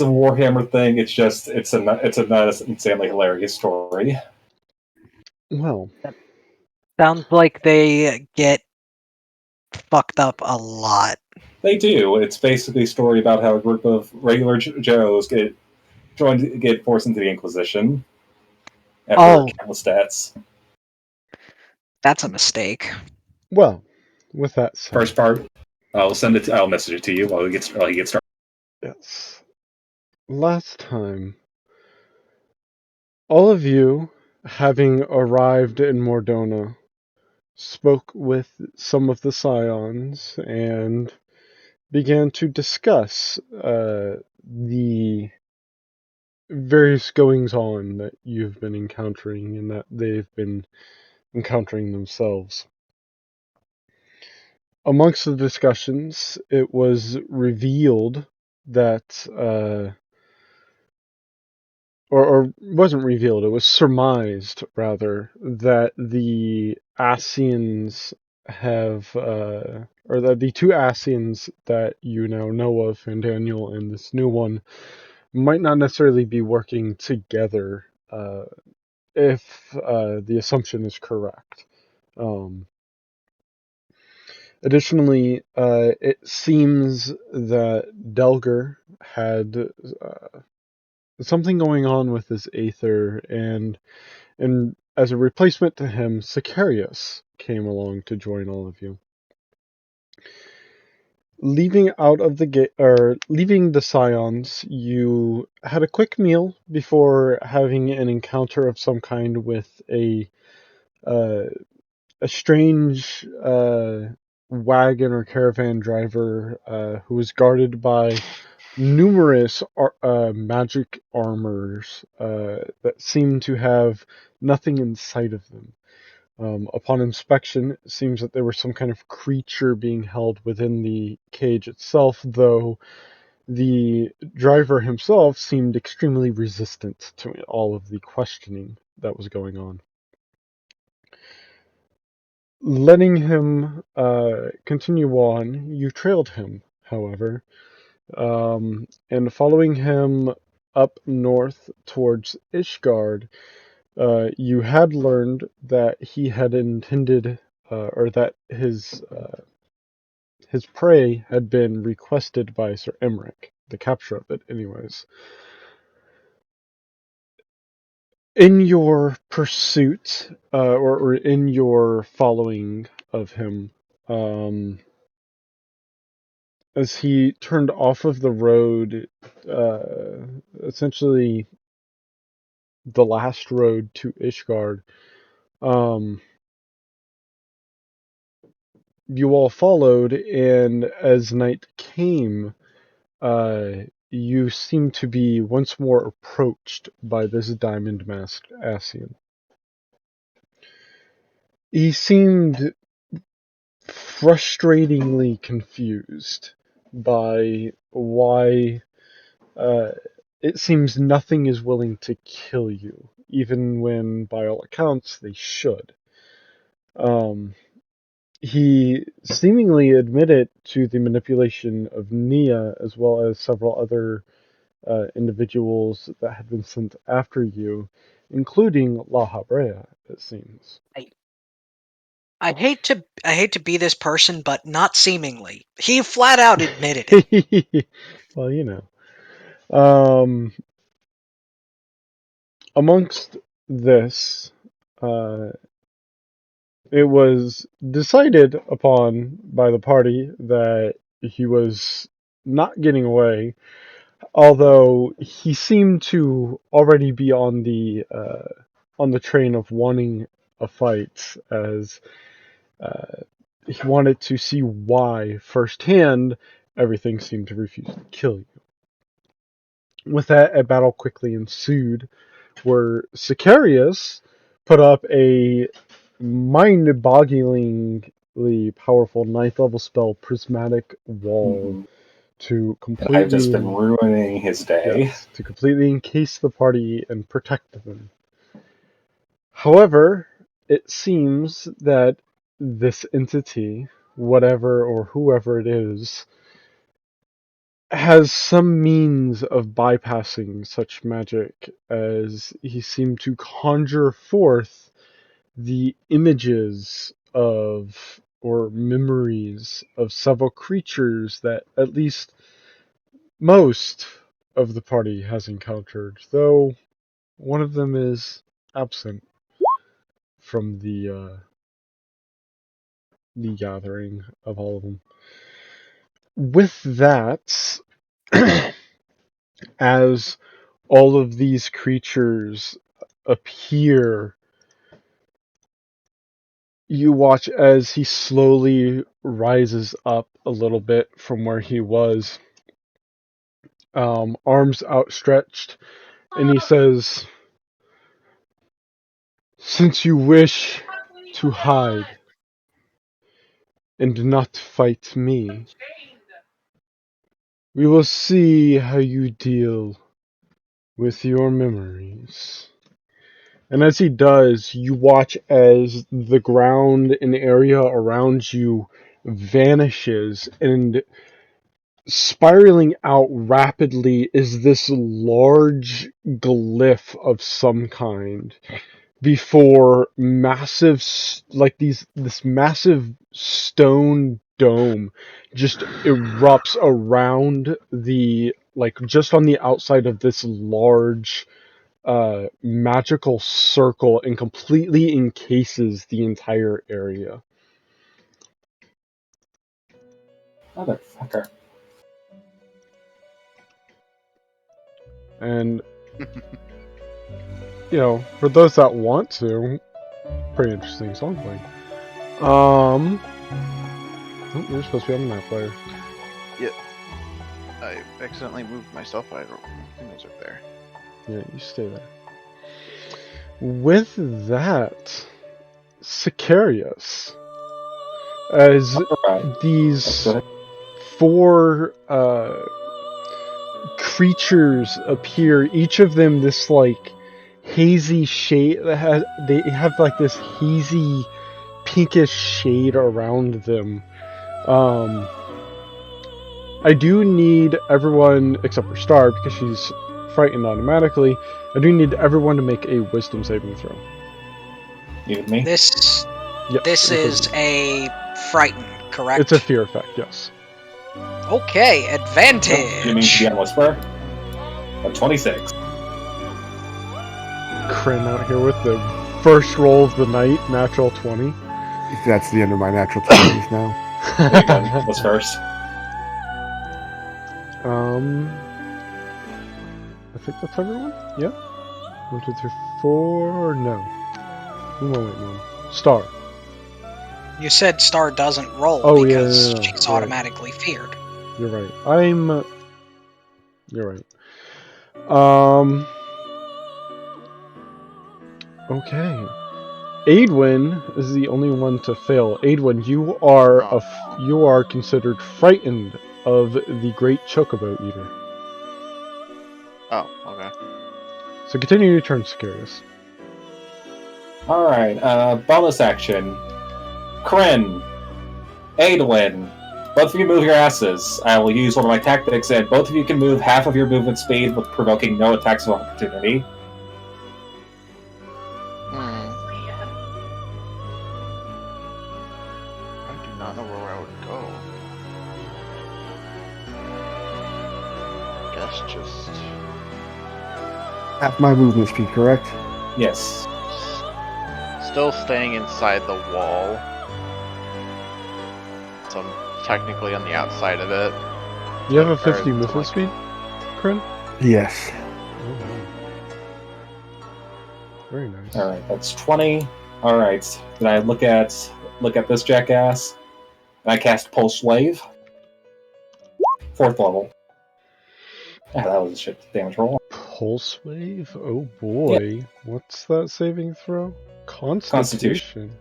a Warhammer thing. It's a not insanely hilarious story. Well, Sounds like they get fucked up a lot. They do. It's basically a story about how a group of regular Joes get forced into the Inquisition after countless deaths. That's a mistake. well, with that said, First part, I'll message it to you while he gets started. yes. Last time, all of you, having arrived in Mordona, spoke with some of the Scions and began to discuss the various goings-on that you've been encountering and that they've been encountering themselves. Amongst the discussions, it was revealed that, or wasn't revealed, it was surmised, rather, that the Ascians have, or that the two Ascians that you now know of, Fandaniel and this new one, might not necessarily be working together, if the assumption is correct. Additionally, it seems that Delger had something going on with his Aether, and as a replacement to him, Sicarius came along to join all of you. Leaving out of the gate, or leaving the Scions, you had a quick meal before having an encounter of some kind with a strange wagon or caravan driver who was guarded by numerous magic armors that seemed to have nothing in sight of them. Upon inspection, it seems that there was some kind of creature being held within the cage itself, though the driver himself seemed extremely resistant to all of the questioning that was going on. Letting him continue on, you trailed him, however, and following him up north towards Ishgard, you had learned that he had intended, or that his prey had been requested by Sir Emmerich, the capture of it, anyways. In your pursuit, or in your following of him, as he turned off of the road, essentially the last road to Ishgard, you all followed, and as night came, you seemed to be once more approached by this diamond-masked Ascian. He seemed frustratingly confused by why it seems nothing is willing to kill you, even when, by all accounts, they should. He seemingly admitted to the manipulation of Nia, as well as several other individuals that had been sent after you, including La Habrea, it seems. I hate to be this person, but not seemingly. He flat out admitted it. Well, you know. Amongst this, it was decided upon by the party that he was not getting away, although he seemed to already be on the train of wanting a fight, as he wanted to see why firsthand everything seemed to refuse to kill you. With that, a battle quickly ensued, where Sicarius put up a mind-bogglingly powerful 9th level spell, Prismatic Wall, to completely... I've just been ruining his day. Yes, to completely encase the party and protect them. However, it seems that this entity, whatever or whoever it is, has some means of bypassing such magic, as he seemed to conjure forth the images of or memories of several creatures that at least most of the party has encountered, though one of them is absent from the gathering of all of them. With that, as all of these creatures appear, you watch as he slowly rises up a little bit from where he was, arms outstretched, and he says, "Since you wish to hide and not fight me, we will see how you deal with your memories." And as he does, you watch as the ground and area around you vanishes, and spiraling out rapidly is this large glyph of some kind, before massive, this massive stone dome just erupts around just on the outside of this large magical circle, and completely encases the entire area. Motherfucker. And for those that want to, pretty interesting song playing. Oh, you're supposed to be on the map player. Yeah. I accidentally moved myself. I think it was up there. Yeah, you stay there. With that, Sicarius, as these 4 creatures appear, each of them this hazy shade, they have this hazy pinkish shade around them. I do need everyone, except for Star, because she's frightened automatically, I do need everyone to make a wisdom saving throw. Even me? This Yes, is a frighten, correct? It's a fear effect, yes. Okay, advantage. You mean to be on Whisper? A 26. Kryn out here with the first roll of the night, natural 20. That's the end of my natural 20s now. There you go. What's first? I think that's everyone? Yeah? 1, 2, 3, 4. No. No, wait, no. Star. You said Star doesn't roll because she's automatically feared. You're right. You're right. Okay. Aidwin is the only one to fail. Aidwin, you are considered frightened of the Great Chocobo Eater. Oh, okay. So continue your turn, Sicarius. Alright, bonus action. Kryn. Aidwin. Both of you move your asses. I will use one of my tactics, and both of you can move half of your movement speed with provoking no attacks of opportunity. I do not know where I would go. I guess just... Half my movement speed, correct? Yes. Still staying inside the wall. So I'm technically on the outside of it. You have a 50 movement speed, Kryn? Yes. Oh, wow. Very nice. Alright, that's 20. Alright, then I look at this jackass, and I cast Pulse Wave. 4th level. Ah, that was a shit damage roll. Pulse Wave? Oh boy. Yeah. What's that saving throw? Constitution.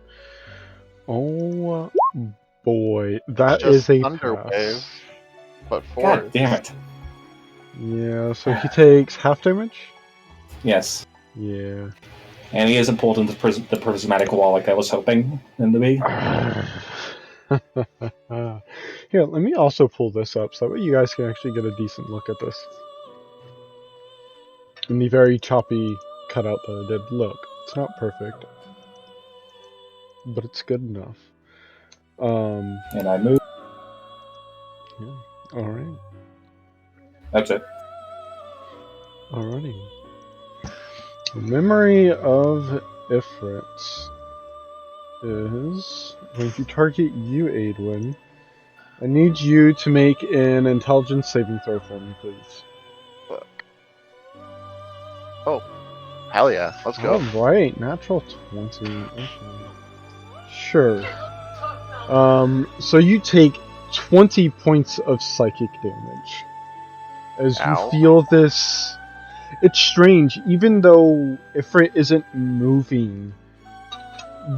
Oh boy. That is a Thunder pass. Wave, but 4. God damn it. Yeah, so he takes half damage? Yes. Yeah. And he isn't pulled into the prismatic wall like I was hoping him to be. Here, let me also pull this up so that way you guys can actually get a decent look at this. In the very choppy cutout that I did. Look, it's not perfect, but it's good enough. And I move. Yeah. Alright. That's it. Alrighty. Memory of Ifrit is going to target you, Adwin. I need you to make an intelligence saving throw for me, please. Fuck. Oh, hell yeah. Let's go. Alright, natural 20. Okay. Sure. So you take 20 points of psychic damage. As you Ow. feel this... It's strange, even though Ifrit isn't moving,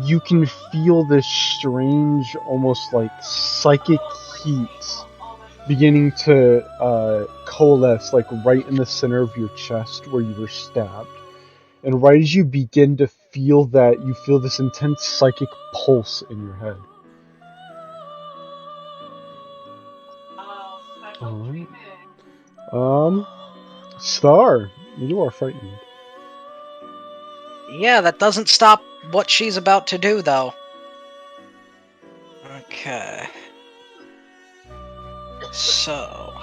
you can feel this strange, almost like psychic heat beginning to coalesce, like right in the center of your chest where you were stabbed. And right as you begin to feel that, you feel this intense psychic pulse in your head. Alright. Star, you are frightened. Yeah, that doesn't stop what she's about to do, though. Okay. So...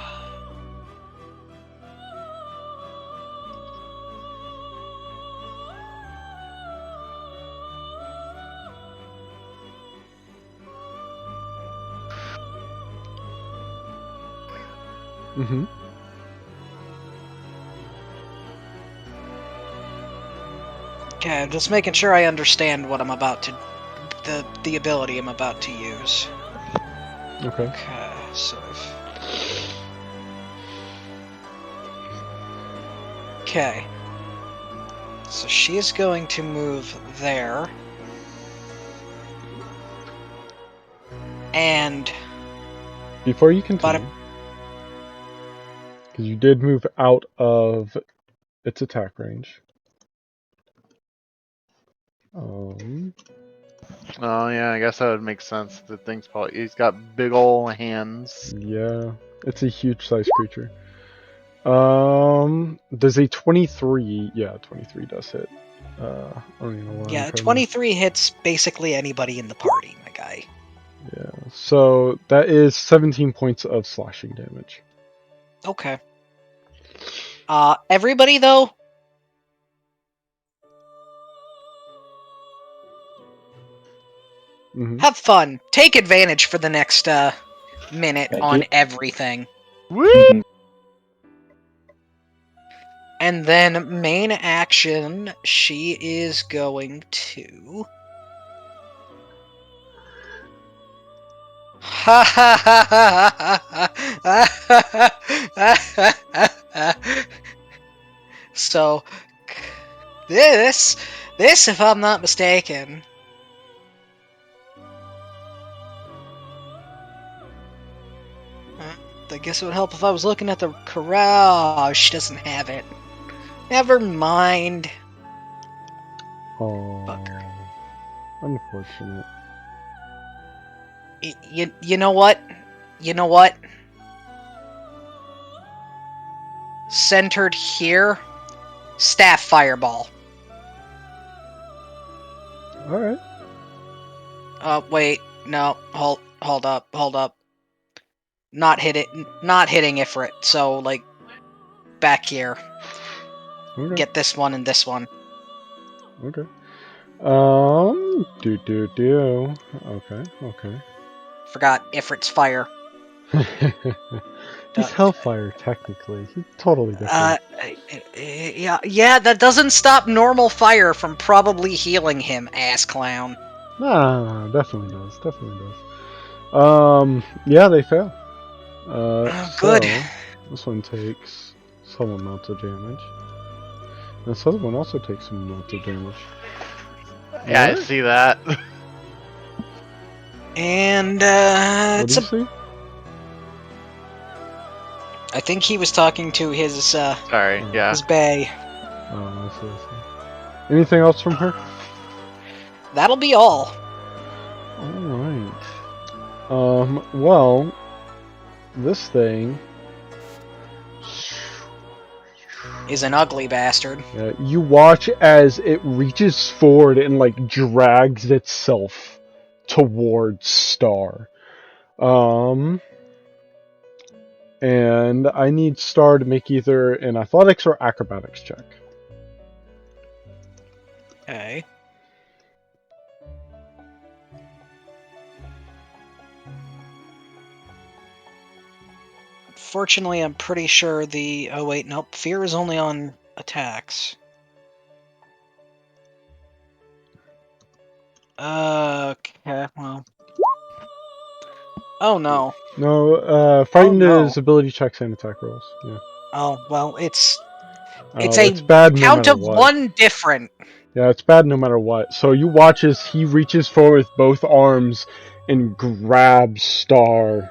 Mm-hmm. Okay, I'm just making sure I understand what I'm about to... the ability I'm about to use. Okay. Okay, so... Okay. So she's going to move there. And... Before you continue, because you did move out of its attack range. Oh yeah, I guess that would make sense. The thing's probably he's got big ol' hands. Yeah, it's a huge size creature. Does a 23? Yeah, 23 does hit. I don't even know why. yeah, 23 hits basically anybody in the party, my guy. Yeah, so that is 17 points of slashing damage. Okay. Everybody though? Mm-hmm. Have fun. Take advantage for the next, minute Thank on you. everything. Woo! And then, main action, she is going to... Ha ha ha ha ha ha. So, this, if I'm not mistaken... I guess it would help if I was looking at the corral. Oh, she doesn't have it. Never mind. Oh, Fucker. unfortunate. You know what? You know what? Centered here, staff fireball. All right. Wait, no, hold up. Not hitting Ifrit. So like, back here. Okay. Get this one and this one. Okay. Okay. Forgot Ifrit's fire. He's Hellfire, technically. He's totally different. Yeah, that doesn't stop normal fire from probably healing him, ass clown. Nah, definitely does. Yeah, they fail. Good. So, this one takes some amount of damage. This other one also takes some amount of damage. Yeah, I Alright. see that. And, What it's do you see? I think he was talking to his, Sorry, yeah. his bae. Oh, I see. Anything else from her? That'll be all. Alright. Well, this thing. Is an ugly bastard. You watch as it reaches forward and like drags itself towards Star. And I need Star to make either an athletics or acrobatics check. Okay. Fortunately, I'm pretty sure the... Oh, wait, nope. Fear is only on attacks. Okay, well... Oh, no. No, frightened no. is ability checks and attack rolls. Yeah. Oh, well, it's It's bad no count matter of what. one different. Yeah, it's bad no matter what. So you watch as he reaches forward with both arms and grabs Star.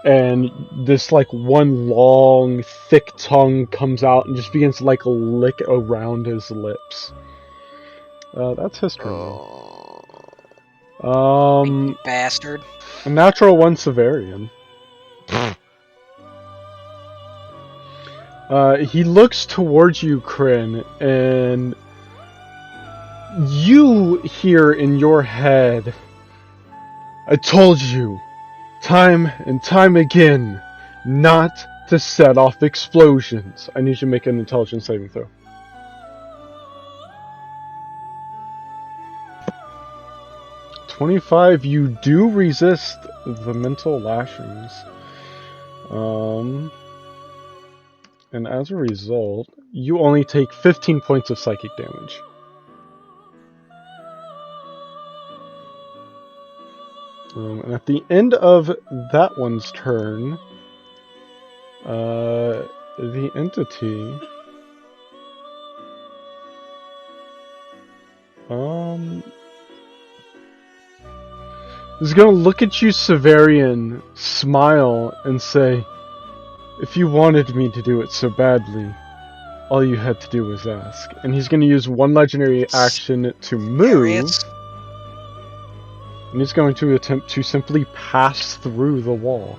And this, like, one long, thick tongue comes out and just begins to, like, lick around his lips. That's his turn, though. Bastard. A natural 1 Severian. He looks towards you, Kryn, and you hear in your head, I told you, time and time again, not to set off explosions. I need you to make an intelligence saving throw. "25, you do resist the mental lashings. And as a result, you only take 15 points of psychic damage. And at the end of that one's turn, the entity is gonna look at you, Severian, smile, and say, if you wanted me to do it so badly, all you had to do was ask. And he's gonna use one legendary action to move. And he's going to attempt to simply pass through the wall.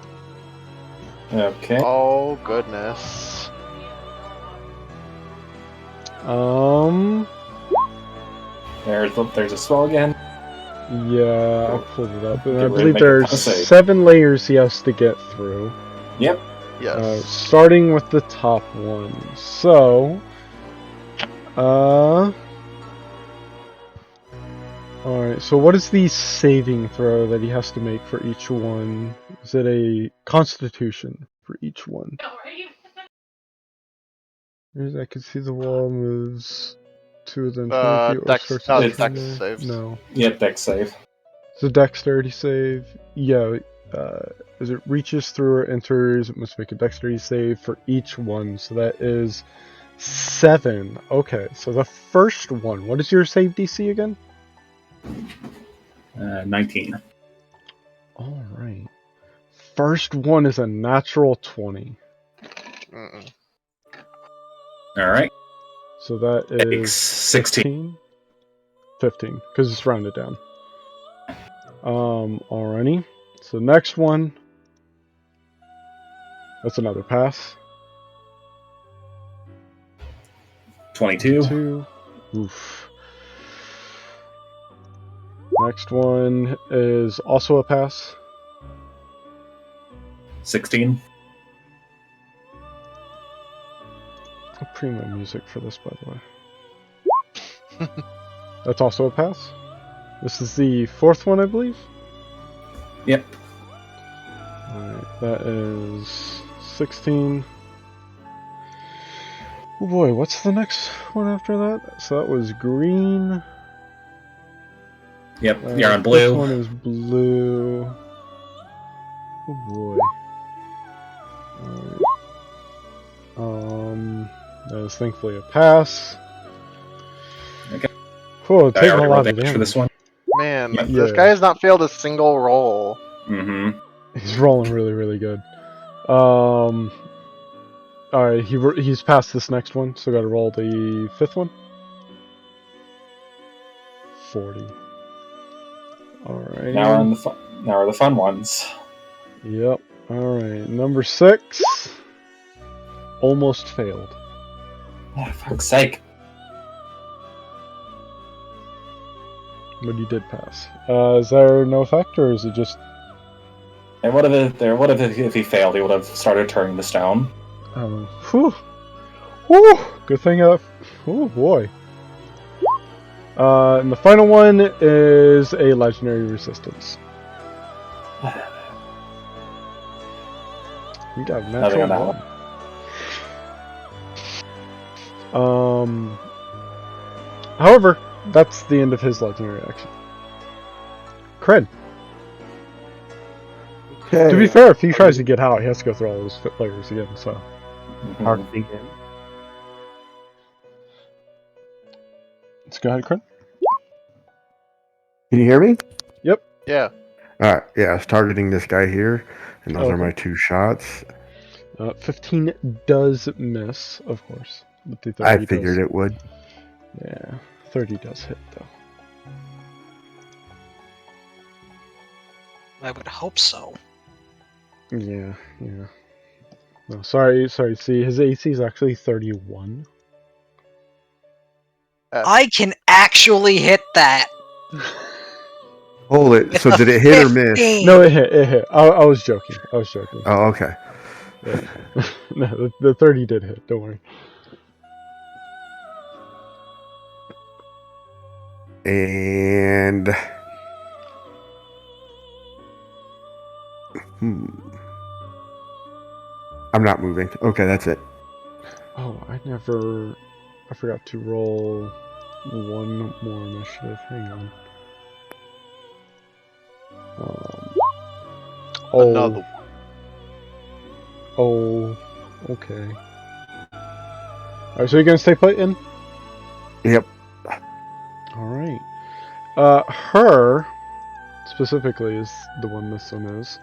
Okay. Oh, goodness. There's a spell again. Yeah, I pulled it up. And I Get ready to believe make a there's save. 7 layers he has to get through. Yep. Yes. Starting with the top one. So, alright, so what is the saving throw that he has to make for each one? Is it a constitution for each one? I can see the wall moves 2 of them 20 feet or Dex, starts no, to Dex there. saves. No. Yep, dex save. It's a dexterity save. Yeah, as it reaches through or enters, it must make a dexterity save for each one. So that is 7. Okay, so the first one. What is your save DC again? 19. Alright. First one is a natural 20. Mm-mm. Alright. So that is 16. 15, because it's rounded down. Alrighty. So next one. That's another pass. 22. 2. Oof. Next one is also a pass. 16. I'll primo music for this, by the way. That's also a pass. This is the 4th one, I believe. Yep. Alright, that is 16. Oh boy, what's the next one after that? So that was green. Yep, you're on blue. This one is blue. Oh boy. Alright. That is thankfully a pass. Okay. Cool, it's I taking a already lot rolled of damage damage. for this one. Man, Yeah. this guy has not failed a single roll. Mm-hmm. He's rolling really, really good. Alright, he's passed this next one, so gotta roll the 5th one. 40. Alright. Now are the fun ones. Yep. Alright, number 6. Almost failed. Oh, for fuck's sake. But you did pass. Is there no effect, or is it just... And what if he failed? He would have started turning the stone. Whew. Whew. Good thing oh boy. And the final one is a legendary resistance. You got a Nothing natural on that one. However, that's the end of his legendary action. Cred. Okay. To be fair, if he tries to get out, he has to go through all those layers again, so... Hard to begin. Let's go ahead, Cred. Can you hear me? Yeah. Alright, yeah, I was targeting this guy here, and those are Okay. my 2 shots. 15 does miss, of course. But the 30 I figured does. it would. Yeah, 30 does hit, though. I would hope so. Yeah. No, sorry. See, his AC is actually 31. I can actually hit that. Hold it. With So a did it hit or miss? 15. No, it hit. I was joking. Oh, okay. Yeah. No, the 30 did hit, don't worry. And... I'm not moving. Okay, that's it. Oh, I forgot to roll one more initiative. Hang on. Another one. Oh, okay. Alright, so you're gonna stay put in? Yep. Alright. Her, specifically, is the one this one is.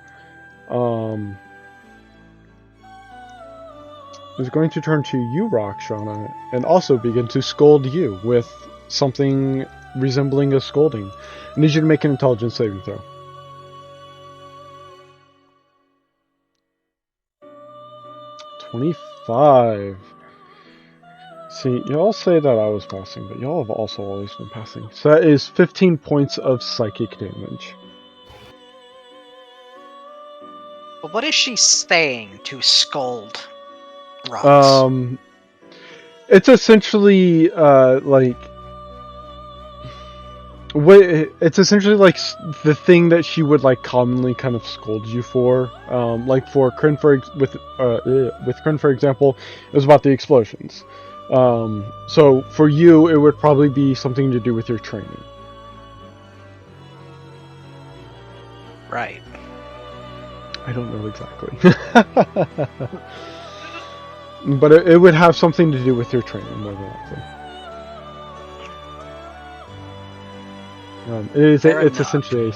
Is going to turn to you, Rakshana, and also begin to scold you with something resembling a scolding. I need you to make an intelligence saving throw. $25. See, y'all say that I was passing, but y'all have also always been passing. So that is 15 points of psychic damage. But what is she saying to scold Rox? It's essentially it's essentially like the thing that she would like commonly kind of scold you for. Like for Kryn, with Kryn, for example, it was about the explosions. So for you, it would probably be something to do with your training. Right. I don't know exactly. But it would have something to do with your training, more than likely. It's essentially a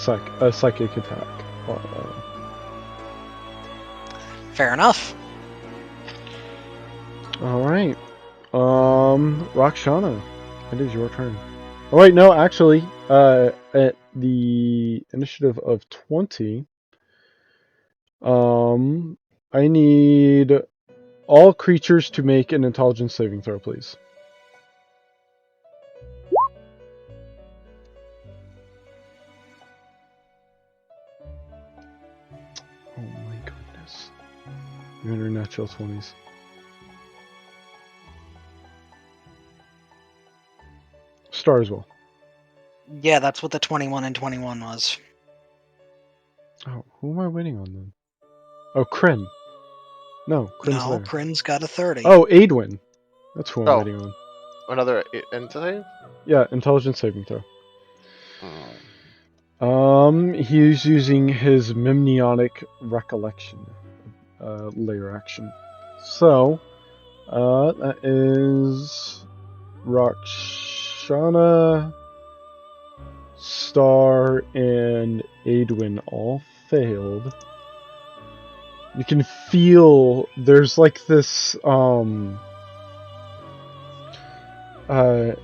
psychic attack. Fair enough. Alright. Rakshana, it is your turn. Oh wait, no, actually, at the initiative of 20, I need all creatures to make an intelligence saving throw, please. Oh my goodness. You're in your natural 20s. Star as well. Yeah, that's what the 21 and 21 was. Oh, who am I waiting on then? Oh, Kryn. No, Kryn's No, there. Kryn's got a 30. Oh, Adwin. That's who I'm waiting on. Another entity? Yeah, intelligence saving throw. Hmm. He's using his Mnemonic Recollection layer action. So, that is Rakshana, Star, and Adwin all failed. You can feel there's like this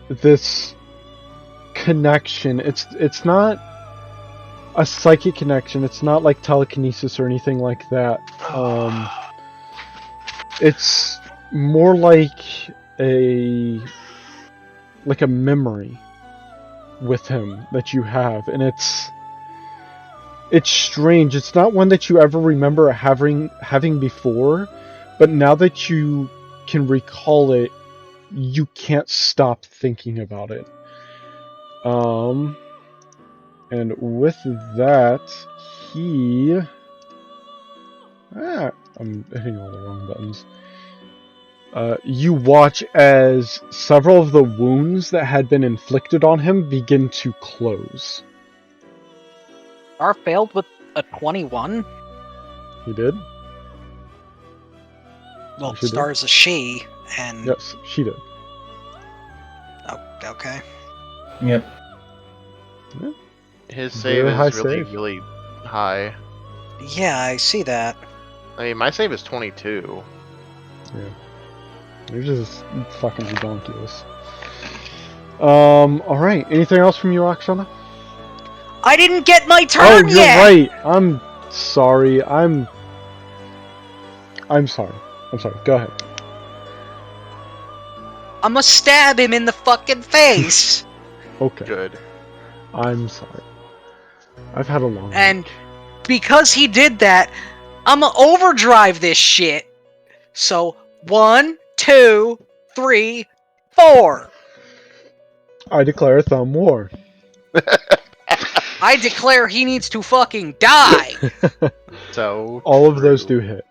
this connection. It's not a psychic connection. It's not like telekinesis or anything like that. It's more like a memory with him that you have, and it's strange. It's not one that you ever remember having before, but now that you can recall it, you can't stop thinking about it. And with that, I'm hitting all the wrong buttons. You watch as several of the wounds that had been inflicted on him begin to close. Star failed with a 21? He did? Well, She did? Star is a she, and... Yes, she did. Oh, okay. Yep. Yeah. His save Really high is really, save. really high. Yeah, I see that. I mean, my save is 22. Yeah. You're just fucking ridiculous. Alright. Anything else from you, Oksana? I didn't get my Oh, turn you're yet! right. I'm sorry. I'm sorry. I'm sorry. Go ahead. I'ma stab him in the fucking face! Okay. Good. I'm sorry. I've had a long And week. because he did that, I'ma overdrive this shit! So, 1, 2, 3, 4! I declare a thumb war. I declare he needs to fucking die! So All of those true. do hit.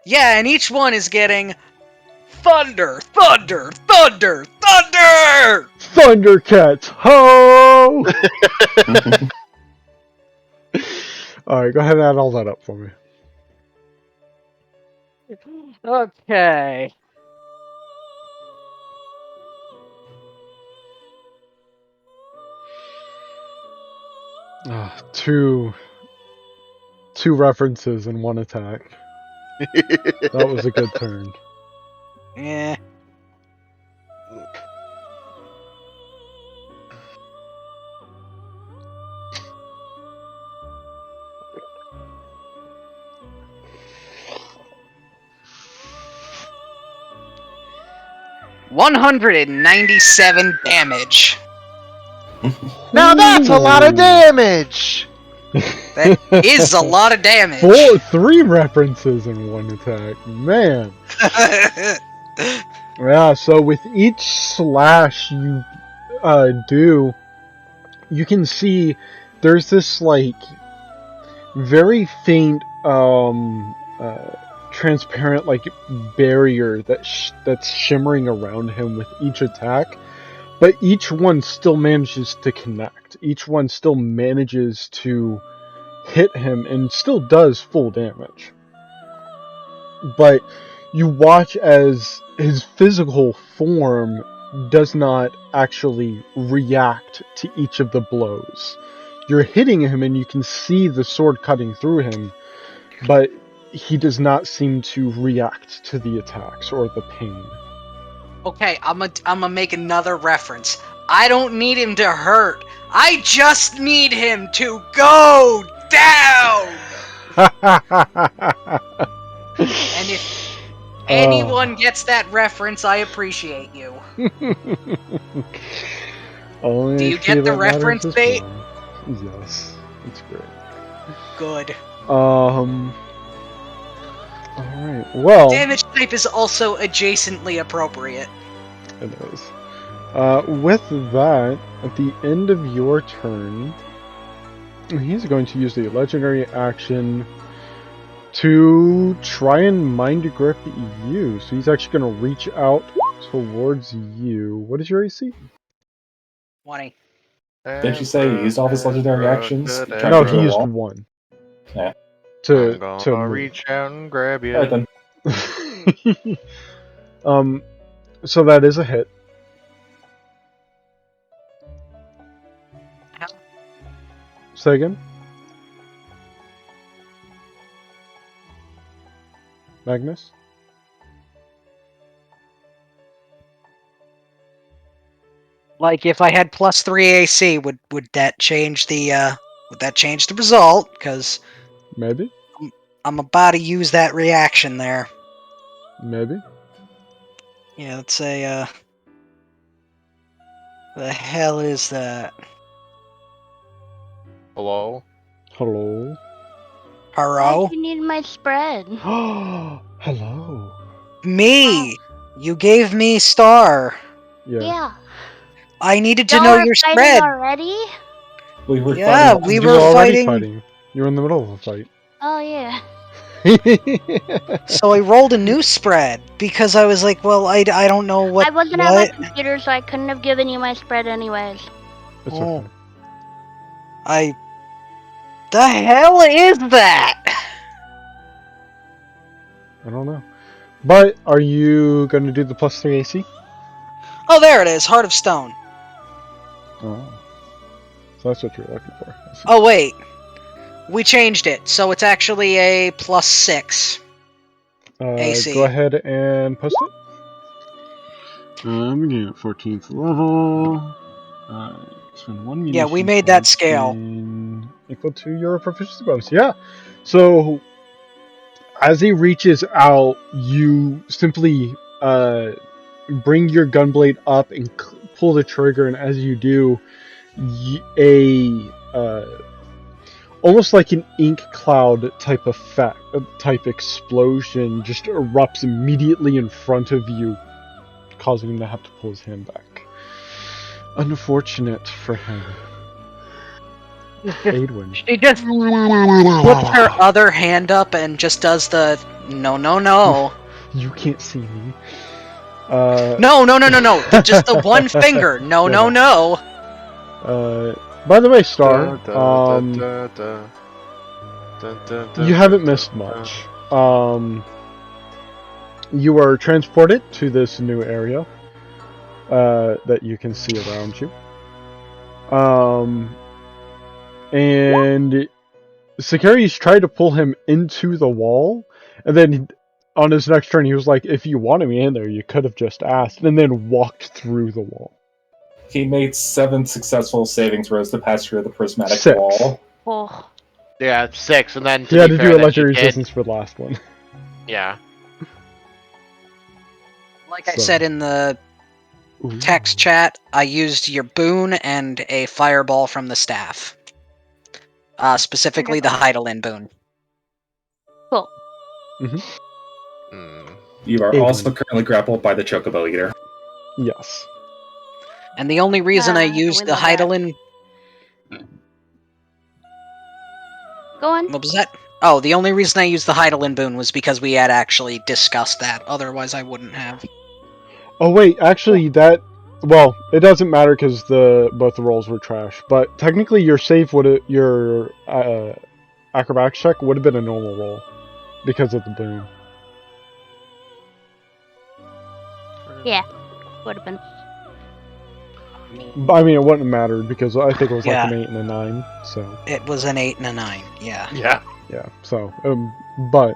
Yeah, and each one is getting... Thunder! Thunder! Thunder! Thunder! Thundercats! Ho! Alright, go ahead and add all that up for me. Okay. Two references in one attack. That was a good turn. Eh. $197 damage. Now that's a lot of damage! That is a lot of damage. 3 references in one attack. Man. Yeah, so with each slash you do, you can see there's this like very faint transparent like barrier that's shimmering around him with each attack, but each one still manages to connect. Each one still manages to hit him and still does full damage. But you watch as his physical form does not actually react to each of the blows. You're hitting him and you can see the sword cutting through him, but he does not seem to react to the attacks or the pain. Okay, I'm gonna make another reference. I don't need him to hurt. I just need him to go down! And if anyone gets that reference, I appreciate you. Only Do you entry get the that matters reference, is Bait? one. Yes, it's great. Good. Alright, well... Damage type is also adjacently appropriate. It is. With that, at the end of your turn, he's going to use the legendary action to try and mind grip you. So he's actually going to reach out towards you. What is your AC? 20. Didn't you say he used all his legendary actions? Trying No, to he the used wall? one. Yeah. I'm To gonna move. reach out and grab you. Alright then. So that is a hit. Say again? Magnus? Like, if I had +3 AC, would that change the, Would that change the result? Because Maybe. I'm about to use that reaction there. Maybe. Yeah, let's say, the hell is that? Hello? Hello. Haro? Why do you need my spread? Hello. Me! You gave me star. Yeah. I needed to Y'all know are your fighting spread. already? We were Yeah, fighting. we You were already fighting. You're in the middle of a fight. Oh yeah. So I rolled a new spread because I was like, well, I don't know I wasn't at my what. computer, so I couldn't have given you my spread anyways. It's Oh. okay. The hell is that? I don't know. But are you going to do the +3 AC? Oh, there it is. Heart of Stone. Oh. So that's what you're looking for. I see. Oh, wait. We changed it, so it's actually a +6 AC. Go ahead and post it. Again, 14th level. Spend 1 Yeah, we munitions made that scale. equal to your proficiency bonus. Yeah. So as he reaches out, you simply bring your gunblade up and pull the trigger, and as you do, almost like an ink cloud type effect, type explosion just erupts immediately in front of you, causing him to have to pull his hand back. Unfortunate for him. Aidwin. She just flips her other hand up and just does the no. You can't see me. No. Just the one finger. No. By the way, Star, you haven't missed much. You are transported to this new area that you can see around you. And Sicarius tried to pull him into the wall, and then on his next turn he was like, if you wanted me in there, you could have just asked, and then walked through the wall. He made 7 successful saving throws to pass through the prismatic 6. wall. Oh. Yeah, 6, and then He had to fair, do a then legendary she did- resistance for the last one. Yeah. Like I said in the text chat, I used your boon and a fireball from the staff. Specifically the Heidelin boon. Cool. You are Aidwin. also currently grappled by the Chocobo Eater. Yes. And the only reason I used we the love that. Heidelin... Go on. What was that? Oh, the only reason I used the Heidelin boon was because we had actually discussed that. Otherwise, I wouldn't have. Oh wait, actually that, well, it doesn't matter because both the rolls were trash. But technically, your save your acrobatics check would have been a normal roll because of the boon. Yeah. Would have been. But, I mean, it wouldn't have mattered because I think it was like Yeah. an 8 and a 9. So It was an 8 and a 9, yeah. Yeah. yeah. So but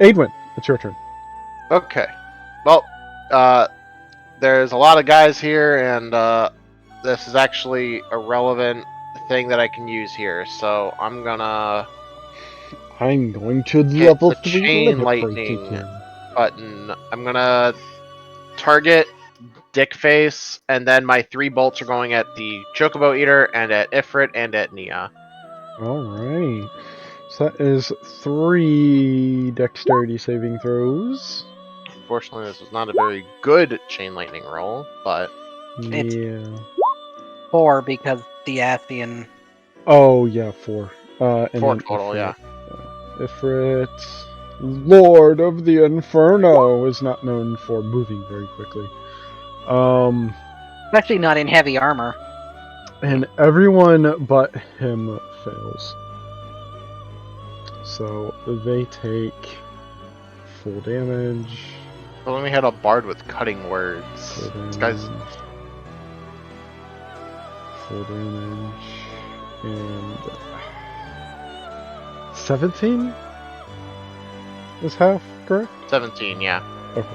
Aidwin, it's your turn. Okay. Well, there's a lot of guys here, and this is actually a relevant thing that I can use here. So I'm gonna I'm going to Hit level the 3 chain limit break lightning. again. button. I'm gonna target Dickface, and then my 3 bolts are going at the Chocobo Eater, and at Ifrit, and at Nia. Alright. So that is 3 dexterity saving throws. Unfortunately, this was not a very good chain lightning roll, but It's- Yeah. 4 because the Athian... Oh, yeah, 4. And 4 then total, yeah. Ifrit, Lord of the Inferno, is not known for moving very quickly. Especially not in heavy armor. And everyone but him fails. So they take full damage. But when we had a bard with cutting words, Full this guy's damage. Full damage. And 17 is half, correct? 17, yeah. Okay.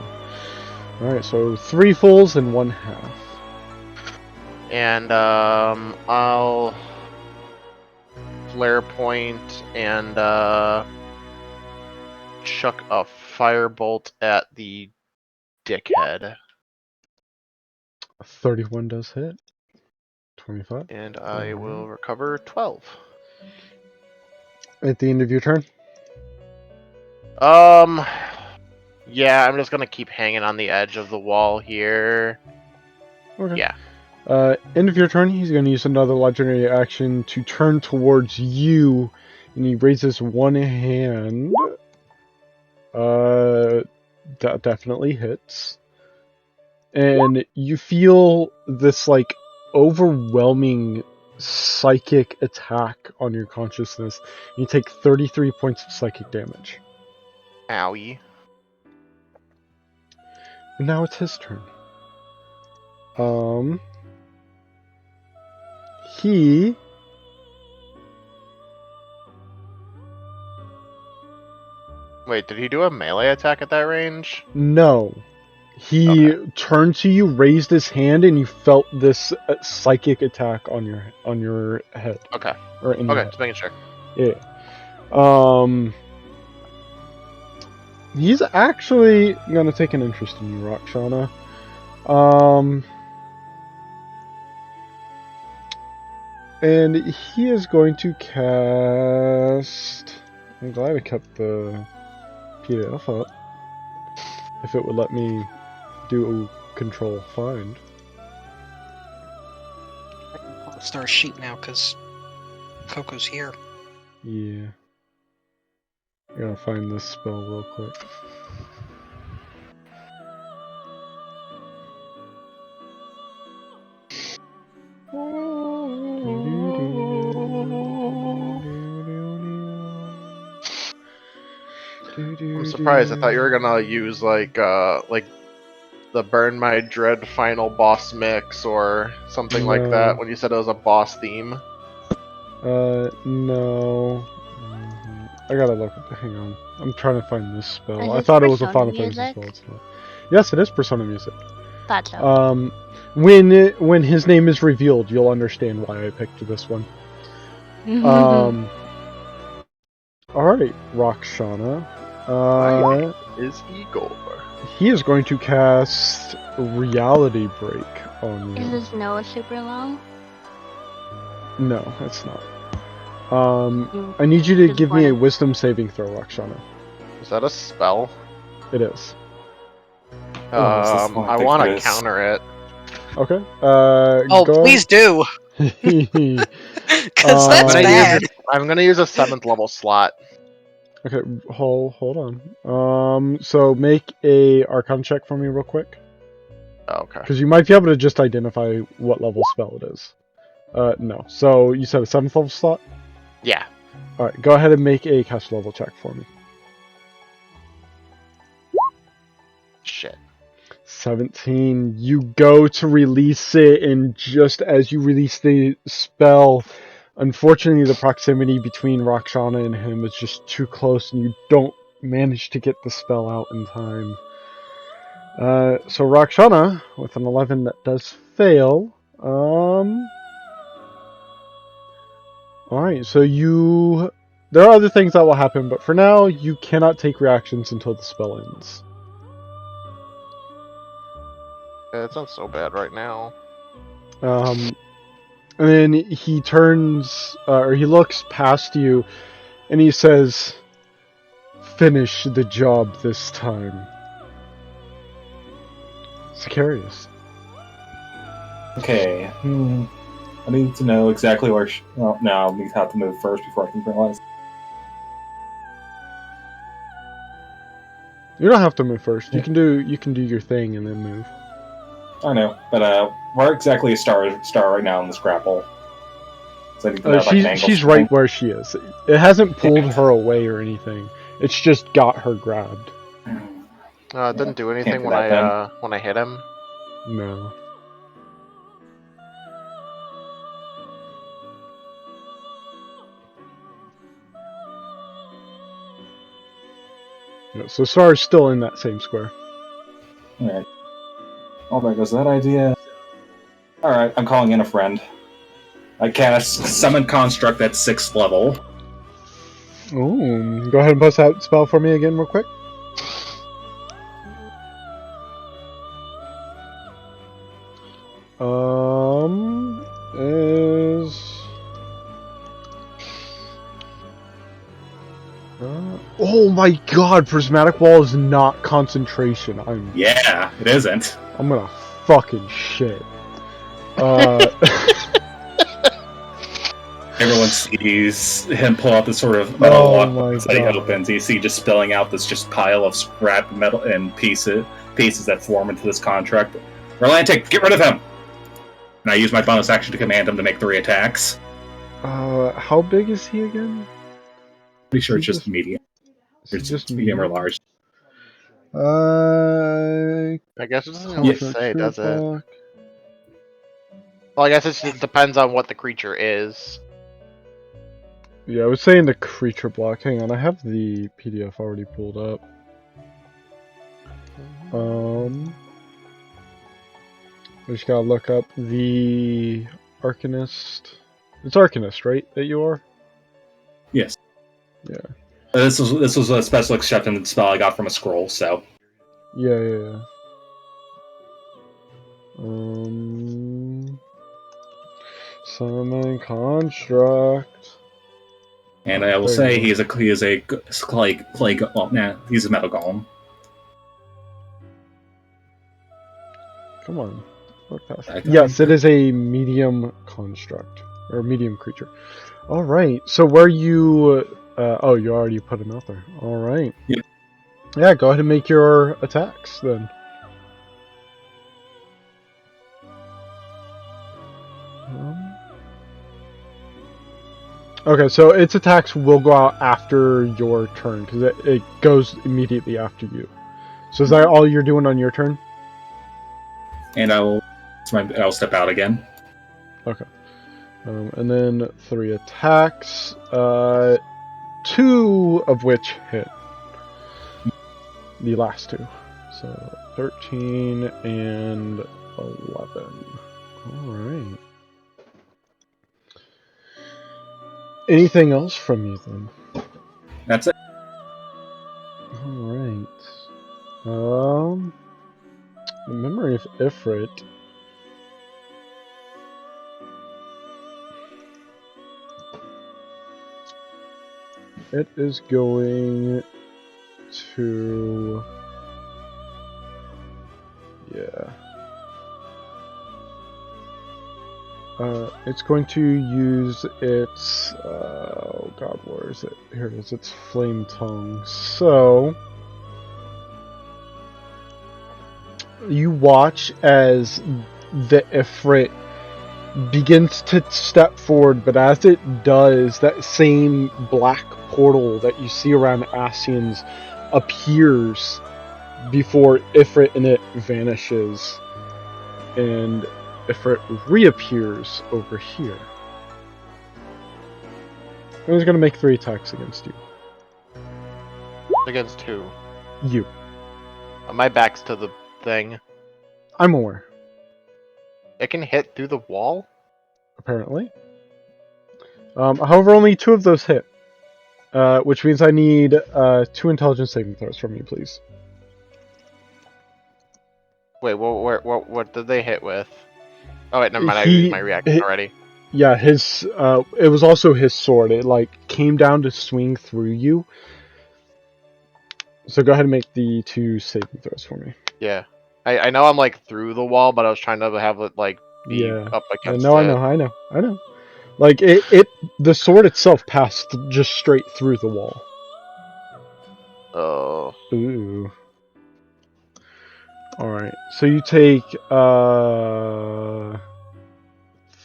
Alright, so 3 fulls and 1 half. And I'll flare point and chuck a firebolt at the dickhead. 31 does hit. 25. And I will recover 12. At the end of your turn? Yeah, I'm just gonna keep hanging on the edge of the wall here. Okay. Yeah. End of your turn, he's going to use another legendary action to turn towards you, and he raises one hand. That definitely hits. And you feel this, like, overwhelming psychic attack on your consciousness. You take 33 points of psychic damage. Owie. And now it's his turn. He... Wait, did he do a melee attack at that range? No. He turned to you, raised his hand, and you felt this psychic attack on your head. Okay. Or in your Okay, head. just making sure. Yeah. He's actually gonna take an interest in you, Rakshana. And he is going to cast... I'm glad I kept the PDF up. If it would let me do control find. I can pull the star sheet now because Coco's here. Yeah. I gotta find this spell real quick. I'm surprised. I thought you were gonna use like the Burn My Dread final boss mix or something like that when you said it was a boss theme. No. I gotta look. Hang on. I'm trying to find this spell. Is I this thought it was a Persona Final Fantasy music? spell. It's not. Yes, it is Persona music. Thought so. When his name is revealed, you'll understand why I picked this one. Alright, Rakshana. Is Igor? He is going to cast Reality Break on you. Is this Noah super long? No, it's not. I need you to give me a Wisdom saving throw, Rakshana. Is that a spell? It is. I want to counter it. Okay. Oh, go please do, because that's I'm bad. I'm gonna use a 7th level slot. Okay, hold on. So make a Arcana check for me real quick. Okay. Because you might be able to just identify what level spell it is. No. So you said a 7th level slot? Yeah. Alright, go ahead and make a cast level check for me. Shit. 17. You go to release it, and just as you release the spell, unfortunately the proximity between Rakshana and him is just too close, and you don't manage to get the spell out in time. So Rakshana, with an 11 that does fail, alright, so there are other things that will happen, but for now, you cannot take reactions until the spell ends. It's not so bad right now. And then he turns, or he looks past you, and he says, "Finish the job this time." Sicarius. Okay. I need to know exactly where. Well, no, I'll need to have to move first before I can realize. You don't have to move first. You can do your thing and then move. I know, but where exactly is Star right now in this grapple? So I need to know if I can angle She's something. right where she is. It hasn't pulled her away or anything. It's just got her grabbed. It didn't do anything Can't do when that, I hit him. No. Yeah, so Star is still in that same square. Alright. Oh, there goes that idea. Alright, I'm calling in a friend. I cast Summon Construct at 6th level. Ooh, go ahead and bust that spell for me again real quick. Oh my god, Prismatic Wall is not concentration. Yeah, it isn't. I'm gonna fucking shit. Everyone sees him pull out this sort of metal Oh my lockbox that he God. opens. You see just spilling out this just pile of scrap metal and pieces that form into this contract. Rolantic, get rid of him! And I use my bonus action to command him to make 3 attacks. How big is he again? Pretty sure it's just medium. It's just medium or large. I guess it doesn't really say, does it? Well, I guess it just depends on what the creature is. Yeah, I was saying the creature block. Hang on, I have the PDF already pulled up. I just gotta look up the Arcanist. It's Arcanist, right? That you are? Yes. Yeah. This was a special exception spell I got from a scroll, so. Yeah. Summon Construct. And I will say he's a he's a metal golem. Come on. Look past. Yes, it is a medium construct. Or medium creature. Alright, so where you... oh, you already put him out there. Alright. Yep. Yeah, go ahead and make your attacks, then. Okay, so its attacks will go out after your turn, because it goes immediately after you. So is that all you're doing on your turn? And I'll step out again. Okay. And then 3 attacks, 2 of which hit. The last 2. So 13 and 11. Alright. Anything else from you then? That's it. Alright. The memory of Ifrit. It is going to... Yeah. It's going to use its... oh god, where is it? Here it is, its Flame Tongue. So... You watch as the Ifrit begins to step forward, but as it does, that same black portal that you see around Ascians appears before Ifrit, and it vanishes. And Ifrit reappears over here. And he's going to make 3 attacks against you. Against who? You. My back's to the thing. I'm aware. It can hit through the wall? Apparently. However, only 2 of those hit. Which means I need 2 intelligence saving throws from you, please. Wait, what did they hit with? Oh wait, never mind, I used my reaction already. Yeah, his it was also his sword. It came down to swing through you. So go ahead and make the 2 saving throws for me. Yeah. I know I'm through the wall, but I was trying to have it be up against it. I know. The sword itself passed just straight through the wall. Oh. Ooh. Alright, so you take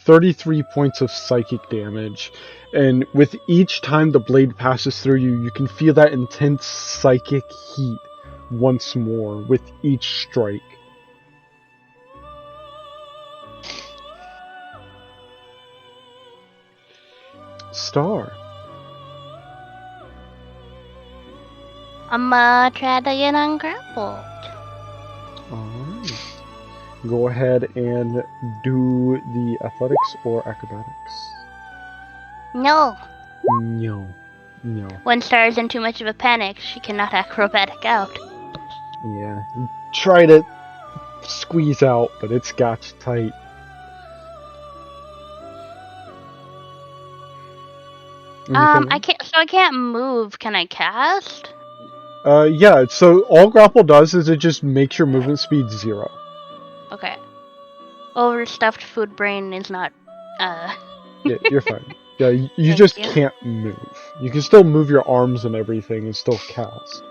33 points of psychic damage, and with each time the blade passes through you, you can feel that intense psychic heat once more with each strike. Star. I'm try to get ungrappled. Alright. go ahead and do the athletics or acrobatics. No. No. No. When Star is in too much of a panic, she cannot acrobatic out. Yeah. Try to squeeze out, but it's got you tight. I can't move. Can I cast? Yeah, so all grapple does is it just makes your movement speed 0. Okay. Overstuffed food brain is not, Yeah, you're fine. Yeah, you Thank just you. can't move. You can still move your arms and everything and still cast.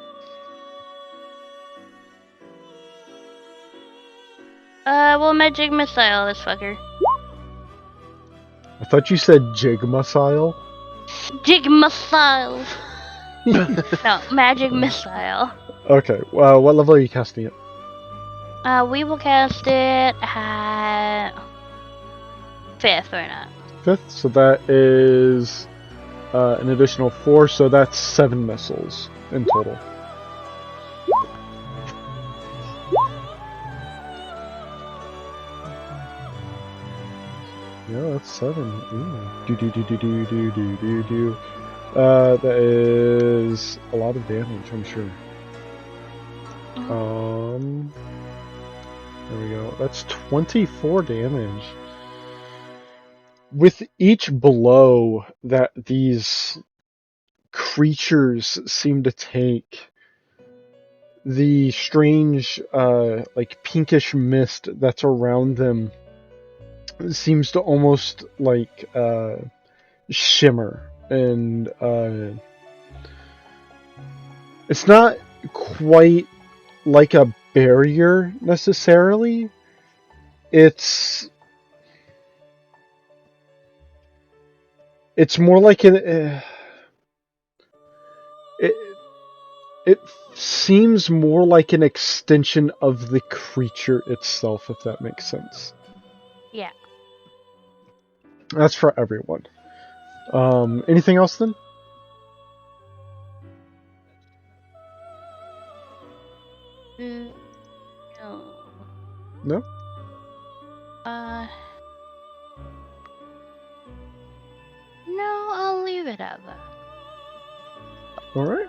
We'll magic missile this fucker. I thought you said jig missile. Jig missile! No, magic missile. Okay, well, what level are you casting it? We will cast it at 5th or not. 5th, so that is an additional 4, so that's 7 missiles in total. Yeah, that's 7. Ooh. Do. That is a lot of damage, I'm sure. There we go. That's 24 damage. With each blow that these creatures seem to take, the strange, like pinkish mist that's around them seems to almost like shimmer, and it's not quite like a barrier necessarily. It's more like an it seems more like an extension of the creature itself, if that makes sense. Yeah. That's for everyone. Anything else then? No. No? No, I'll leave it at that. Alright.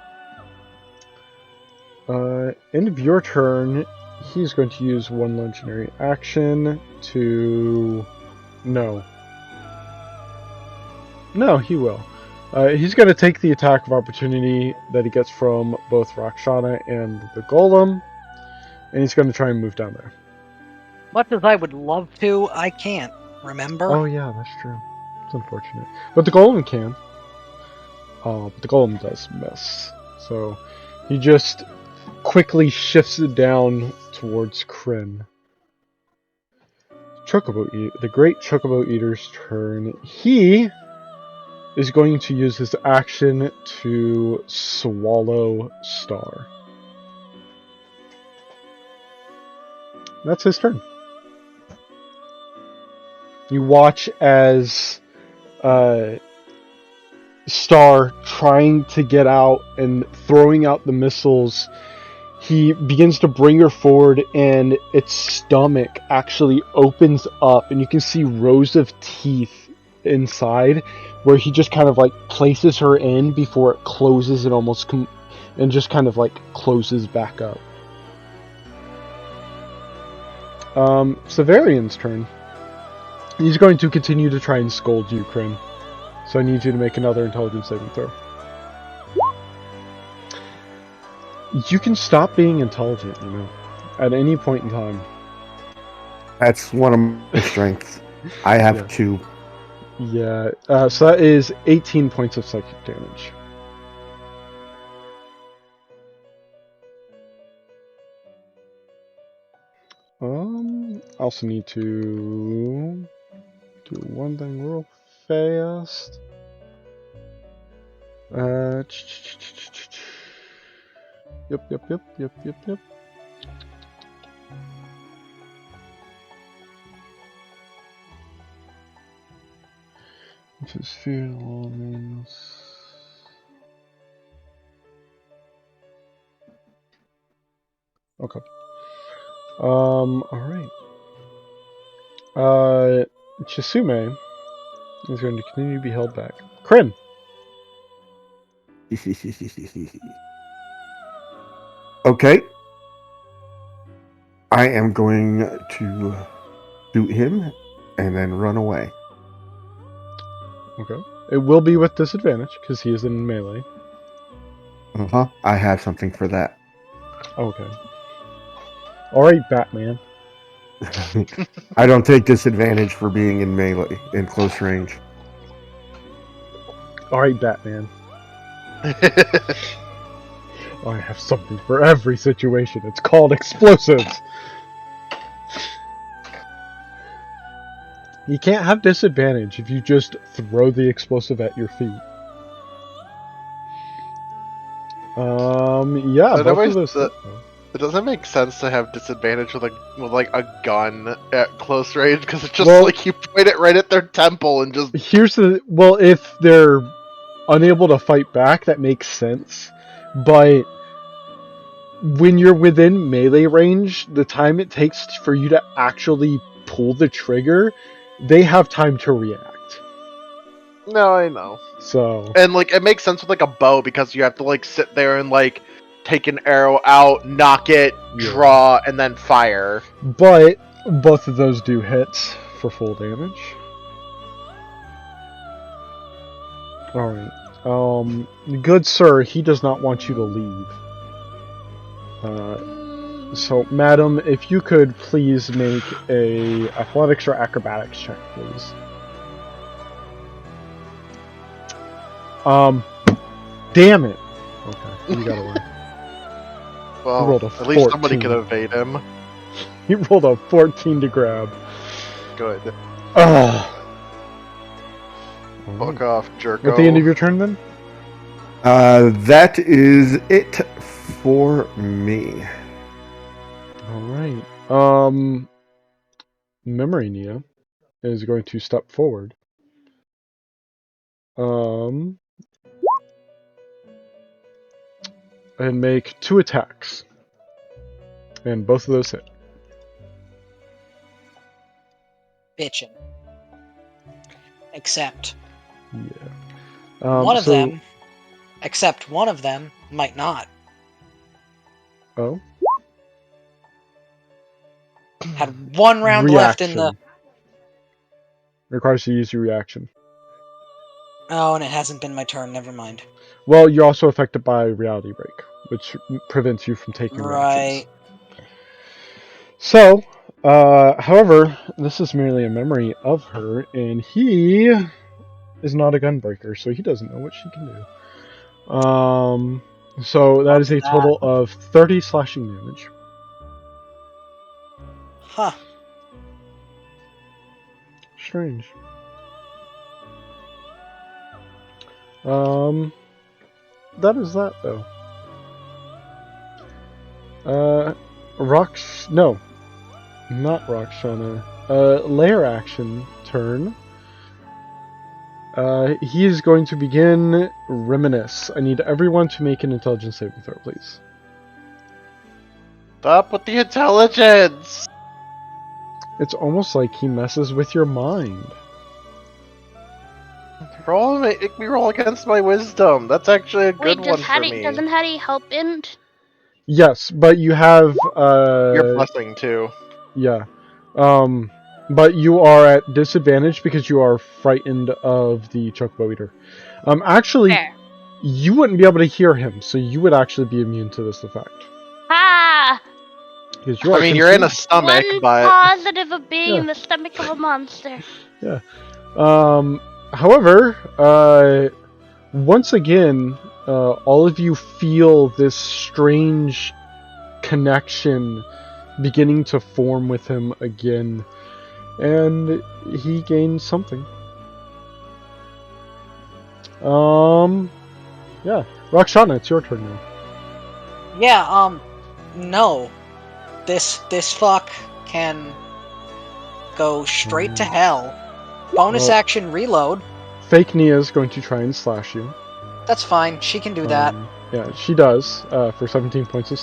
End of your turn, he's going to use one legendary action to... No, he will. He's going to take the attack of opportunity that he gets from both Rakshana and the Golem, and he's going to try and move down there. Much as I would love to, I can't. Remember? Oh yeah, that's true. It's unfortunate. But the Golem can. But the Golem does miss. So he just quickly shifts it down towards Kryn. The Great Chocobo Eater's turn. He is going to use his action to swallow Star. That's his turn. You watch as Star, trying to get out and throwing out the missiles, he begins to bring her forward, and its stomach actually opens up, and you can see rows of teeth inside, where he just kind of like places her in before it closes and and just kind of like closes back up. Severian's turn. He's going to continue to try and scold you, Kryn. So I need you to make another intelligence saving throw. You can stop being intelligent, at any point in time. That's one of my strengths. I have Yeah. 2. Yeah, so that is 18 points of psychic damage. I also need to do one thing real fast. Yep. Which is fear means. Okay. Alright. Chisume is going to continue to be held back. Kryn. Okay. I am going to shoot him and then run away. Okay. It will be with disadvantage because he is in melee. I have something for that. Okay. Alright, Batman. I don't take disadvantage for being in melee, in close range. Alright, Batman. I have something for every situation. It's called explosives. You can't have disadvantage if you just throw the explosive at your feet. Yeah, That both always- of those. It doesn't make sense to have disadvantage with a gun at close range because it's just Well- like you point it right at their temple and just. Here's the if they're unable to fight back, that makes sense. But when you're within melee range, the time it takes for you to actually pull the trigger, they have time to react. No, I know. So And like it makes sense with like a bow because you have to like sit there and like take an arrow out, knock it, Yeah. draw, and then fire. but both of those do hits for full damage. Alright. Good sir, he does not want you to leave. So, madam, if you could please make a athletics or acrobatics check, please. Damn it! Okay, you got away. Well, rolled a at least somebody 14. could evade him. He rolled a 14 to grab. Good. Ugh. Fuck off, jerko. At the end of your turn, then? That is it for me. Alright. Memory Nia is going to step forward. And make 2 attacks. And both of those hit. Bitchin'. Except Yeah. one of them, except one of them might not. Oh? Had one round left in the. Reaction. Requires you to use your reaction. Oh, and it hasn't been my turn. Never mind. Well, you're also affected by Reality Break, which prevents you from taking Right. reactions. So, however, this is merely a memory of her, and he is not a gunbreaker, so he doesn't know what she can do. So that is a total of 30 slashing damage. Huh. Strange. That is that, though. No. Not Roxana. Lair action turn. He is going to begin Reminisce. I need everyone to make an intelligence saving throw, please. Stop with the intelligence! It's almost like he messes with your mind. Make me roll against my wisdom. That's actually a good Wait, one for me. doesn't Hattie help Int? Yes, but you have You're blessing too. yeah. But you are at disadvantage because you are frightened of the Chocobo Eater. Actually, Fair. you wouldn't be able to hear him, so you would actually be immune to this effect. Ah! Because you I are mean, you're in a confused. stomach, One but positive of being Yeah. in the stomach of a monster. However, once again, all of you feel this strange connection beginning to form with him again, and he gains something. Yeah, Roxana, it's your turn now. Yeah. No. This fuck can go straight to hell. Bonus Well- action reload. Fake Nia is going to try and slash you. That's fine. She can do that. Yeah, she does, for 17 points of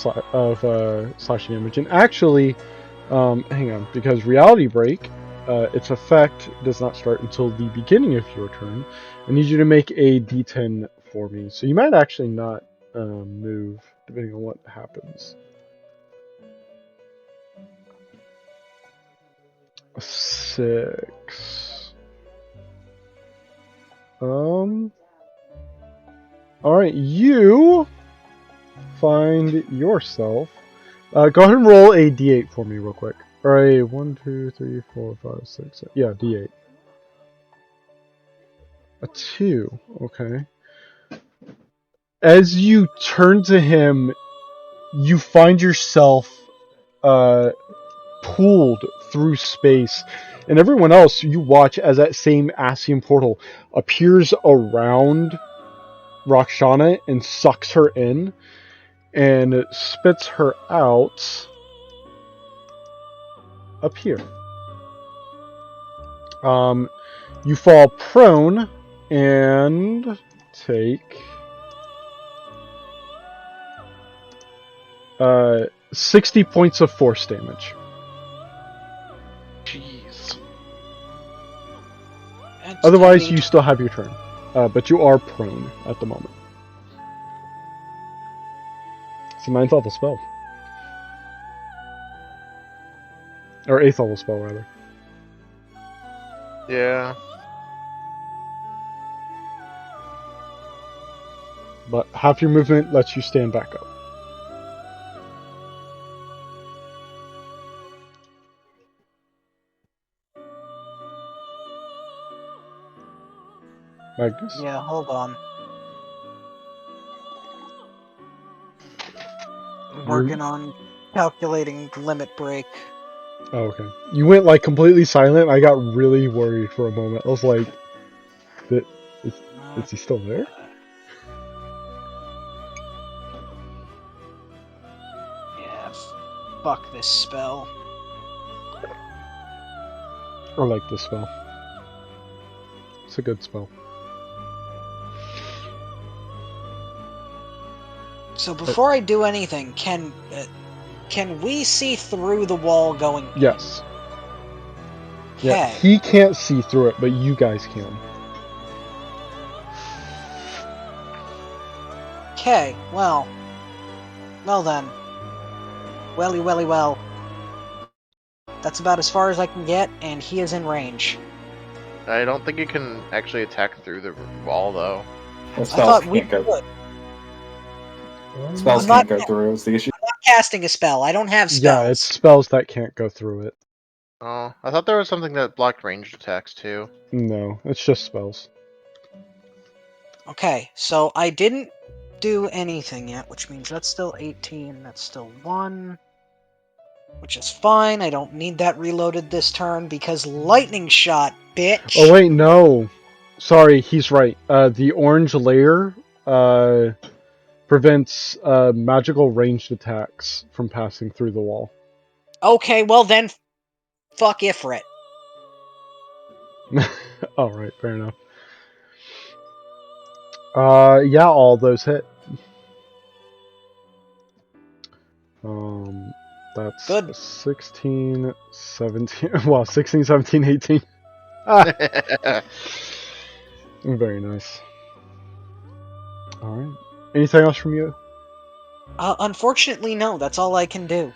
slashing damage. And actually, hang on, because Reality Break its effect does not start until the beginning of your turn. I need you to make a d10 for me. So you might actually not move, depending on what happens. 6. Alright, you find yourself. Go ahead and roll a d8 for me real quick. Or a 1, 2, 3, 4, 5, 6, 7. Yeah, d8. A 2. Okay. As you turn to him, you find yourself pulled through space. And everyone else, you watch as that same Asian portal appears around Rakshana and sucks her in and spits her out up here. You fall prone and take 60 points of force damage. Jeez. That's Otherwise, gonna be- you still have your turn, but you are prone at the moment. It's a 9th level spell. Or 8th level spell, rather. Yeah. But half your movement lets you stand back up. Magnus? Yeah, hold on. I'm working on calculating limit break. Oh, okay. You went like completely silent. I got really worried for a moment. I was like, is he still there? Yeah, fuck this spell. I like this spell. It's a good spell. So before I do anything, can we see through the wall going? Yes. Yeah, Okay. he can't see through it, but you guys can. Okay. Well then. Well. That's about as far as I can get, and he is in range. I don't think you can actually attack through the wall, though. The I spells thought we can't go. could. Spells I'm can't not- go through. Is the issue? I'm not casting a spell. I don't have spells. Yeah, it's spells that can't go through it. Oh, I thought there was something that blocked ranged attacks, too. No, it's just spells. Okay, so I didn't do anything yet, which means that's still 18, that's still 1. Which is fine, I don't need that reloaded this turn, because lightning shot, bitch! Oh wait, no. Sorry, he's right. The orange layer prevents magical ranged attacks from passing through the wall. Okay, well then, fuck Ifrit. Alright, fair enough. Yeah, all those hit. That's Good. 16, 17, well, 16, 17, 18. Ah, very nice. Alright. Anything else from you? Unfortunately, no, that's all I can do.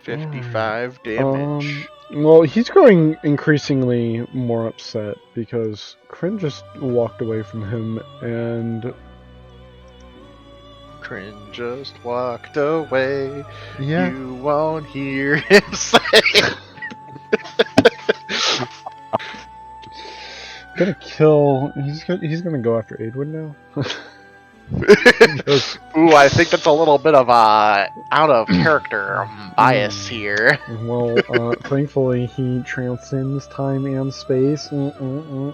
55 damage. Well, he's growing increasingly more upset because Kryn just walked away from him and... Kryn just walked away. Yeah. You won't hear him say. Gonna kill... He's gonna go after Aidwood now? Ooh, I think that's a little bit of out of character bias here. Well, thankfully he transcends time and space. No.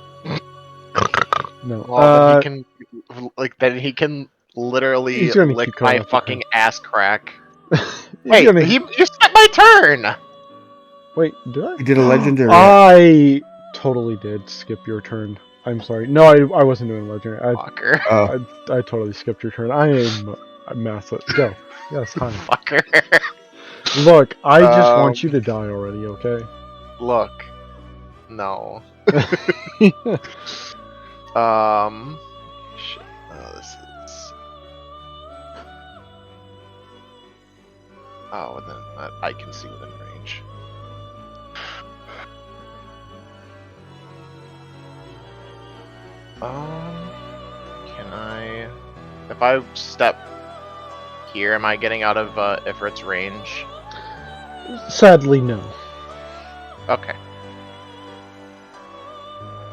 Well, then he can literally He's gonna lick keep going my after fucking ass crack. he's Wait, gonna- you skipped my turn! Wait, did I? You did a legendary. I totally did skip your turn. I'm sorry. No, I wasn't doing legendary. Fucker. Oh, I totally skipped your turn. I am massive. Go. Yes, hi. Fucker. Look, I just want you to die already, okay? Look. No. Yeah. Shit. Oh, this is. Oh, and then I can see within range. Can I? If I step here, am I getting out of Ifrit's range? Sadly, no. Okay.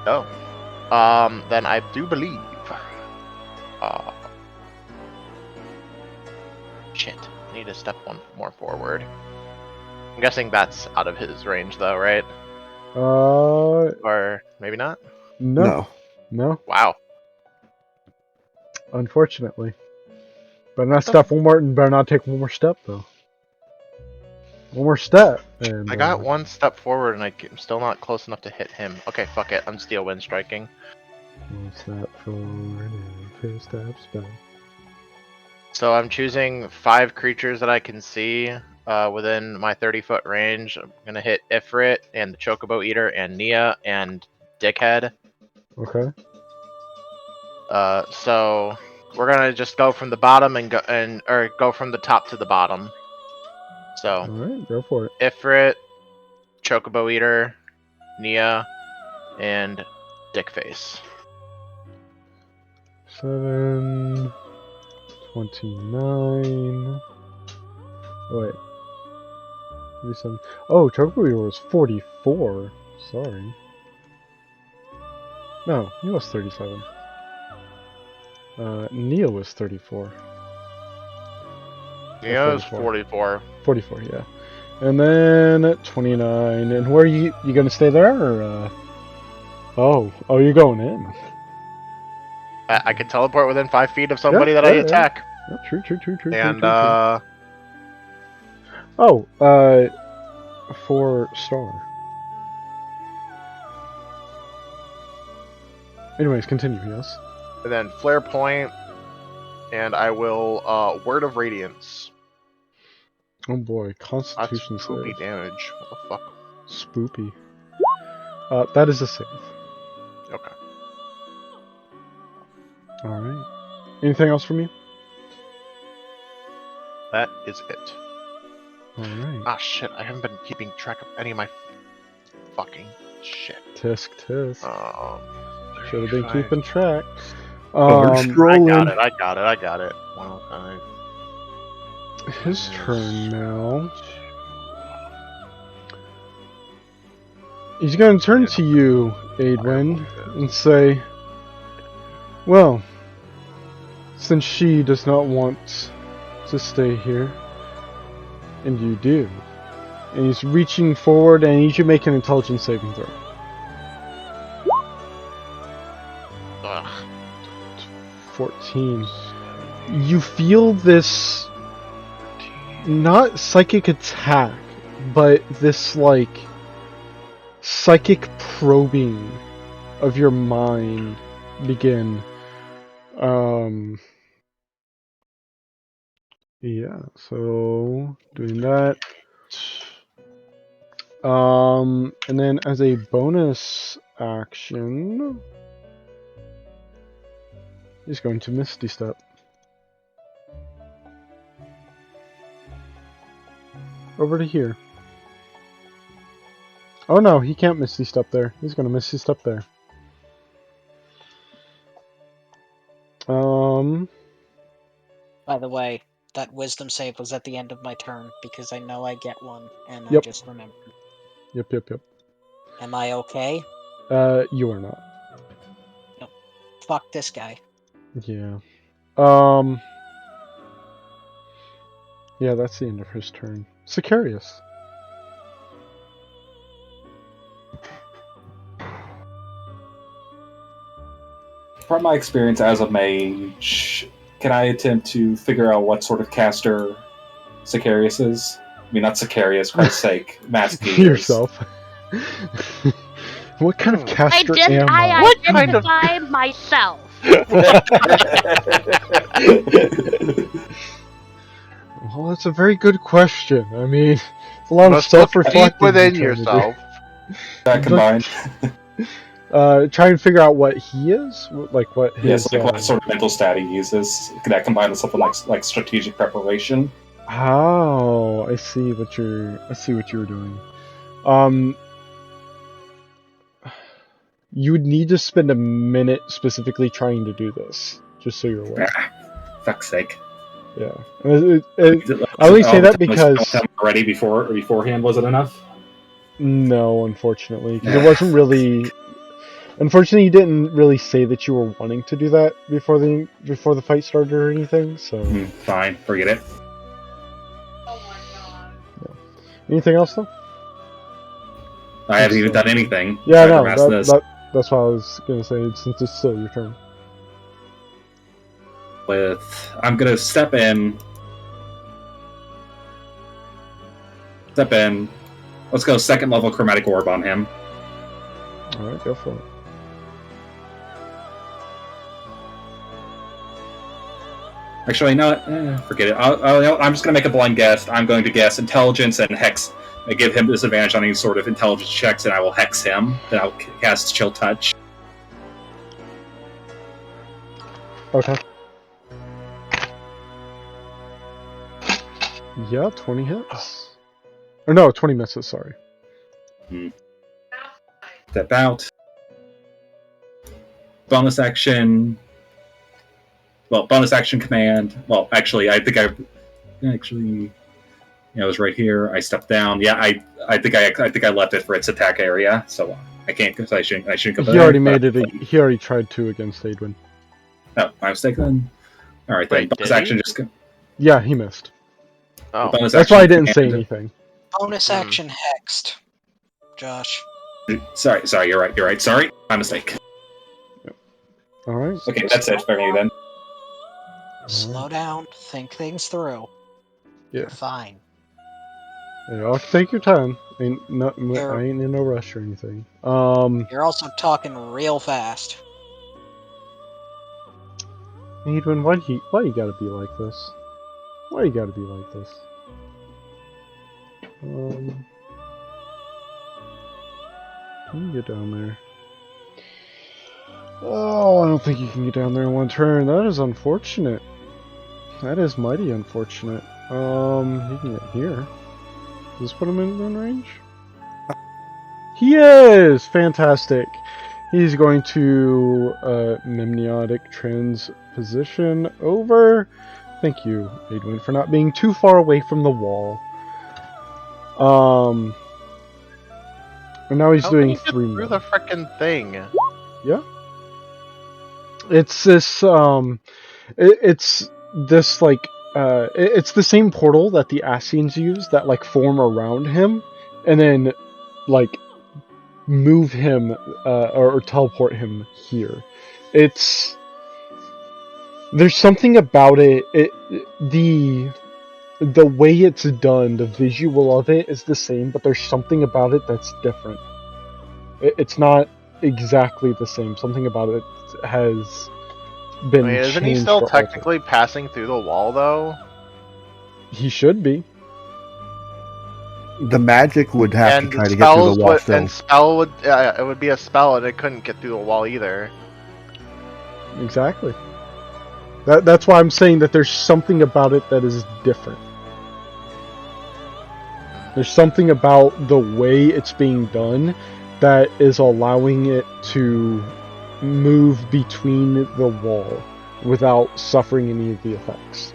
Oh. Then I do believe. Shit. I need to step one more forward. I'm guessing that's out of his range, though, right? Or maybe not? No. No, Wow. unfortunately. Better not step one more, and better not take one more step, though. One more step, and I got one step forward, and I'm still not close enough to hit him. Okay, fuck it. I'm steel wind striking. one step forward and 2 steps back. So I'm choosing 5 creatures that I can see within my 30-foot range. I'm gonna hit Ifrit and the Chocobo Eater and Nia and Dickhead. Okay. So we're gonna just go from the bottom and go from the top to the bottom. So Alright, go for it. Ifrit, Chocobo Eater, Nia, and Dickface. 7, 29. Oh, wait. 37. Oh, Chocobo was 44. Sorry. No, he was 37. Nia was 34. Nia's 44. 44, yeah. And then 29. And where are you gonna stay there, or Oh, you're going in. I can teleport within 5 feet of somebody that I attack. Yeah, true. And true. Oh, 4-star. Anyways, continue, yes. and then flare point, and I will Word of Radiance. Oh boy, That's Constitution spoopy save. damage. What the fuck? Spoopy. That is a save. Okay. Alright. Anything else from you? That is it. Alright. Ah, shit. I haven't been keeping track of any of my fucking shit. Tisk. Should have been 35. keeping track. Scrolling. I got it. 105. His turn now. He's going to turn to you, Aidwin, and say, well, since she does not want to stay here, and you do, and he's reaching forward, and you should make an intelligence saving throw. Ugh. 14. You feel this, not psychic attack, but this, like, psychic probing of your mind begin. Yeah, so doing that. And then as a bonus action, he's going to Misty Step. Over to here. Oh no, he can't Misty Step there. He's gonna Misty Step there. By the way, that wisdom save was at the end of my turn, because I know I get one, and I Yep. just remembered. Yep. Am I okay? You are not. Nope. Fuck this guy. Yeah. Yeah, that's the end of his turn. Sicarius. From my experience as a mage, can I attempt to figure out what sort of caster Sicarius is? I mean, not Sicarius, Christ's sake. Master Yourself. What kind of caster am I? I identify myself. Well, that's a very good question. I mean, it's a lot of Must look self-reflecting. deep within you're trying to do. yourself. That combined. Try and figure out what he is, like what his. Yes, like what sort of mental stat he uses. That combined with something like strategic preparation. Oh, I see what you're doing. You would need to spend a minute specifically trying to do this, just so you're aware. Fuck's sake. Yeah. I only say that because already beforehand wasn't enough. no, unfortunately, because it wasn't really. Unfortunately, you didn't really say that you were wanting to do that before the fight started or anything. So fine, forget it. Yeah. Anything else though? I haven't even done anything. Yeah, no, that's what I was gonna say. Since it's still your turn. I'm gonna step in. Let's go second level chromatic orb on him. All right, go for it. Actually, no, forget it. I'm just going to make a blind guess. I'm going to guess intelligence and hex. I give him disadvantage on any sort of intelligence checks, and I will hex him. Then I'll cast Chill Touch. Okay. Yeah, 20 hits. Or no, 20 misses, sorry. Step out. Bonus action. Well, bonus action command. Well, actually, I think it was right here. I stepped down. Yeah, I think I left it for its attack area, so I can't because I shouldn't go. He already made it. He already tried to against Adwin. Oh, my mistake then. All right, then. Bonus action just go. Yeah, he missed. Oh, that's why I didn't say anything. Bonus action hexed. Josh. Sorry. You're right. Sorry, my mistake. Yep. All right. Okay, that's it for me then. Slow down. Think things through. Yeah. You're fine. Yeah, I'll take your time. I ain't in no rush or anything. You're also talking real fast. Edwin, why you gotta be like this? Why you gotta be like this? Can you get down there? Oh, I don't think you can get down there in one turn. That is unfortunate. That is mighty unfortunate. He can get here. Does this put him in range? He is! Fantastic. He's going to Memniotic transposition over. Thank you, Adwin, for not being too far away from the wall. And now he's doing 3 more. Through the frickin' thing. Yeah. It's this it's this like it's the same portal that the Ascians use that like form around him and then like move him or teleport him here. There's something about it. The way it's done, the visual of it is the same, but there's something about it that's different. It's not exactly the same. Something about it has been changed. Isn't he still technically passing through the wall, though? He should be. The magic would have to try to get through the wall still. And spell would, it would be a spell, and it couldn't get through the wall either. Exactly. That's why I'm saying that there's something about it that is different. There's something about the way it's being done that is allowing it to move between the wall without suffering any of the effects.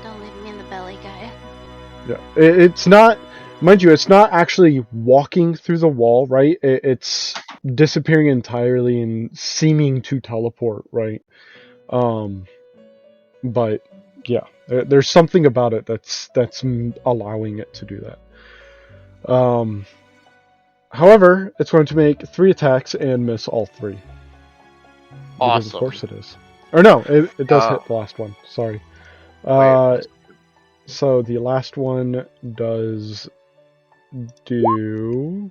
Don't leave me in the belly, guy. Yeah, it's not, mind you, it's not actually walking through the wall, right? It's disappearing entirely and seeming to teleport, right? But yeah, there's something about it that's allowing it to do that. However, it's going to make 3 attacks and miss all 3. Awesome. Because of course it is. Or no, it does hit the last one. Sorry. So the last one does do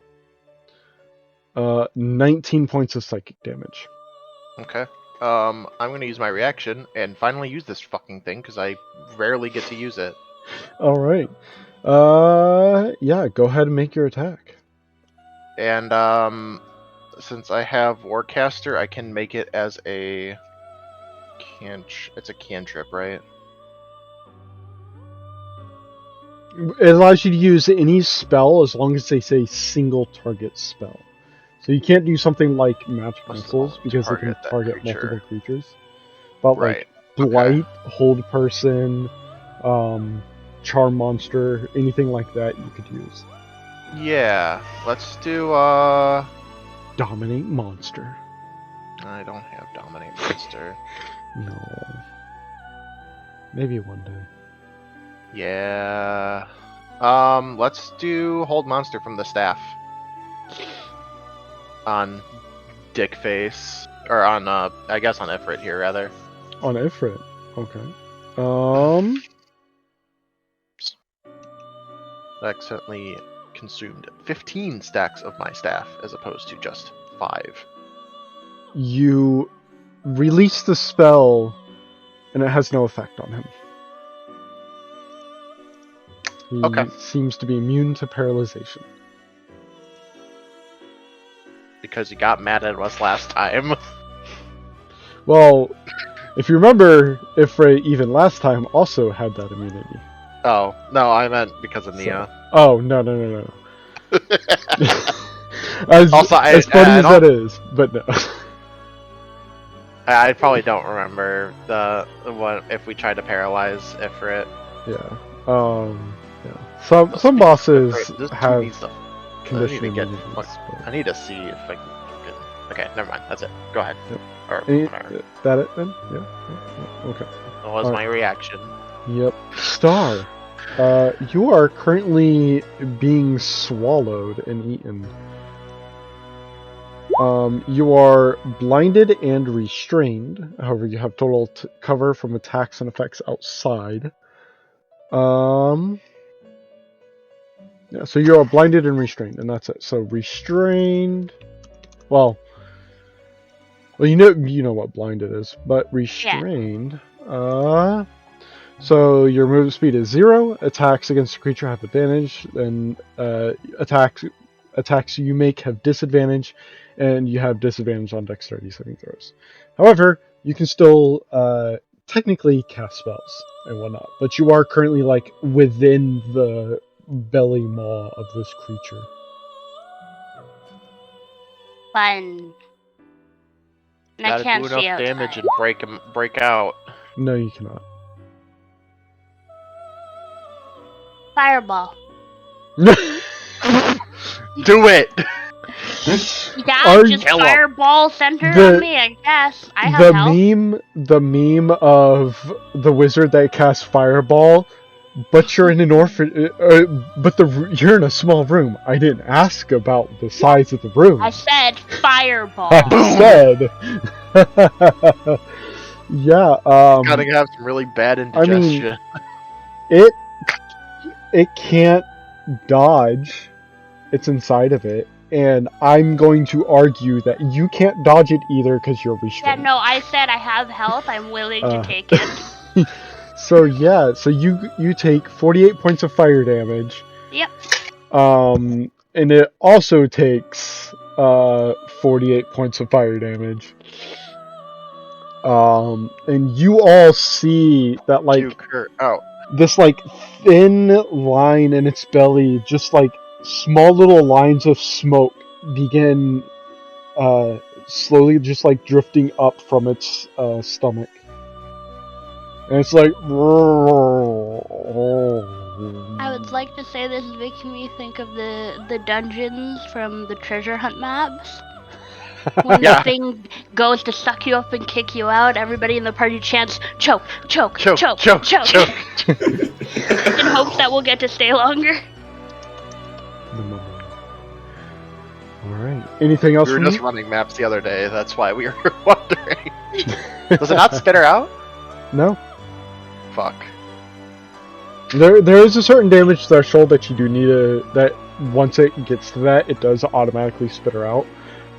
19 points of psychic damage. Okay. I'm gonna use my reaction and finally use this fucking thing because I rarely get to use it. All right. Yeah, go ahead and make your attack. And since I have Warcaster, I can make it as a it's a cantrip, right? It allows you to use any spell as long as they say single target spell. So you can't do something like magic Must missiles because it can target that target creature. multiple creatures. But Right. like blight, hold person, charm monster, anything like that you could use. Yeah. Let's do Dominate monster. I don't have Dominate Monster. No. Maybe one day. Yeah. Let's do Hold Monster from the staff. On Dickface. Or on I guess on Ifrit here rather. On Ifrit. Okay. I accidentally consumed 15 stacks of my staff as opposed to just 5. You release the spell and it has no effect on him. He Okay. seems to be immune to paralyzation. Because you got mad at us last time. Well, if you remember, Ifrit even last time also had that immunity. Oh, no, I meant because of Nia. Oh, no. as Also, as funny as that is, but no. I probably don't remember the one if we tried to paralyze Ifrit. Yeah. Yeah. Some bosses This have needs to, conditioning get. immunities. I need to see if I can. Okay, never mind. That's it. Go ahead. Yep. Or whatever. That it then? Yeah. Okay. That was my reaction. Yep. Star. You are currently being swallowed and eaten. You are blinded and restrained. However, you have total cover from attacks and effects outside. Yeah, so you are blinded and restrained, and that's it. So restrained. Well, you know what blinded is, but restrained. Yeah. So your movement speed is 0. Attacks against the creature have advantage, and attacks you make have disadvantage, and you have disadvantage on dexterity saving throws. However, you can still technically cast spells and whatnot, but you are currently like within the belly maw of this creature. Fun. And I can't do see enough outside. damage and break out. No, you cannot. Fireball. Do it! Yeah, just fireball center on me, I guess. I have health. The meme of the wizard that casts fireball, but you're in an you're in a small room. I didn't ask about the size of the room. I said fireball. I said. Yeah. Gotta have some really bad indigestion. I mean, it can't dodge. It's inside of it. And I'm going to argue that you can't dodge it either because you're restrained. Yeah, no, I said I have health. I'm willing to take it. So yeah, so you take 48 points of fire damage. Yep. And it also takes 48 points of fire damage. And you all see that like this like thin line in its belly, just like small little lines of smoke begin slowly just like drifting up from its stomach. And it's like I would like to say this is making me think of the dungeons from the treasure hunt maps. When the thing goes to suck you up and kick you out, everybody in the party chants, choke, choke, choke, choke, choke. In hopes that we'll get to stay longer. Alright. Anything else? We were just running maps the other day, that's why we were wondering. Does it not spit her out? No. Fuck. There is a certain damage threshold that you do need that once it gets to that, it does automatically spit her out.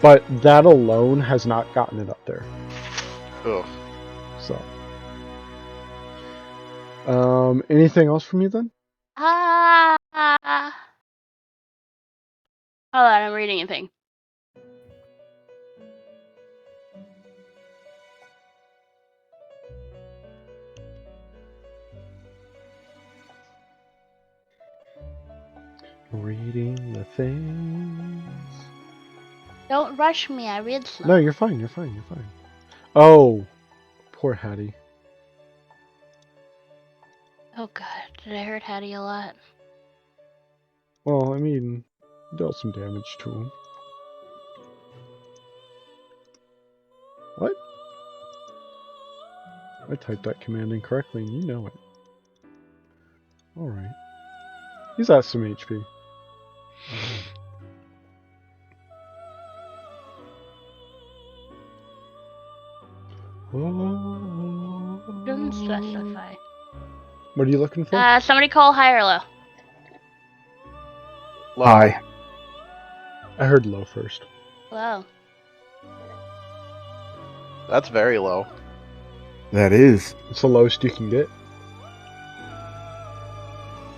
But that alone has not gotten it up there. Ugh. So. Anything else from you then? Hold on, I'm reading a thing. Reading the things. Don't rush me, I read slow. No, you're fine. You're fine. You're fine. Oh, poor Hattie. Oh god, did I hurt Hattie a lot? Well, I mean, dealt some damage to him. What? I typed that command incorrectly, and you know it. Alright. He's at some HP. Doesn't specify. What are you looking for? Somebody call high or low. Hi. I heard low first. Low. That's very low. That is. It's the lowest you can get.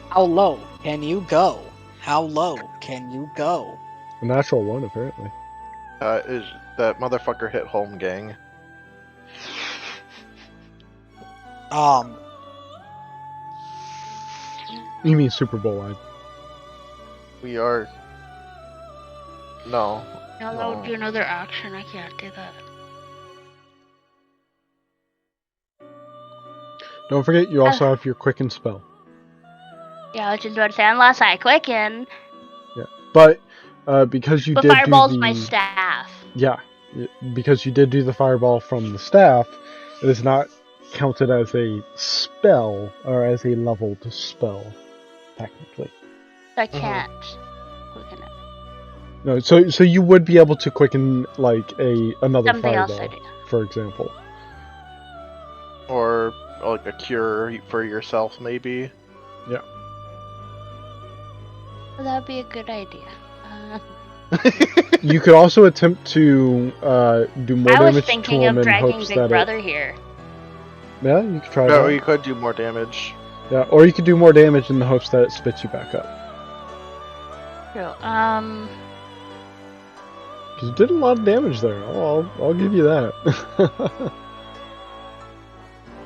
How low can you go? How low can you go? A natural one, apparently. Is that motherfucker hit home, gang? You mean Super Bowl line? We are. No. No, that would be another action. I can't do that. Don't forget, you also have your quicken spell. Yeah, I was just about to say, unless I quicken. Yeah, but because you But did fireball's do the my staff. yeah, because you did do the fireball from the staff, it is not counted as a spell or as a leveled spell, technically. I can't quicken it. No, so you would be able to quicken like another Something else fireball, I do. for example. Or like a cure for yourself, maybe. Yeah. Well, that'd be a good idea. You could also attempt to do more I was damage to thinking him of in dragging hopes Big that Brother here. Yeah, you could try No, that. you could do more damage. Yeah, or you could do more damage in the hopes that it spits you back up. True. Because you did a lot of damage there. I'll give you that.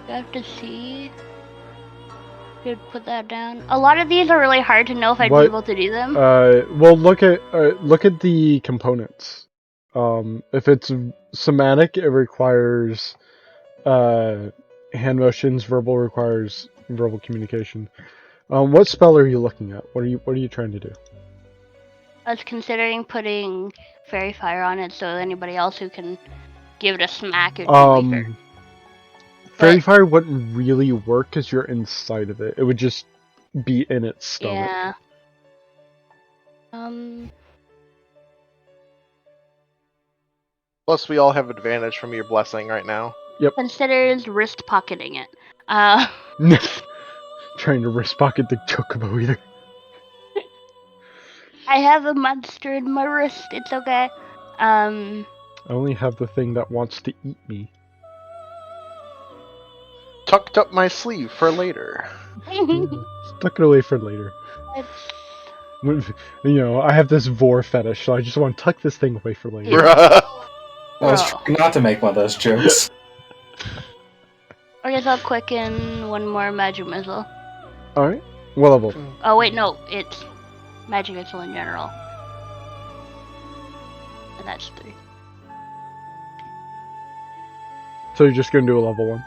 I have to see. Could put that down. A lot of these are really hard to know if I'd be able to do them. Well, look at the components. If it's somatic, it requires hand motions. Verbal requires verbal communication. What spell are you looking at? What are you trying to do? I was considering putting Fairy Fire on it so anybody else who can give it a smack would be weaker. Fairy Fire wouldn't really work because you're inside of it. It would just be in its stomach. Yeah. Plus, we all have advantage from your blessing right now. Yep. Considers wrist pocketing it. Trying to wrist pocket the chocobo either. I have a monster in my wrist. It's okay. I only have the thing that wants to eat me. Tucked up my sleeve for later. Yeah, tuck it away for later. I have this vor fetish, so I just want to tuck this thing away for later. I was trying not to make one of those jokes. I guess I'll quicken one more magic missile. Alright. What level? Oh wait, no, it's magic missile in general. And that's 3. So you're just gonna do a level 1?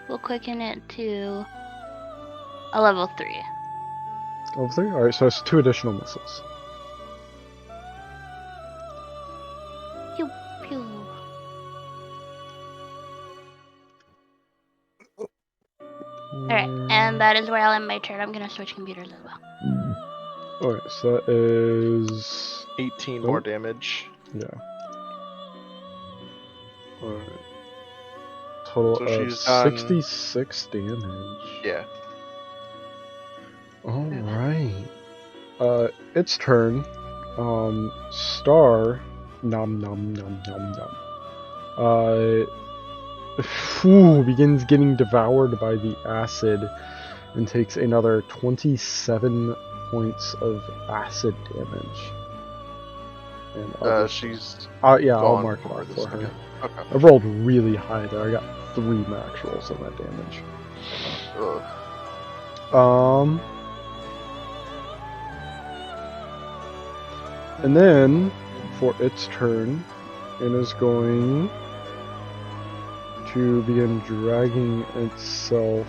We'll quicken it to a level 3. Level 3? Alright, so it's 2 additional missiles. Pew pew. Alright, and that is where I'll end my turn. I'm gonna switch computers as well. Alright, so that is 18 more damage. Yeah. Alright. Total So of she's done 66 damage. Yeah. Alright. Its turn. Star nom nom nom nom nom. begins getting devoured by the acid and takes another 27 points of acid damage. And She's yeah, I'll gone mark it for off this. for her. Okay. I rolled really high there. I got 3 max rolls on that damage. Ugh. And then for its turn, it is going to begin dragging itself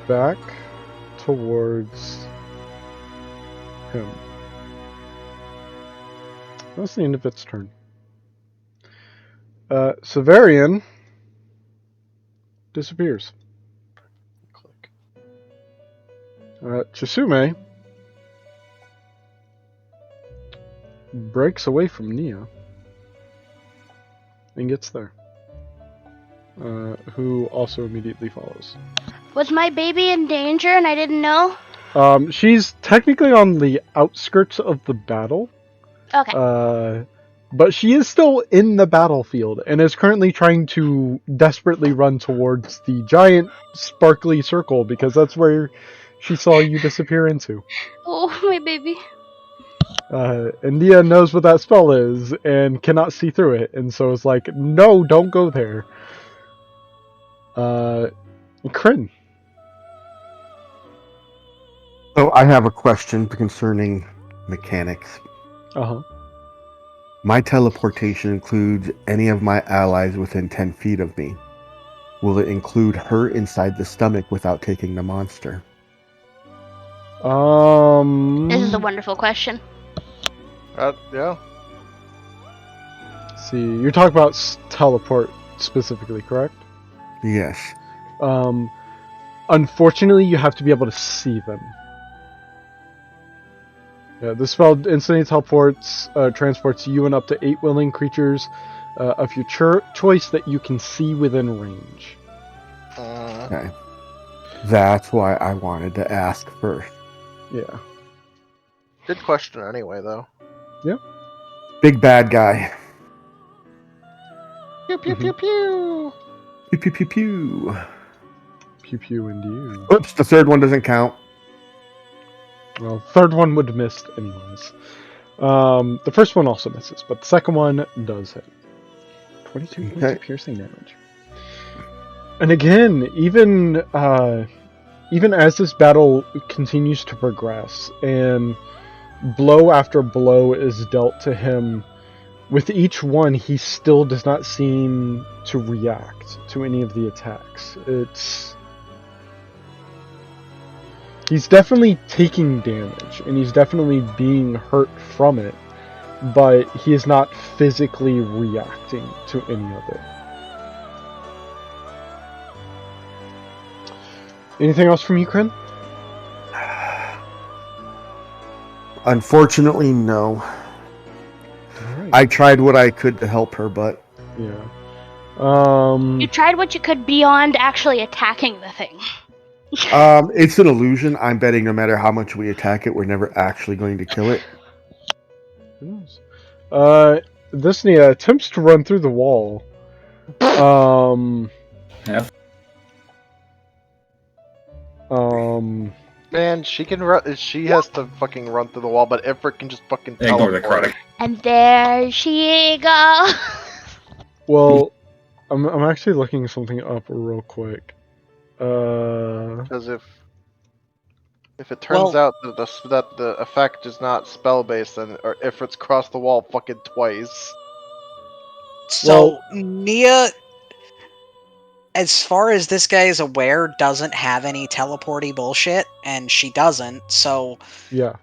back towards him. That's the end of its turn. Severian disappears. Click. Chisume breaks away from Nia and gets there. Who also immediately follows. Was my baby in danger and I didn't know? She's technically on the outskirts of the battle. Okay. But she is still in the battlefield and is currently trying to desperately run towards the giant sparkly circle because that's where she saw you disappear into. Oh, my baby. And Nia knows what that spell is and cannot see through it, and so it's like, no, don't go there. Kryn. So I have a question concerning mechanics. Uh-huh. My teleportation includes any of my allies within 10 feet of me. Will it include her inside the stomach without taking the monster? This is a wonderful question. Yeah. See, you're talking about teleport specifically, correct? Yes. Unfortunately, you have to be able to see them. Yeah, the spell instantly transports you and up to 8 willing creatures of your choice that you can see within range. Okay. That's why I wanted to ask first. Yeah. Good question anyway, though. Yeah. Big bad guy. Pew pew pew pew. Pew pew pew pew. Pew pew indeed. Oops, the third one doesn't count. Well, third one would have missed anyways. The first one also misses, but the second one does hit. 22 points of piercing damage. And again, even as this battle continues to progress and blow after blow is dealt to him, with each one he still does not seem to react to any of the attacks. He's definitely taking damage, and he's definitely being hurt from it, but he is not physically reacting to any of it. Anything else from you, Kryn? Unfortunately, no. Alright. I tried what I could to help her, but... Yeah. You tried what you could beyond actually attacking the thing. It's an illusion. I'm betting no matter how much we attack it, we're never actually going to kill it. Who knows? This Nia attempts to run through the wall. Man, she can run. She has to fucking run through the wall, but Ifrit can just fucking Ignore the teleport. credit. And there she goes. Well, I'm actually looking something up real quick. Because if it turns out that the effect is not spell based, then or Ifrit's crossed the wall fucking twice. So Nia, as far as this guy is aware, doesn't have any teleporty bullshit, and she doesn't. So yeah.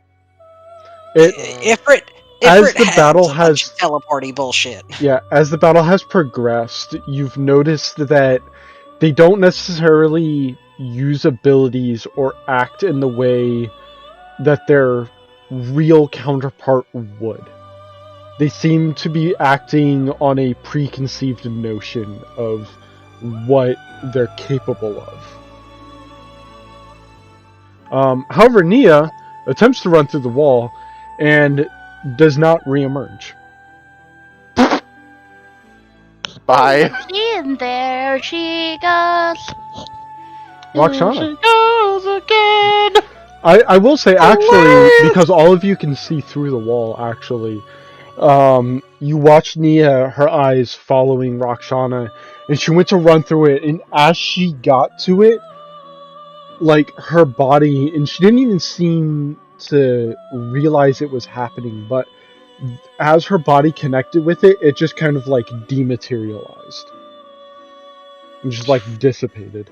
Ifrit as the has battle a bunch of teleporty bullshit. Yeah, as the battle has progressed, you've noticed that they don't necessarily use abilities or act in the way that their real counterpart would. They seem to be acting on a preconceived notion of what they're capable of. However, Nia attempts to run through the wall and does not reemerge. Bye. And there she goes. Roxana. There she goes again. I will say, actually, Hilarious! because all of you can see through the wall, actually, you watched Nia, her eyes following Roxana, and she went to run through it, and as she got to it, like, her body, and she didn't even seem to realize it was happening, but as her body connected with it, it just kind of, like, dematerialized. And just, like, dissipated.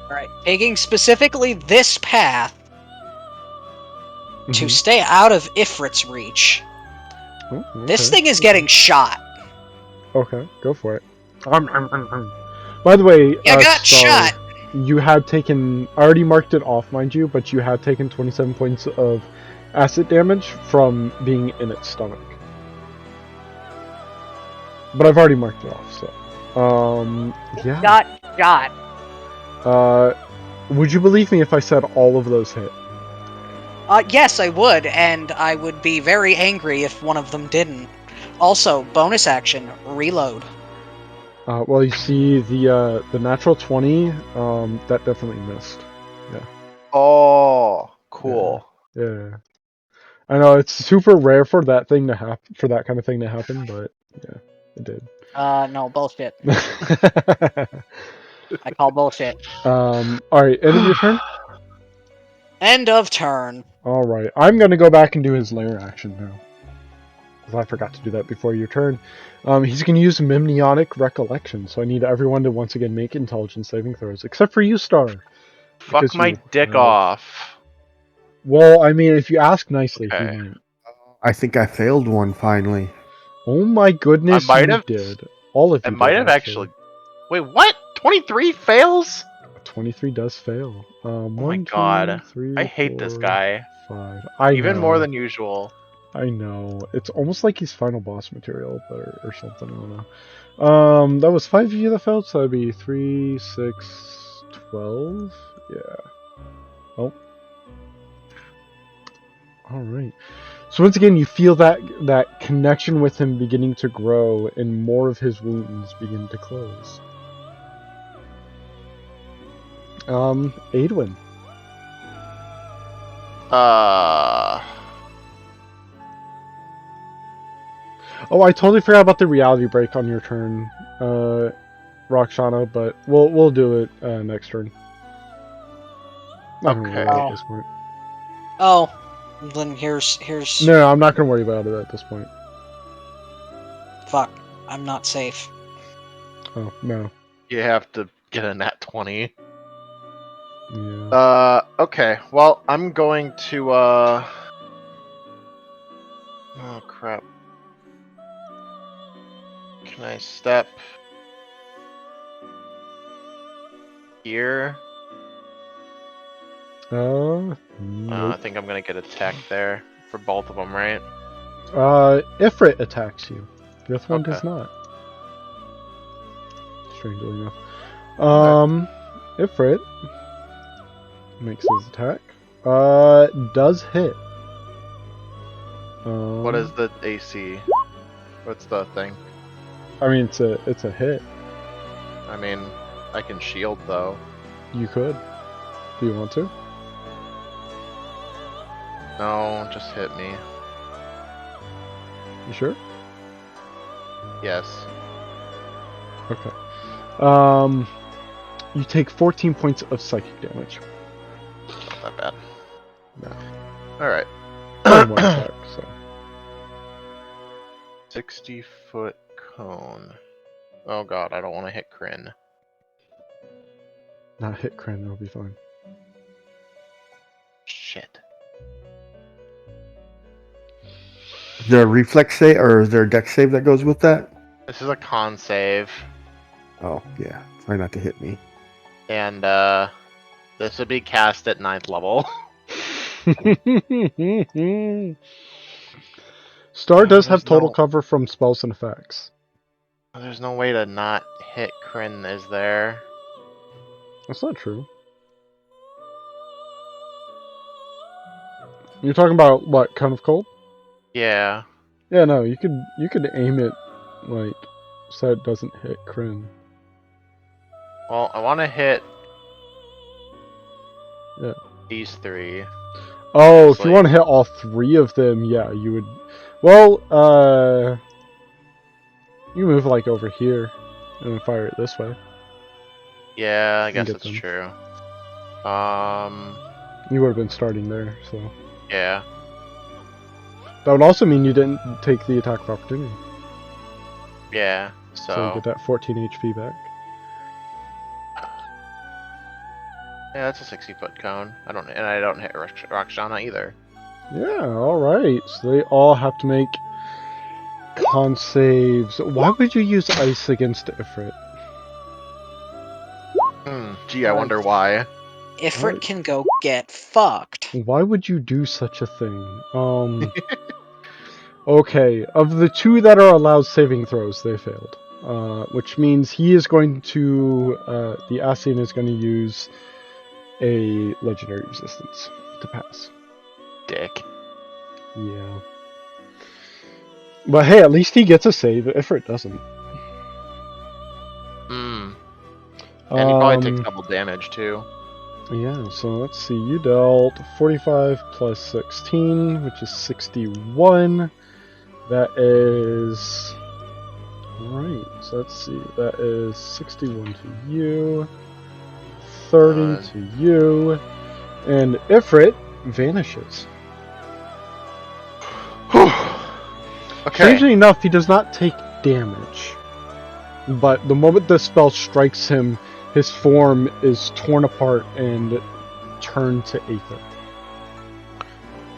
Alright, taking specifically this path to Mhm. stay out of Ifrit's reach. Oh, This okay. thing is getting shot. Okay, go for it. By the way, You got Star, shot. you had taken, I already marked it off, mind you, but you had taken 27 points of acid damage from being in its stomach. But I've already marked it off, so. Yeah. Got shot. Would you believe me if I said all of those hit? Yes, I would, and I would be very angry if one of them didn't. Also, bonus action, reload. Well, you see the natural 20, that definitely missed. Oh, cool. Yeah. I know it's super rare for that thing to happen, for that kind of thing to happen, but yeah, it did. No, bullshit. I call bullshit. Alright, end of your turn? End of turn. Alright, I'm gonna go back and do his lair action now. Because I forgot to do that before your turn. He's gonna use Mnemonic Recollection, so I need everyone to once again make intelligence saving throws, except for you, Star. Fuck Because my you- dick off. Well, I mean, if you ask nicely, he Okay. might. I think I failed one finally. Oh my goodness, I might you have- did. All of you I might did, have actually. Wait, what? 23 fails? 23 does fail. Oh my 1, 2, god. 3, I hate this 4, guy. 5. I Even know. more than usual. I know. It's almost like he's final boss material, or something. I don't know. That was 5 of you that failed, so that'd be 3, 6, 12. Yeah. Oh. Alright. So once again, you feel that connection with him beginning to grow, and more of his wounds begin to close. Adwin. Oh, I totally forgot about the reality break on your turn, Roxana, but we'll do it next turn. Not gonna worry about it at this point. Oh, then here's... No, I'm not gonna worry about it at this point. Fuck, I'm not safe. Oh, no. You have to get a nat 20. Yeah. Okay. Well, I'm going to, Oh, crap. Can I step here? I Nope. think I'm gonna get attacked there for both of them, right? Ifrit attacks you. The other one Okay. does not. Strangely enough. Ifrit makes his attack. Does hit. What is the AC? What's the thing? I mean, it's a hit. I mean, I can shield though. You could. Do you want to? No, just hit me. You sure? Yes. Okay. You take 14 points of psychic damage. Not that bad. No. Alright. Only one attack, so. 60-foot cone. Oh god, I don't want to hit Kryn. Not hit Kren, it'll be fine. Shit. Is there a reflex save or is there a dex save that goes with that? This is a con save. Oh, yeah. Try not to hit me. And, this would be cast at 9th level. Star does have There's total no- cover from spells and effects. There's no way to not hit Kryn, is there? That's not true. You're talking about what, Cone of Cold? Yeah. Yeah, no, you could aim it like so it doesn't hit Kryn. Well, I want to hit. Yeah. These 3. Oh, if you want to hit all 3 of them, yeah, you would. Well, you move like over here and then fire it this way. Yeah, I guess get that's them. true. You would have been starting there, so Yeah. that would also mean you didn't take the attack of opportunity. Yeah. So you get that 14 HP back. Yeah, that's a 60-foot cone. I don't hit Rakshana either. Yeah, alright. So they all have to make con saves. Why would you use ice against Ifrit? Gee, I wonder why. Ifrit can go get fucked. Why would you do such a thing? Okay, of the 2 that are allowed saving throws, they failed. Which means he is going to, the Ascian is going to use a legendary resistance to pass. Dick. Yeah. But hey, at least he gets a save. Ifrit doesn't. And he probably takes double damage too. Yeah, so let's see. You dealt 45 plus 16, which is 61. That is... Alright, so let's see. That is 61 to you, 30 to you, and Ifrit vanishes. Okay. Strangely enough, he does not take damage. But the moment the spell strikes him, his form is torn apart and turned to aether.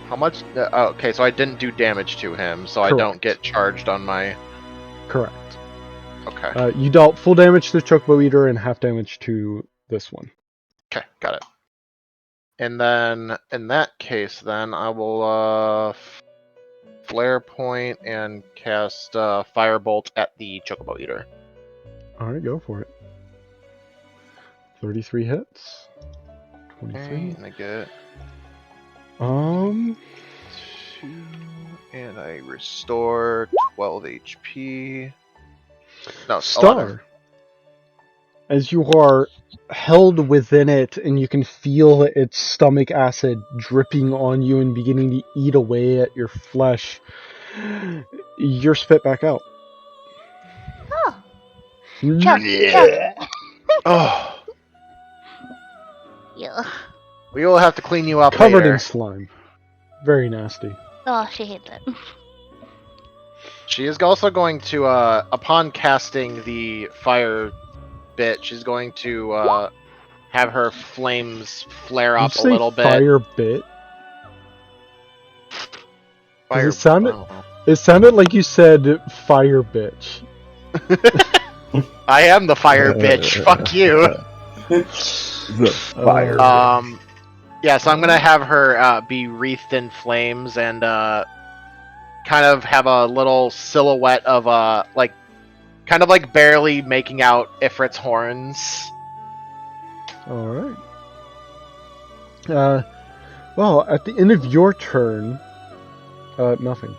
How much? Okay, so I didn't do damage to him, so Correct. I don't get charged on my... Correct. Okay. You dealt full damage to the Chocobo Eater and half damage to this one. Okay, got it. And then, in that case, then, I will, Flare Point and cast, Firebolt at the Chocobo Eater. Alright, go for it. 33 hits. 23. Okay, and I get 2, and I restore 12 HP. No, Star. 11. As you are held within it and you can feel its stomach acid dripping on you and beginning to eat away at your flesh, you're spit back out. Oh. Chuck. Oh, Yeah. we will have to clean you up Covered later. in slime. Very nasty. Oh, she hates it. She is also going to, upon casting the fire bit, she's going to have her flames flare up Did you a say little bit. fire bit? Fire. It sounded, I don't know. it sounded like you said fire bitch. I am the fire bitch. Fuck you. The fire. Yeah, so I'm gonna have her be wreathed in flames and kind of have a little silhouette of kind of like barely making out Ifrit's horns. Alright. Well, at the end of your turn, nothing.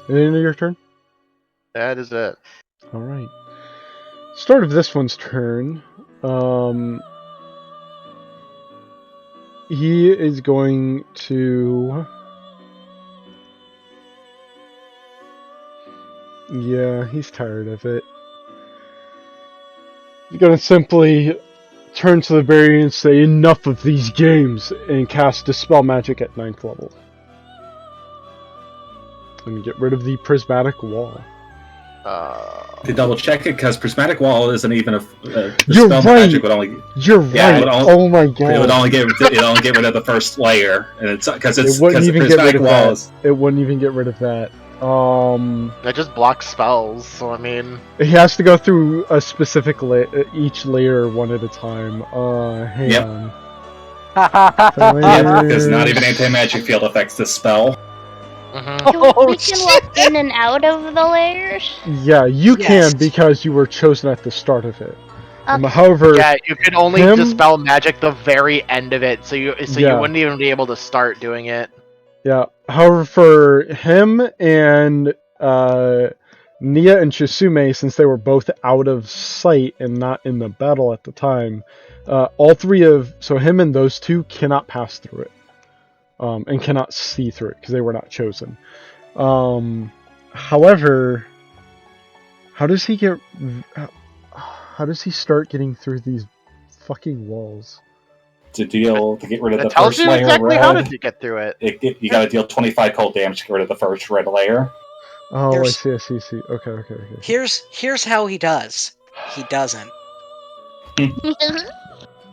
At the end of your turn? That is it. Alright. Start of this one's turn, he is going to... Yeah, he's tired of it. He's gonna simply turn to the barrier and say, "Enough of these games," and cast Dispel Magic at 9th level. And get rid of the Prismatic Wall. To double check it, because Prismatic Wall isn't even a You're spell right! magic would only You're Yeah, right! it would Oh my god! it would only get rid of the first layer, and it's because It wouldn't even get rid Prismatic of Wall that. is It wouldn't even get rid of that. That just blocks spells, so I mean... He has to go through a specific each layer one at a time. Hang Yep. on. because not even anti-magic field affects this spell. We can walk in and out of the layers. Yeah, you Yes. can because you were chosen at the start of it. Okay. However, Yeah, you can only him- dispel magic the very end of it, so you Yeah. wouldn't even be able to start doing it. Yeah. However, for him and Nia and Chisume, since they were both out of sight and not in the battle at the time, all three of him and those two cannot pass through it, and cannot see through it because they were not chosen. However, how does he start getting through these fucking walls? To get rid of It the tells first you layer exactly of how red, to get through it. you gotta deal 25 cold damage to get rid of the first red layer. Oh, Here's- I see. Okay. Here's how he does. He doesn't.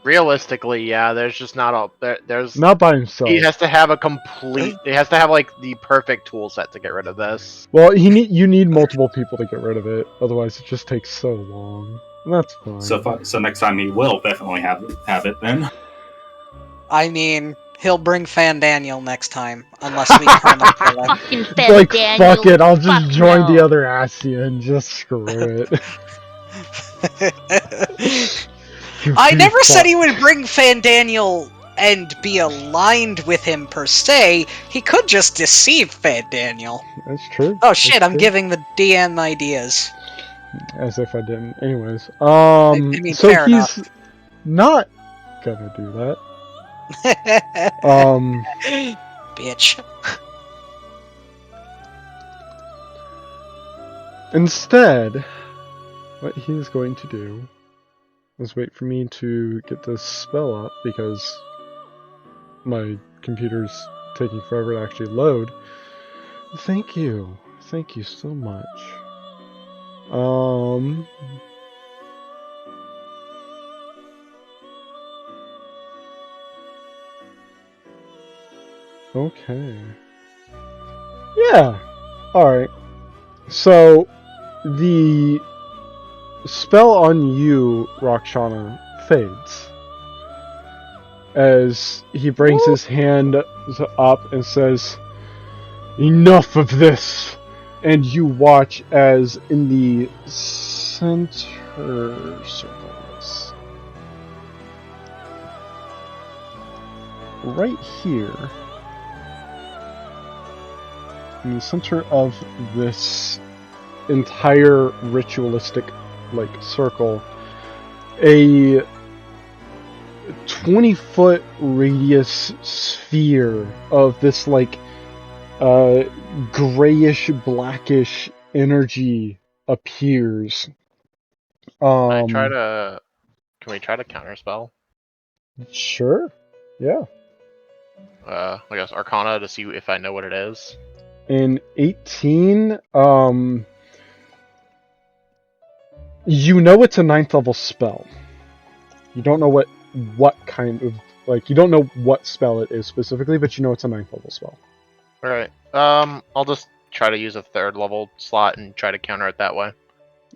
Realistically, yeah, there's just not a there's Not by himself. he has to have a complete. He has to have like the perfect tool set to get rid of this. Well, you need multiple people to get rid of it. Otherwise, it just takes so long. And that's fine. So next time he will definitely have it then. I mean, he'll bring Fan Daniel next time, unless we perma kill him. Instead like, of Daniel, fuck it, I'll just fuck join no. the other Assia and just screw it. I never said he would bring Fan Daniel and be aligned with him per se. He could just deceive Fan Daniel. That's true. Oh shit, That's I'm true. giving the DM ideas. As if I didn't. Anyways, I mean, so fair he's enough. not gonna do that. Bitch. Instead, what he's going to do is wait for me to get this spell up because my computer's taking forever to actually load. Thank you so much. Okay. Yeah. Alright. So, the spell on you, Rakshana, fades. As he brings his hand up and says, "Enough of this!" And you watch as in the center circles, right here, in the center of this entire ritualistic circle, a 20-foot radius sphere of this grayish blackish energy appears. Can we try to counterspell? Sure. Yeah. I guess Arcana to see if I know what it is. In 18, you know it's a 9th level spell. You don't know what kind of you don't know what spell it is specifically, but you know it's a 9th level spell. Alright. I'll just try to use a 3rd level slot and try to counter it that way.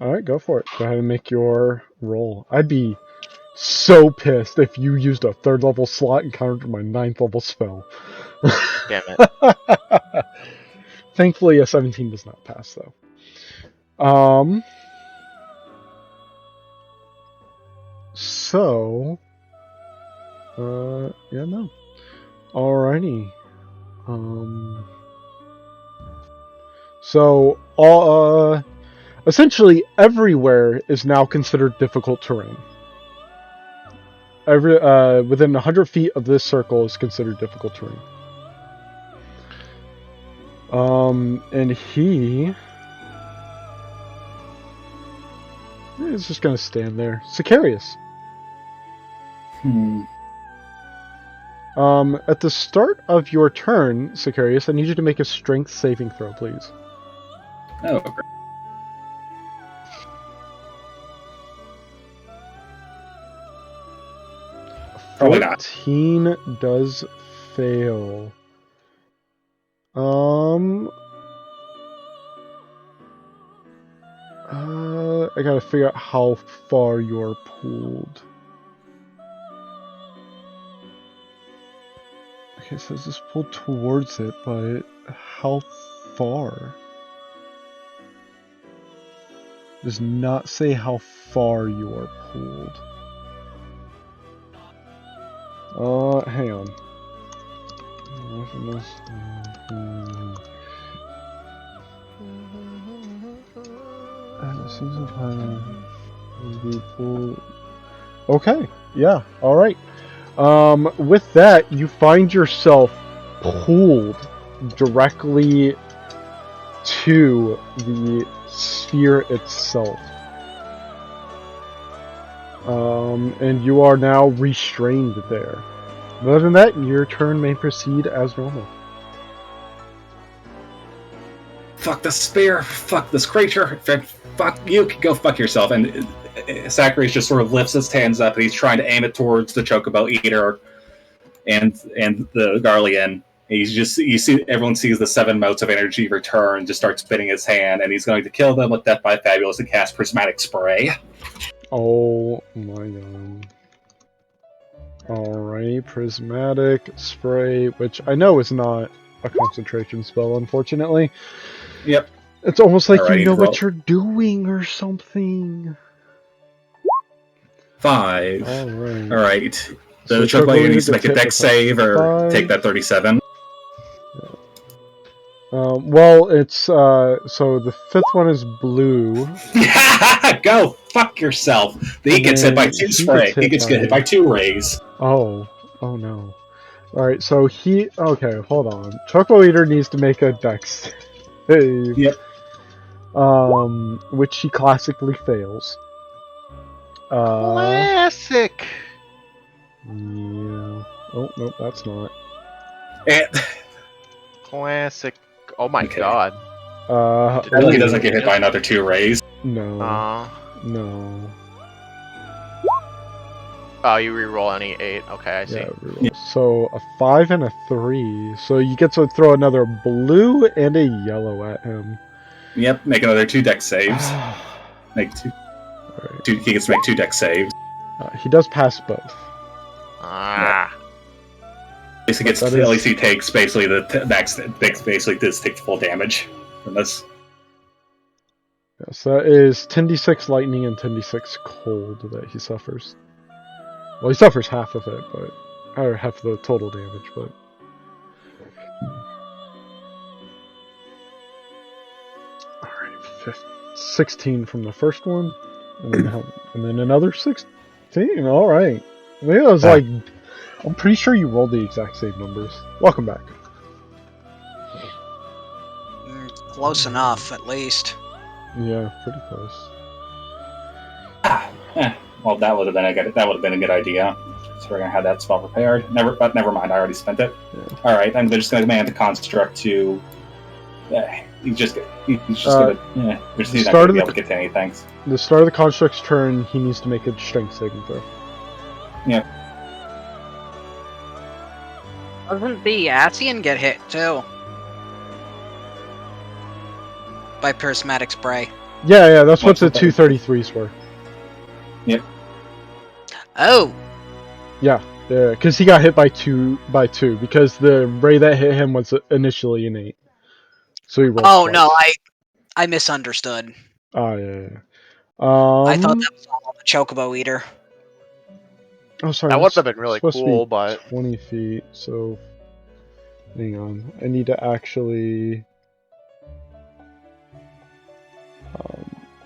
Alright, go for it. Go ahead and make your roll. I'd be so pissed if you used a 3rd level slot and countered my 9th level spell. Damn it. Thankfully, a 17 does not pass, though. So... yeah, no. Alrighty. So, essentially everywhere is now considered difficult terrain. Within 100 feet of this circle is considered difficult terrain. And he is just gonna stand there. Sicarius. At the start of your turn, Sicarius, I need you to make a strength saving throw, please. Oh, great. Probably not. 14 does fail. I gotta figure out how far you're pulled. Okay, so it's just pulled towards it, but how far? Does not say how far you are pulled. Hang on. Okay, yeah, alright. With that, you find yourself pulled directly to the sphere itself. And you are now restrained there. Other than that, your turn may proceed as normal. Fuck the spear, fuck this creature, fuck you, go fuck yourself. And Zachary just sort of lifts his hands up and he's trying to aim it towards the Chocobo Eater and the Garlean. He's just, you see, everyone sees the 7 motes of energy return, just starts spinning his hand, and he's going to kill them with Death by Fabulous and cast Prismatic Spray. Oh my god. Alright, Prismatic Spray, which I know is not a concentration spell, unfortunately. Yep. It's almost like Alrighty, you know roll. what you're doing or something. 5. Alright. Alright. So The Chocobo Eater needs to gets make a hit dex with a save or 5. take that 37. Well, it's, so the 5th one is blue. Go fuck yourself. He And gets hit by then 2 he spray. gets He gets hit hit by 2 rays. Oh no. Alright, so okay, hold on. Choco Eater needs to make a dex save. Yep. Which he classically fails. Classic. Yeah. Oh, nope, that's not. And Classic. Oh my Okay. god. he doesn't get hit by another 2 rays. No. No. Oh, you reroll any 8. Okay, I see. Yeah, reroll. So a 5 and a 3. So you get to throw another blue and a yellow at him. Yep, make another 2 dex saves. Make 2. Alright. He gets to make 2 dex saves. He does pass both. Ah. At least he gets. That At is- least he takes basically the max. Basically, this takes full damage from this. Yes, that is 10d6 lightning and 10d6 cold that he suffers. Well, he suffers half of it, or half of the total damage, but. Alright, 16 from the first one, and then another 16. Alright. Maybe I was like. I'm pretty sure you rolled the exact same numbers. Welcome back. Close enough, at least. Yeah, pretty close. Well, that would have been a good idea. So we're gonna have that spell prepared. But never mind. I already spent it. Yeah. All right, I'm just gonna command the construct to. He's just gonna. Yeah, he's not gonna be able to get to anything. The start of the construct's turn, he needs to make a strength saving throw. Yep. Doesn't the Asian get hit, too? By prismatic spray. Yeah, that's what What's the the 233s were. Yep. Oh! Yeah, because he got hit by two, because the ray that hit him was initially an 8. So he rolled Oh, twice. no, I misunderstood. Oh, yeah. I thought that was all the Chocobo Eater. Oh, sorry. That would this have been really is supposed to cool, be but 20 feet, so... Hang on. I need to actually...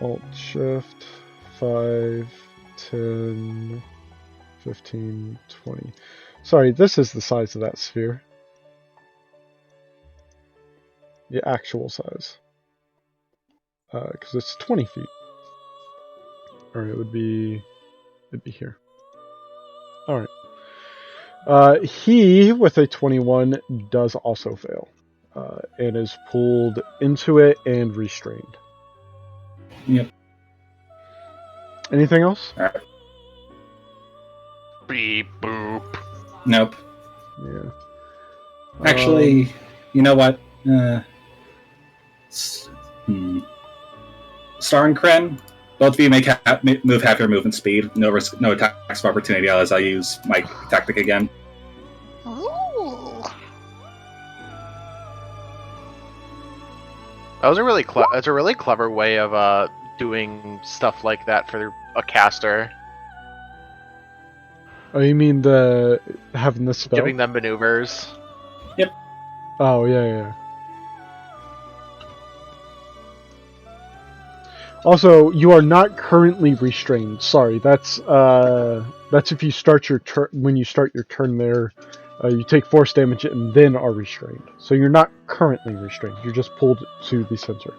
Alt-Shift, 5, 10, 15, 20. Sorry, this is the size of that sphere. The actual size. Because it's 20 feet. Or it'd be here. Alright. He, with a 21, does also fail. And is pulled into it and restrained. Yep. Anything else? All right. beep boop. Nope. Yeah. Actually, you know what? Star and Kren, both of you move half your movement speed. No risk, no attacks of opportunity as I use my tactic again. Ooh. That was a really that's a really clever way of doing stuff like that for a caster, Oh, you mean having the spell? giving them maneuvers. Yep. Oh, yeah. Also, you are not currently restrained. Sorry, that's if you start your turn. When you start your turn there, you take force damage and then are restrained. So you're not currently restrained. You're just pulled to the center.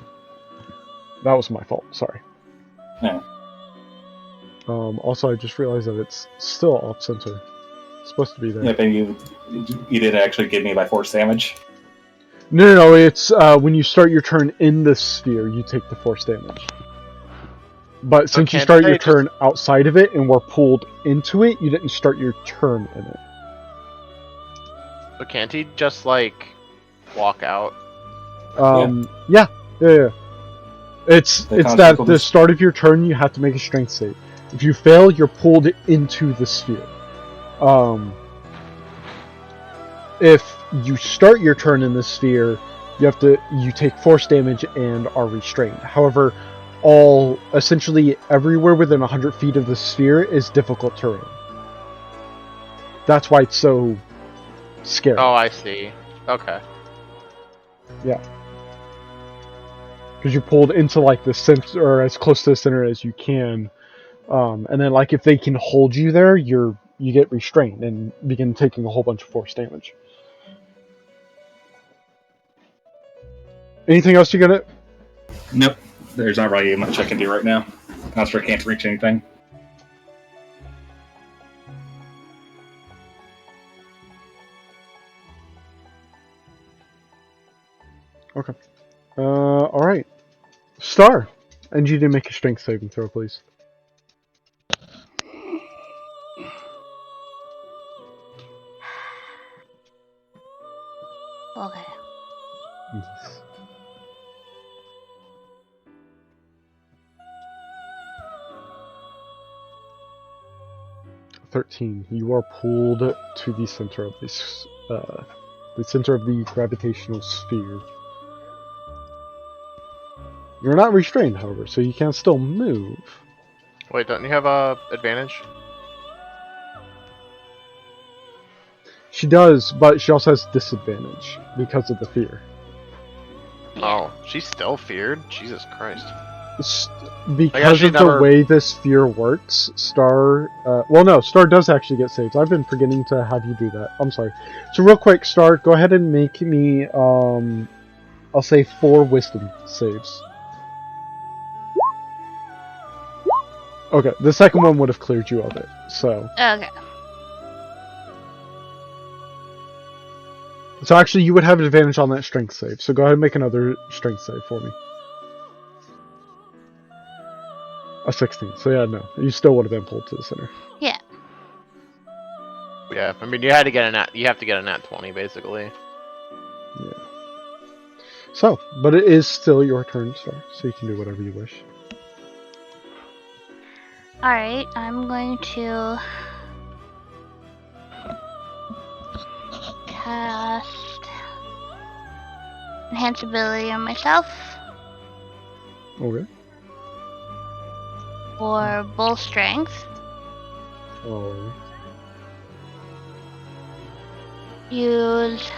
That was my fault. Sorry. Yeah. Also, I just realized that it's still off center. It's supposed to be there. Yeah, but you didn't actually give me my force damage. No. It's when you start your turn in the sphere, you take the force damage. But So since you can't start your they just- turn outside of it and were pulled into it, you didn't start your turn in it. So can't he just like walk out? Yeah. It's The that at the consequences. start of your turn you have to make a strength save. If you fail, you're pulled into the sphere. If you start your turn in the sphere, you take force damage and are restrained. However, essentially everywhere within 100 feet of the sphere is difficult terrain. That's why it's so scary. Oh, I see. Okay. Yeah. Because you're pulled into like the center, or as close to the center as you can, and then like if they can hold you there, you get restrained and begin taking a whole bunch of force damage. Anything else you got? Nope. There's not really much I can do right now. Monster can't reach anything. Okay. All right. Star, I need you to make a strength saving throw, please. Okay. Yes. "13. You are pulled to the center of this, the center of the gravitational sphere. You're not restrained, however, so you can still move. Wait, don't you have a advantage? She does, but she also has disadvantage because of the fear. Oh, she's still feared? Jesus Christ. Because she of never- the way this sphere works, Star... well, no, Star does actually get saves. I've been forgetting to have you do that. I'm sorry. So real quick, Star, go ahead and make me, I'll say 4 wisdom saves. Okay, the second one would have cleared you of it, so... Okay. So actually, you would have an advantage on that strength save, so go ahead and make another strength save for me. A 16, so yeah, no. You still would have been pulled to the center. Yeah. Yeah, I mean, you have to get a nat 20, basically. Yeah. So, but it is still your turn, Star, so you can do whatever you wish. Alright, I'm going to cast Enhance ability on myself Okay. for bull strength. Alright. Use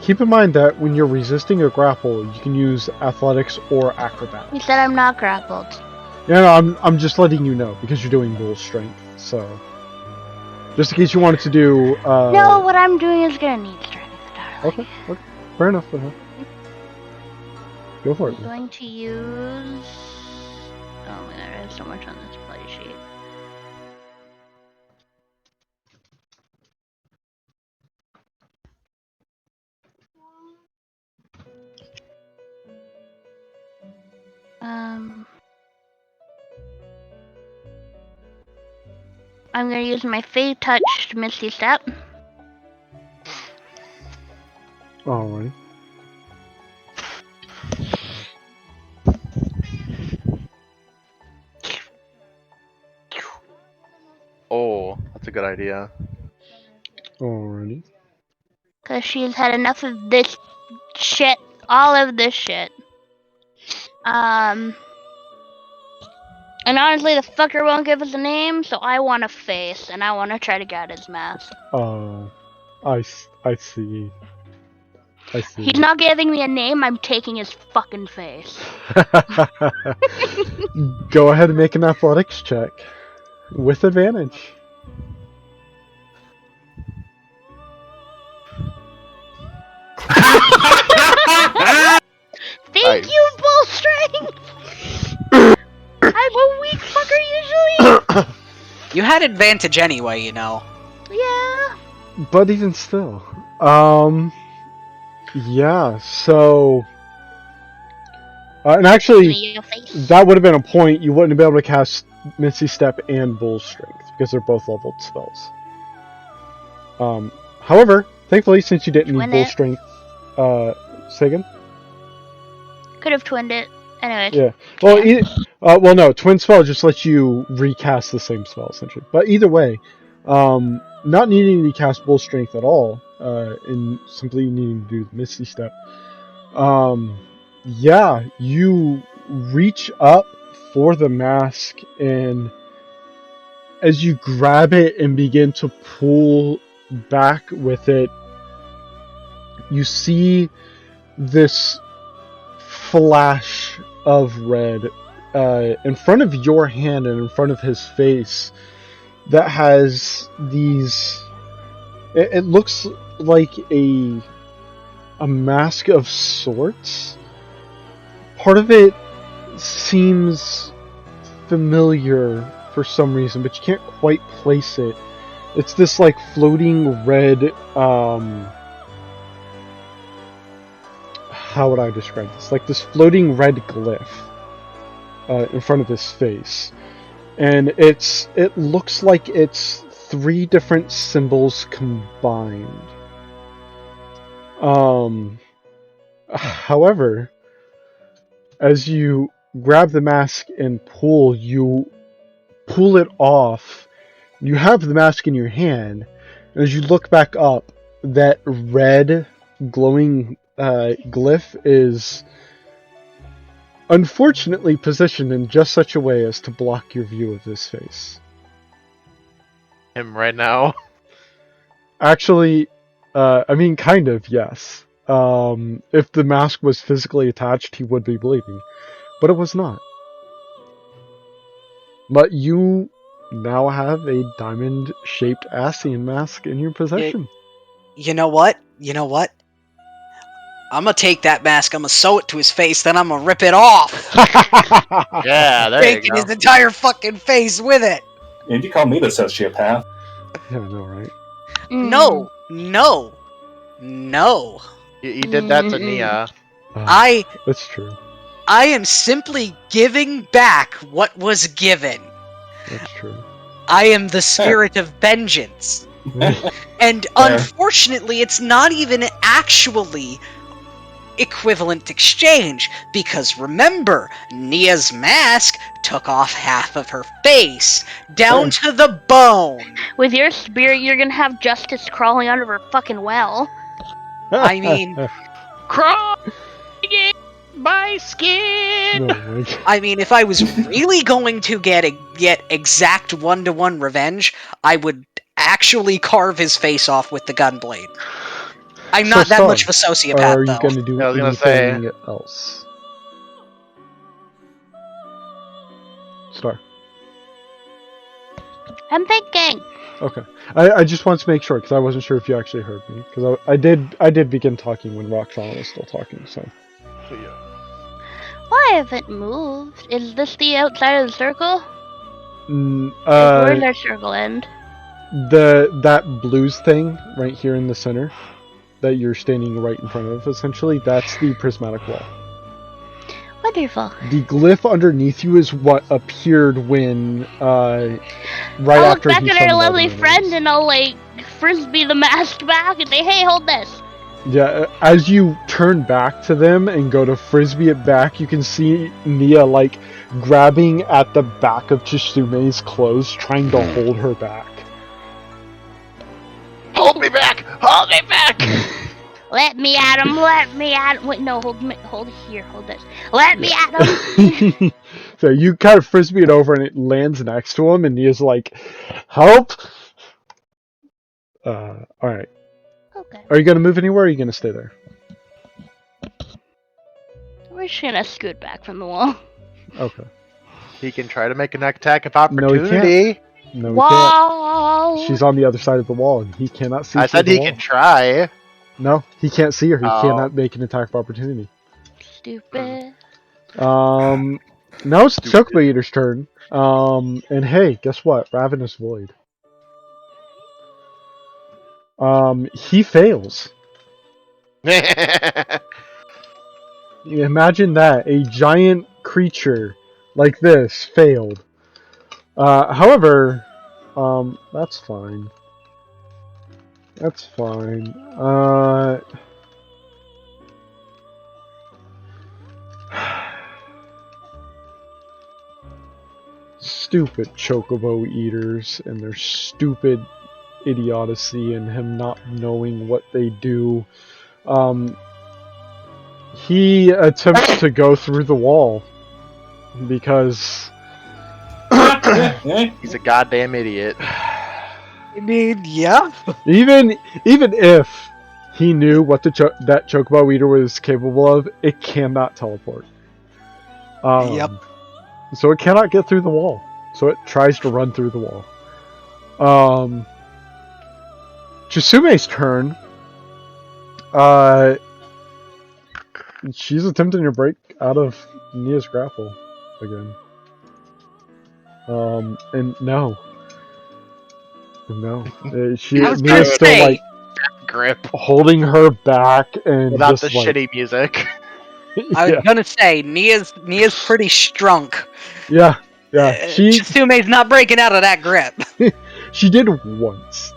Keep in mind that when you're resisting a grapple, you can use athletics or acrobatics. You said I'm not grappled. Yeah, no, I'm just letting you know because you're doing bull strength. So, just in case you wanted to do. No, what I'm doing is gonna need strength, darling. Okay. Fair enough. Go for it. I'm going to use. Oh my god, I have so much on this play sheet. I'm gonna use my Fate Touched Misty Step. Alright. Oh, that's a good idea. Alrighty. Because she's had enough of this shit. All of this shit. And honestly, the fucker won't give us a name, so I want a face, and I want to try to get his mask. I see. I see. He's not giving me a name, I'm taking his fucking face. Go ahead and make an athletics check. With advantage. Thank Nice. you, bull strength! I'm a weak fucker usually! You had advantage anyway, you know. Yeah. But even still. Yeah, so... and actually, Your face. that would have been a point. You wouldn't have been able to cast Misty Step and Bull Strength, because they're both leveled spells. However, thankfully, since you didn't need Twin Bull it. Strength... say again? Could have twinned it. Anyways. Yeah. Well, well, no. Twin spell just lets you recast the same spell, essentially. But either way, not needing to cast Bull Strength at all, and simply needing to do the Misty Step, yeah, you reach up for the mask, and as you grab it and begin to pull back with it, you see this flash of red in front of your hand and in front of his face that has these... It looks like a mask of sorts. Part of it seems familiar for some reason, but you can't quite place it. It's this like floating red... how would I describe this? Like this floating red glyph in front of his face, and it looks like it's 3 different symbols combined. However, as you grab the mask and you pull it off. You have the mask in your hand, and as you look back up, that red glowing glyph is unfortunately positioned in just such a way as to block your view of his face. Him right now. Actually, I mean, kind of, yes. If the mask was physically attached, he would be bleeding. But it was not. But you now have a diamond-shaped Ascian mask in your possession. You know what? I'm gonna take that mask, I'm gonna sew it to his face, then I'm gonna rip it off! Yeah, there you Taking go. his entire fucking face with it! And you call me the sociopath. Yeah, I know, right? No! You did that to Nia. That's true. I am simply giving back what was given. That's true. I am the spirit of vengeance. And unfortunately, it's not even actually equivalent exchange, because remember, Nia's mask took off half of her face, down to the bone. With your spirit, you're gonna have justice crawling out of her fucking well. I mean, Crawling in my skin! No, my God. I mean, if I was really going to get exact one-to-one revenge, I would actually carve his face off with the gunblade. I'm not that much of a sociopath, Are you though. going to do I was gonna say- anything else? Star. I'm thinking. Okay. I just wanted to make sure, because I wasn't sure if you actually heard me. Because I did begin talking when Roxana was still talking, so... Why haven't moved? Is this the outside of the circle? Where's our circle end? That blues thing right here in the center that you're standing right in front of, essentially, that's the prismatic wall. Wonderful. The glyph underneath you is what appeared when right I'll after look back he at our summoned all the lovely minions. friend and I'll like frisbee the mask back and say, hey, hold this. Yeah, as you turn back to them and go to frisbee it back, you can see Nia like grabbing at the back of Chisume's clothes, trying to hold her back. Hold me back! Hold me back! Let me at him, let me at him. Wait, no, hold here, hold this. Let me at him. So you kind of frisbee it over and it lands next to him, and Nia's like, help! Alright. Are you gonna move anywhere, or are you gonna stay there? We're just gonna scoot back from the wall. Okay. He can try to make an attack of No, he can't. opportunity. No, he can't. Wall! She's on the other side of the wall, and he cannot see I through said the he wall. can try. No, he can't see her. He Oh. cannot make an attack of opportunity. Stupid. Now it's the Chocobo Eater's turn. And hey, guess what? Ravenous Void. He fails. Imagine that. A giant creature like this failed. However, that's fine. That's fine. Stupid Chocobo Eaters and their stupid idiocy and him not knowing what they do. He attempts to go through the wall because He's a goddamn idiot. I mean, yeah. even if he knew what that Chocobo Eater was capable of, it cannot teleport. Yep. So it cannot get through the wall. So it tries to run through the wall. Chisume's turn. She's attempting to break out of Nia's grapple again. And no. Nia's still like Grip. holding her back and Without just the like, shitty music. I was gonna say Nia's pretty strunk. Yeah. Chisume's not breaking out of that grip. She did once.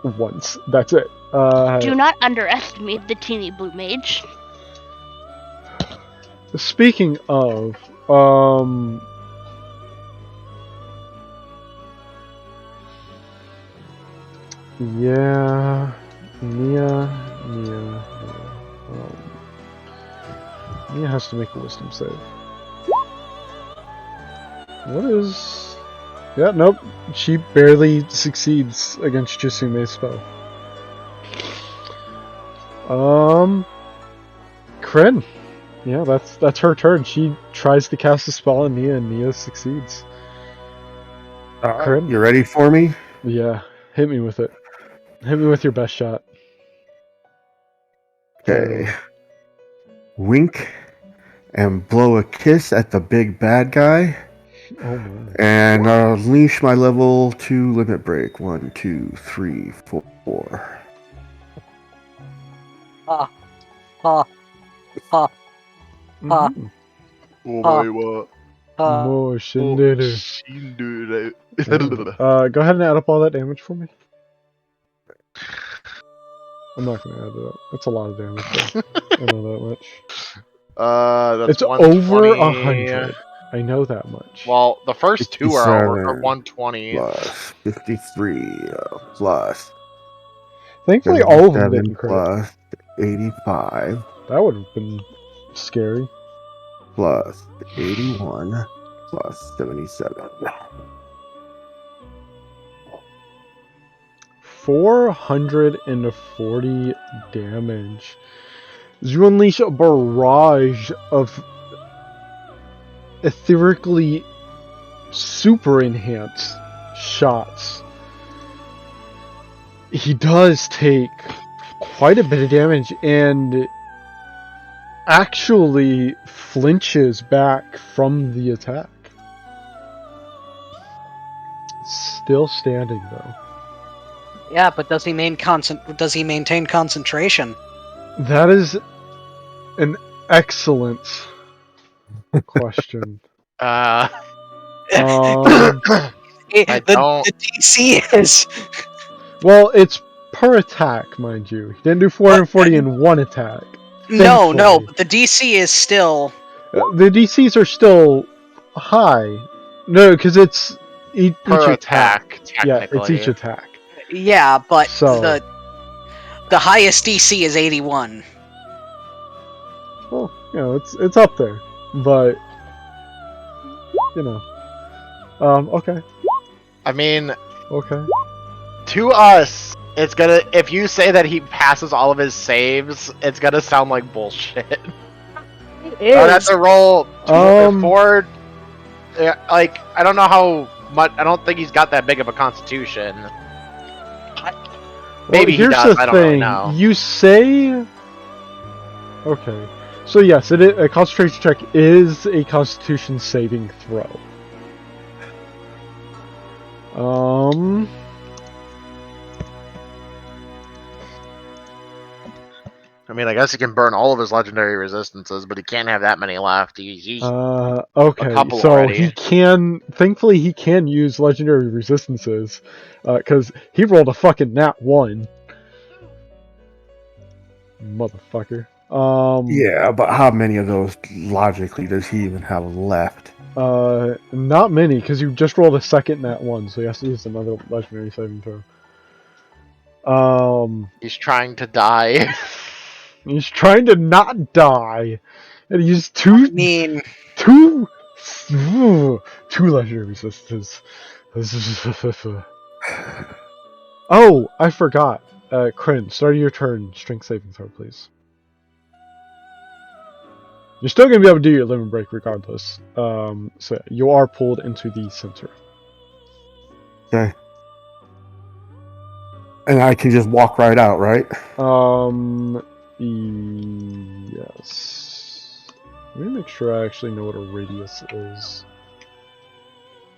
Once. That's it. Do not underestimate the teeny blue mage. Speaking of, yeah, Nia has to make a wisdom save. What is... Yeah, nope. She barely succeeds against Chisume's spell. Kryn. Yeah, that's her turn. She tries to cast a spell on Nia, and Nia succeeds. Kryn? You ready for me? Yeah, hit me with it. Hit me with your best shot. Okay. Wink and blow a kiss at the big bad guy. Oh my. And unleash my level 2 limit break. 1, 2, 3, 4. Ha. Ha. Ha. Ha. Mhm. Oh More Shinderu. Go ahead and add up all that damage for me. I'm not gonna add it up. That's a lot of damage. Though. I know that much. That's It's 120. over 100. I know that much. Well, the first two are 57 120. Plus 53 plus Thankfully, all of them 77 didn't crit. plus 85 That would have been scary. plus 81 plus 77. 440 damage. As you unleash a barrage of etherically super enhanced shots. He does take quite a bit of damage and actually flinches back from the attack. Still standing though. Yeah, but does he maintain concentration? That is an excellent question. I The don't. DC is Well, it's per attack, mind you. He didn't do 440 in one attack. no, Thankfully. but the DC is still. The DCs are still high. No, because it's each Per attack. attack, Yeah, technically. it's each attack. Yeah, but So- the highest DC is 81. Well, you know, it's up there, but you know, okay, I mean, okay. To us, it's gonna. If you say that he passes all of his saves, it's gonna sound like bullshit. I'd have to roll four. Like I don't know how much. I don't think he's got that big of a constitution. Maybe he here's does. the I don't thing. really know. You say, okay, so yes, a concentration check is a Constitution saving throw. I mean, I guess he can burn all of his legendary resistances, but he can't have that many left. He's used a Okay, couple so already. he can. Thankfully, he can use legendary resistances, because he rolled a fucking nat 1. Motherfucker. Yeah, but how many of those logically does he even have left? Not many, because you just rolled a second nat 1, so he has to use another legendary saving throw. He's trying to die. He's trying to not die, and he used two legendary resistances. Oh, I forgot. Kryn, start of your turn. Strength saving throw, please. You're still gonna be able to do your limit break regardless. So yeah, you are pulled into the center. Okay. And I can just walk right out, right? Yes. Let me make sure I actually know what a radius is.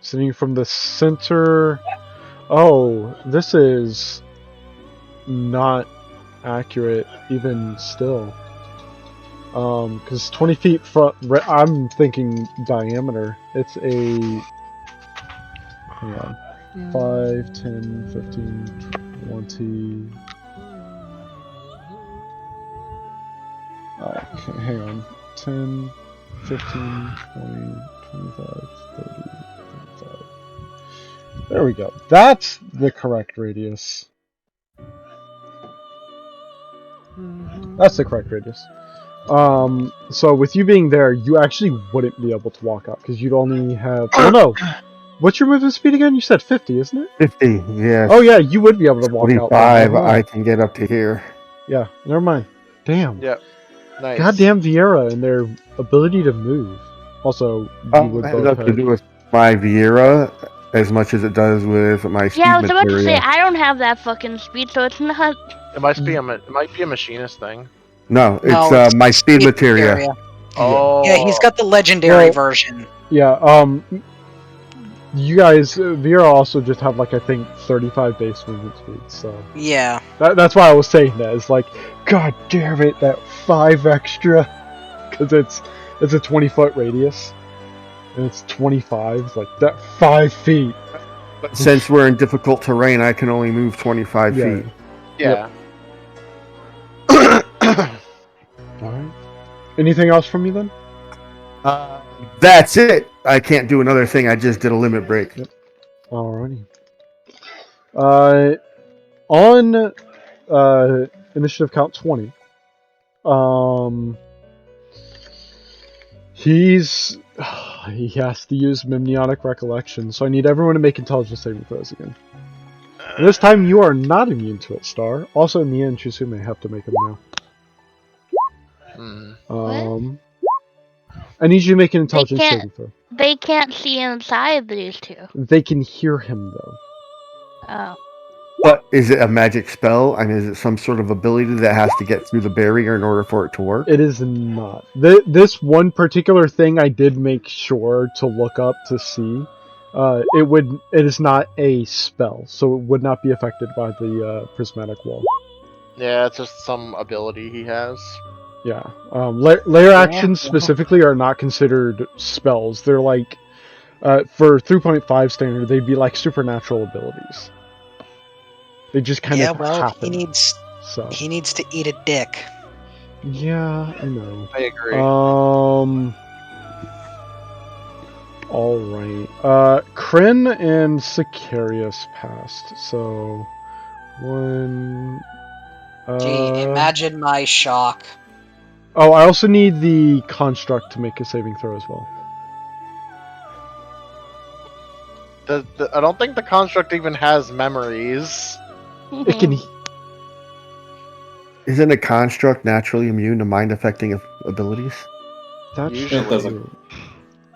Sitting from the center. Oh, this is not accurate even still. Because 20 feet from. I'm thinking diameter. It's a. Hang on. 5, 10, 15, 20. Hang on. 10, 15, 20, 25, 30, 35. There we go. That's the correct radius. That's the correct radius. So with you being there, you actually wouldn't be able to walk out because you'd only have. Oh no! What's your movement speed again? You said 50, isn't it? 50, yes. Oh yeah, you would be able to walk out. 45, I can get up to here. Yeah, never mind. Damn. Yep. Nice. Goddamn Vieira and their ability to move. Also, you would It has both nothing to have. do with my Vieira as much as it does with my speed Yeah, I was about to say materia. I don't have that fucking speed, so it's not. It might be a machinist thing. No, No, it's my speed materia. materia. Oh. Yeah, he's got the legendary version. Yeah, you guys, Vieira also just have like I think 35 base movement speed, so Yeah. that's why I was saying that. It's like, god damn it, that 5 extra, because it's a 20-foot radius, and it's 25. Like that 5 feet. But since we're in difficult terrain, I can only move 25 feet. Yeah. Alright. Anything else from you then? That's it. I can't do another thing. I just did a limit break. Alrighty. On initiative count 20, he has to use Mnemonic Recollection, so I need everyone to make intelligence saving throws again. And this time you are not immune to it, Star. Also, Nia and Chisu may have to make them now. I need you to make an intelligence saving throw. They can't see inside these two. They can hear him though. Oh. But is it a magic spell? I mean, is it some sort of ability that has to get through the barrier in order for it to work? It is not. This one particular thing I did make sure to look up to see. It is not a spell, so it would not be affected by the prismatic wall. Yeah, it's just some ability he has. Yeah. Layer actions specifically are not considered spells. They're like, for 3.5 standard, they'd be like supernatural abilities. They just kind of happen. he needs to eat a dick. Yeah, I know. I agree. Alright. Kryn and Sicarius passed, so... One... Gee, imagine my shock. Oh, I also need the construct to make a saving throw as well. I don't think the construct even has memories. It can. Isn't a construct naturally immune to mind-affecting abilities? That's Usually. It doesn't. true.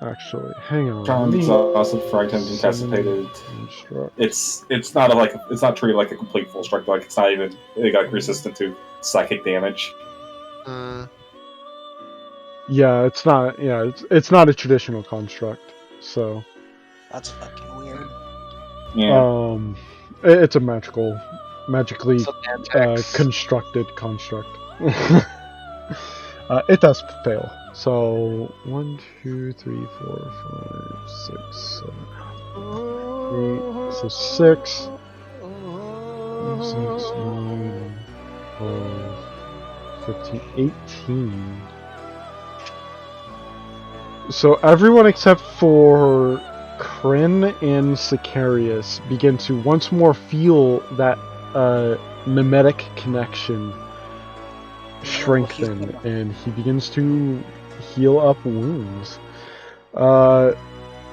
Actually, hang on. Charmed, exhausted, frightened, Summon incapacitated. construct. It's not it's not treated like a complete full strike. Like it's not even resistant to psychic damage. Yeah, it's not. Yeah, it's not a traditional construct. So. That's fucking weird. Yeah. It's a magically Semantics. constructed construct. It does fail. So 1, 2, 3, 4, 5, 6, 7, 8. So 6, 6, 9, 12, 15, 18. So everyone except for Kryn and Sicarius begin to once more feel that mimetic connection strengthen, and he begins to heal up wounds. But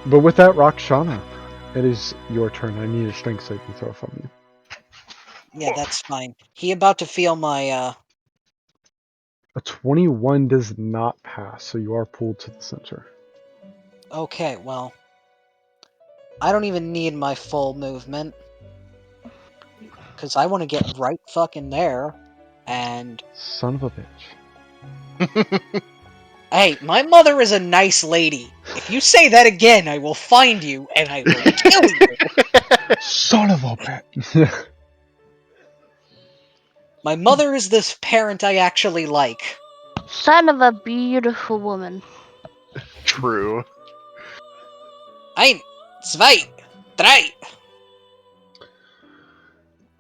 with that, Rakshana, it is your turn. I need a strength saving throw from you. Yeah, that's fine. He about to feel my A 21 does not pass, so you are pulled to the center. Okay, well, I don't even need my full movement. Because I want to get right fucking there. And, Son of a bitch. hey, my mother is a nice lady. If you say that again, I will find you and I will kill you. Son of a bitch. My mother is this parent I actually like. Son of a beautiful woman. True. Ein, zwei, drei.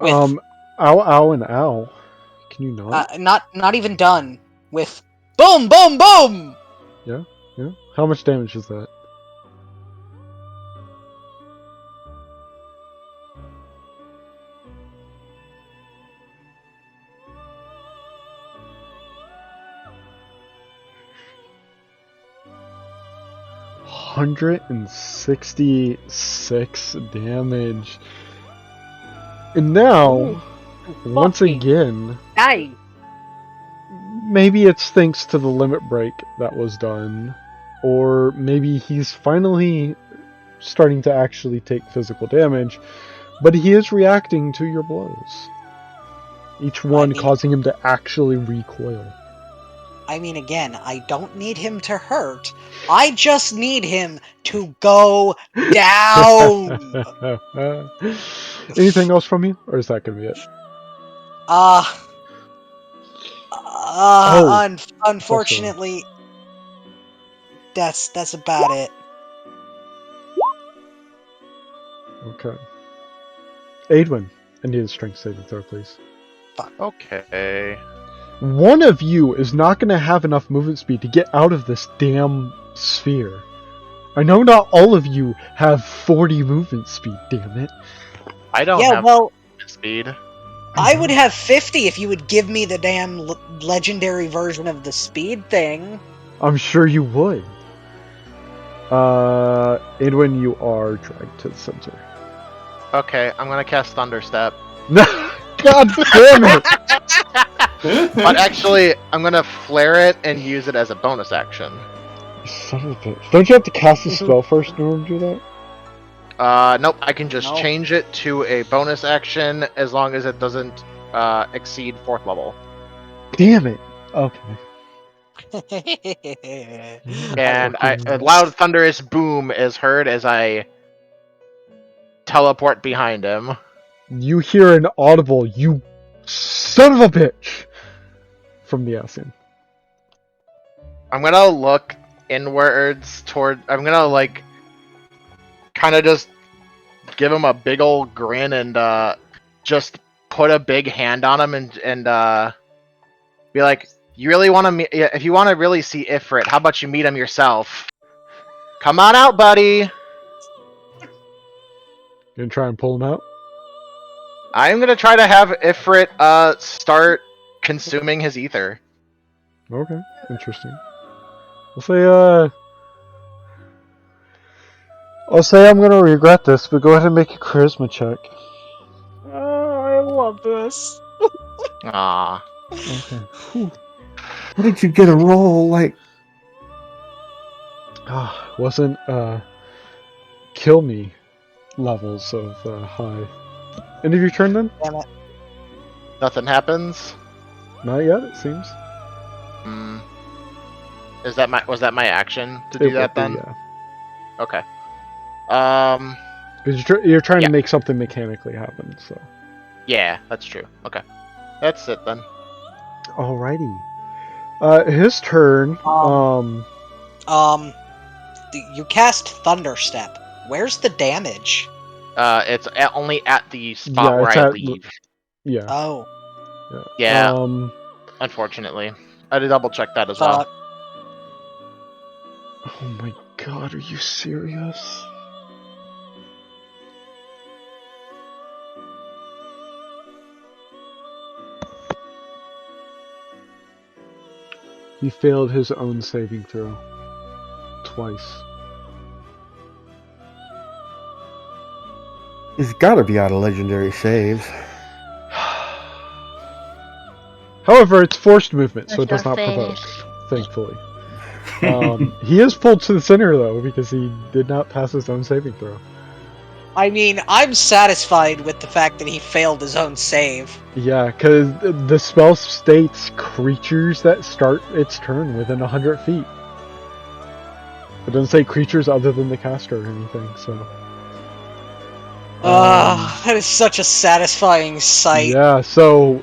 With, ow, ow, and ow. Can you not? not even done. With boom, boom, boom! Yeah, yeah. How much damage is that? $166 damage. And now, once again, Die. maybe it's thanks to the limit break that was done, or maybe he's finally starting to actually take physical damage, but he is reacting to your blows. Each one causing him to actually recoil. I mean, again, I don't need him to hurt. I just need him to go down! Anything else from you? Or is that gonna be it? Unfortunately, that's about it. Okay. Aidwin, I need a strength saving throw, please. Okay. One of you is not going to have enough movement speed to get out of this damn sphere. I know not all of you have 40 movement speed, damn it. I don't have speed. I would have 50 if you would give me the damn legendary version of the speed thing. I'm sure you would. Aidwin, you are dragged to the center. Okay, I'm gonna cast Thunderstep. God damn it! But actually, I'm gonna flare it and use it as a bonus action. Son of a bitch. Don't you have to cast a spell first in order to do that? Nope, I can just change it to a bonus action as long as it doesn't exceed 4th level. Damn it! Okay. And a loud thunderous boom is heard as I teleport behind him. You hear an audible, "You son of a bitch!" from the Asian. I'm gonna look inwards toward. I'm gonna like kind of just give him a big old grin and just put a big hand on him and be like, "You really want to meet? If you want to really see Ifrit, how about you meet him yourself? Come on out, buddy." You gonna try and pull him out? I'm gonna try to have Ifrit start consuming his ether. Okay, interesting. We'll say I'll say I'm gonna regret this, but go ahead and make a charisma check. Oh, I love this. Aw. Okay. Whew. What did you get a roll like? Wasn't kill me levels of high. End of your turn then? Damn it. Nothing happens. Not yet, it seems. Hmm. Was that my action to It do would that be, then? yeah. Okay. Because you're trying Yeah. to make something mechanically happen, so. Yeah, that's true. Okay. That's it then. Alrighty. His turn. You cast Thunderstep. Where's the damage? It's only at the spot Yeah, where it's I at- leave. Yeah. Oh, Yeah. Um. Unfortunately, I had to double check that as well. Oh my god, are you serious? He failed his own saving throw. Twice. He's got to be out of legendary saves. However, it's forced movement, so it That's does your not provoke, face. thankfully. He is pulled to the center, though, because he did not pass his own saving throw. I mean, I'm satisfied with the fact that he failed his own save. Yeah, because the spell states creatures that start its turn within 100 feet. It doesn't say creatures other than the caster or anything, so... That is such a satisfying sight. Yeah, so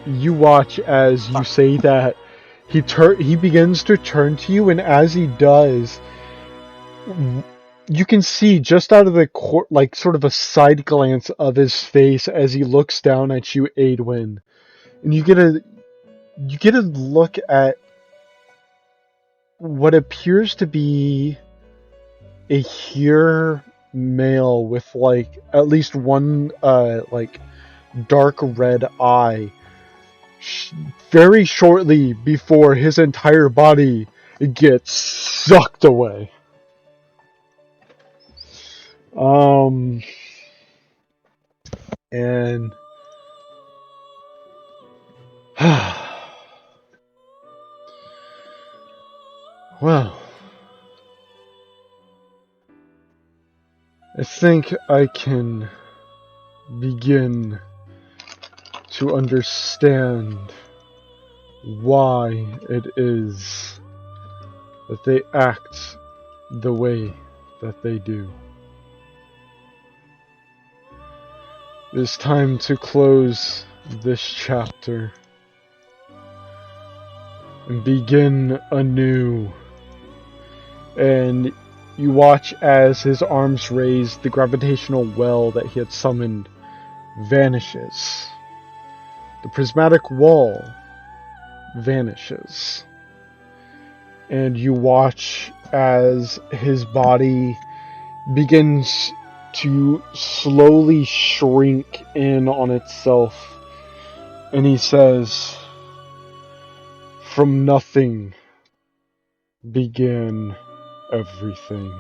you watch as you say that he begins to turn to you, and as he does, you can see just out of the like sort of a side glance of his face as he looks down at you, Aedwin, and you get a look at what appears to be a here male with like at least one like dark red eye very shortly before his entire body gets sucked away. And well, I think I can begin to understand why it is that they act the way that they do. It is time to close this chapter and begin anew. And you watch as his arms raised, the gravitational well that he had summoned vanishes. The prismatic wall vanishes. And you watch as his body begins to slowly shrink in on itself. And he says, "From nothing began everything.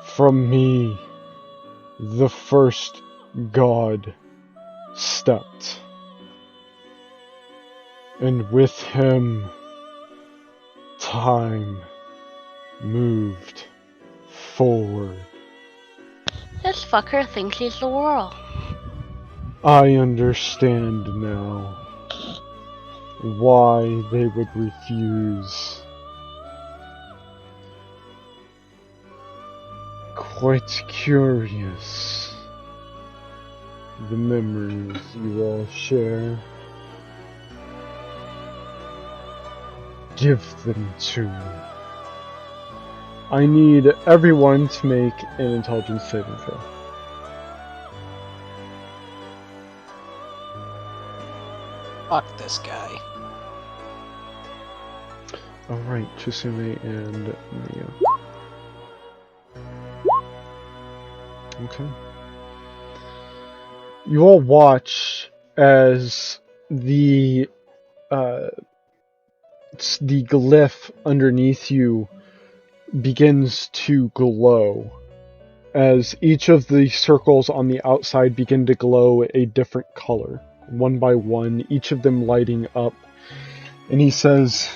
From me, the first god stepped. And with him, time moved forward. This fucker thinks he's the world. I understand now why they would refuse. Quite curious. The memories you all share. Give them to me. I need everyone to make an intelligence saving throw. Fuck this guy. Alright, Chisune and Mia. Okay. You all watch as the glyph underneath you begins to glow as each of the circles on the outside begin to glow a different color, one by one, each of them lighting up. And he says,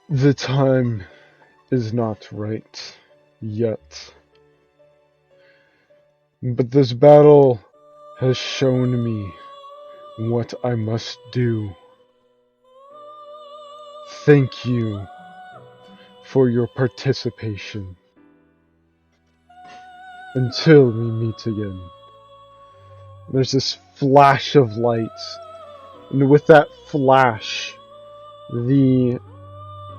"The time is not right yet. But this battle has shown me what I must do. Thank you for your participation. Until we meet again." There's this flash of light, and with that flash, the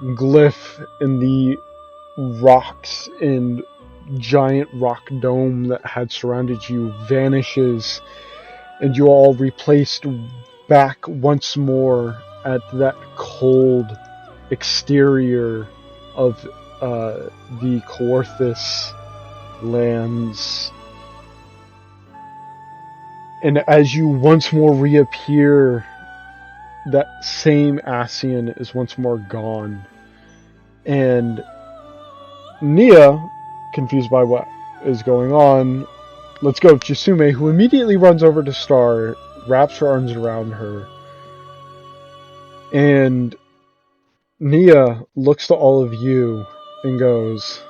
glyph in the rocks and giant rock dome that had surrounded you vanishes, and you all replaced back once more at that cold exterior of the Coarthus lands. And as you once more reappear, that same Ascian is once more gone. And Nia, confused by what is going on, lets go of Chisume, who immediately runs over to Star, wraps her arms around her, and Nia looks to all of you and goes,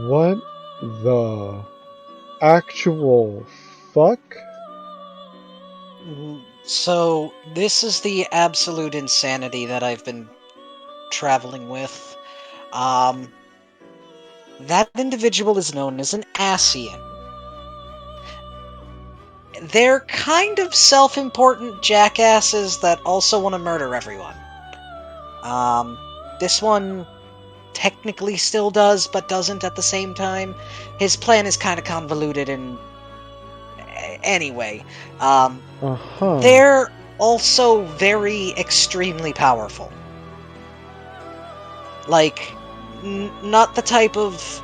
"What the actual fuck?" So, this is the absolute insanity that I've been traveling with. That individual is known as an Ascian. They're kind of self-important jackasses that also want to murder everyone. This one technically still does, but doesn't at the same time. His plan is kind of convoluted and... Anyway, they're also very extremely powerful. Like, not the type of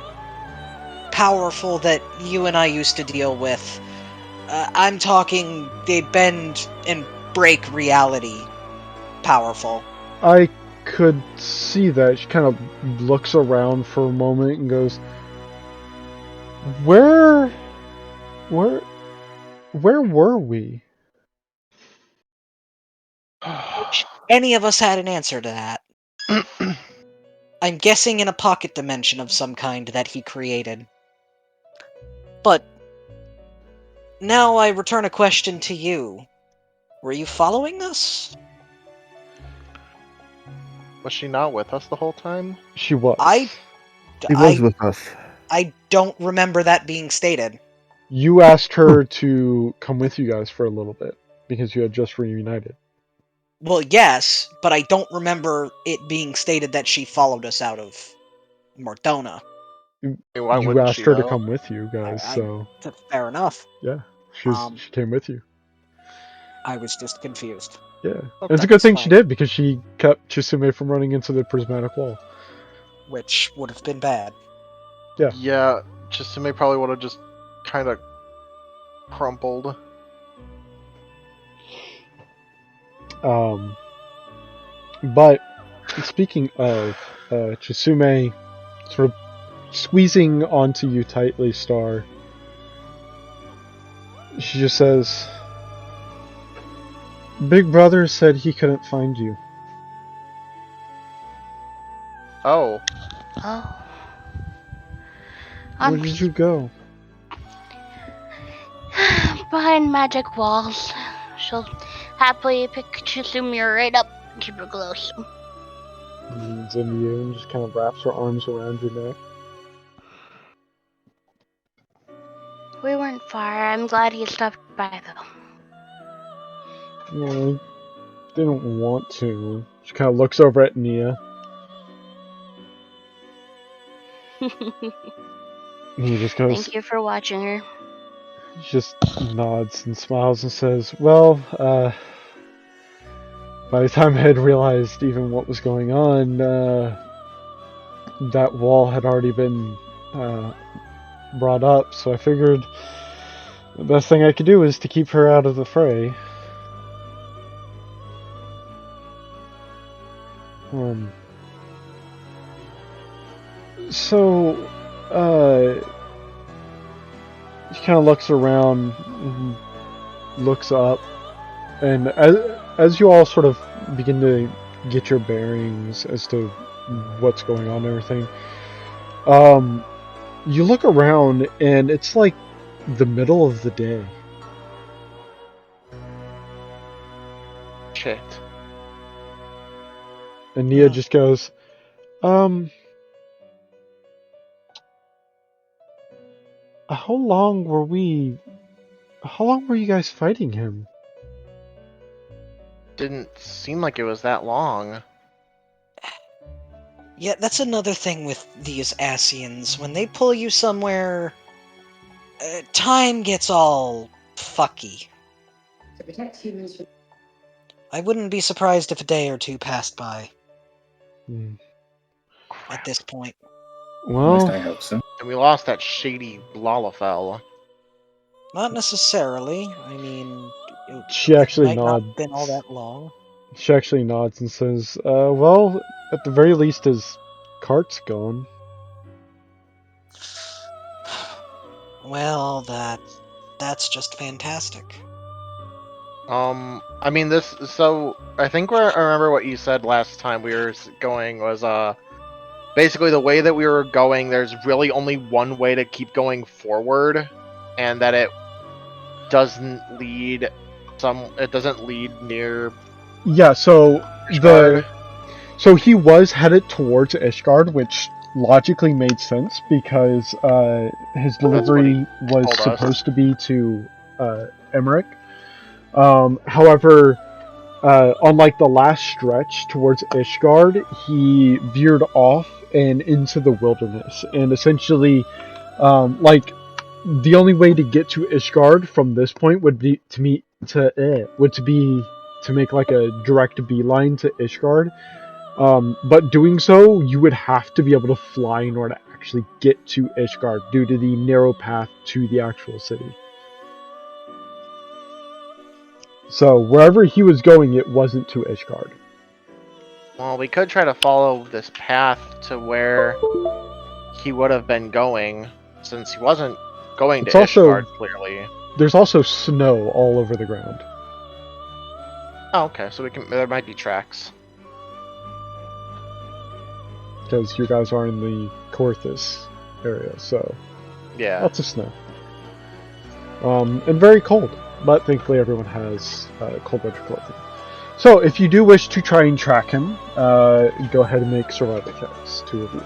powerful that you and I used to deal with. I'm talking they bend and break reality powerful. I could see that. She kind of looks around for a moment and goes, Where were we?" Any of us had an answer to that. I'm guessing in a pocket dimension of some kind that he created. But now I return a question to you. Were you following us? Was she not with us the whole time? She was. He was with us. I don't remember that being stated. You asked her to come with you guys for a little bit because you had just reunited. Well, yes, but I don't remember it being stated that she followed us out of Mordona. Why You wouldn't asked she, her to though? come with you guys, so Fair enough. yeah, she came with you. I was just confused. Yeah, Okay. it's a good thing That's she fine. did because she kept Chisume from running into the prismatic wall. Which would have been bad. Yeah. Yeah, Chisume probably would have just kind of crumpled. But speaking of Chisume sort of squeezing onto you tightly, Star, she just says, "Big Brother said he couldn't find you." Oh. Oh. Where did you go? Behind magic walls. She'll happily pick Chizumi right up and keep her close. Leans into you and just kind of wraps her arms around your neck. We weren't far. I'm glad he stopped by, though. No, I didn't want to. She kind of looks over at Nia. He just goes, Thank you for watching her. just nods and smiles and says, "Well, by the time I had realized even what was going on, that wall had already been brought up, so I figured the best thing I could do is to keep her out of the fray." Um, so, he kind of looks around, and looks up, and as you all sort of begin to get your bearings as to what's going on and everything, you look around, and it's like the middle of the day. Shit. And Nia just goes, how long were you guys fighting him? Didn't seem like it was that long. Yeah, that's another thing with these Asians. When they pull you somewhere, time gets all fucky. I wouldn't be surprised if a day or two passed by at this point. At Well, least I hope so. And we lost that shady Lalafell. Not necessarily. I mean, she actually might not nods. have been all that long. She actually nods and says, well, at the very least his cart's gone. Well, that's just fantastic. I mean, so I think I remember what you said last time we were going was, basically the way that we were going, there's really only one way to keep going forward, and that it doesn't lead near Yeah, so Ishgard. so he was headed towards Ishgard, which logically made sense because his delivery was told us. supposed to be to Emmerich. However, on like the last stretch towards Ishgard, he veered off and into the wilderness, and essentially, like the only way to get to Ishgard from this point would be to make like a direct beeline to Ishgard. But doing so, you would have to be able to fly in order to actually get to Ishgard due to the narrow path to the actual city. So wherever he was going, it wasn't to Ishgard. Well, we could try to follow this path to where he would have been going, since he wasn't going to It's also- Ishgard, clearly. There's also snow all over the ground. Oh, okay, so there might be tracks. Because you guys are in the Corthus area, so Yeah. lots of snow. And very cold, but thankfully everyone has cold winter clothing. So if you do wish to try and track him, go ahead and make survival checks, 2 of you.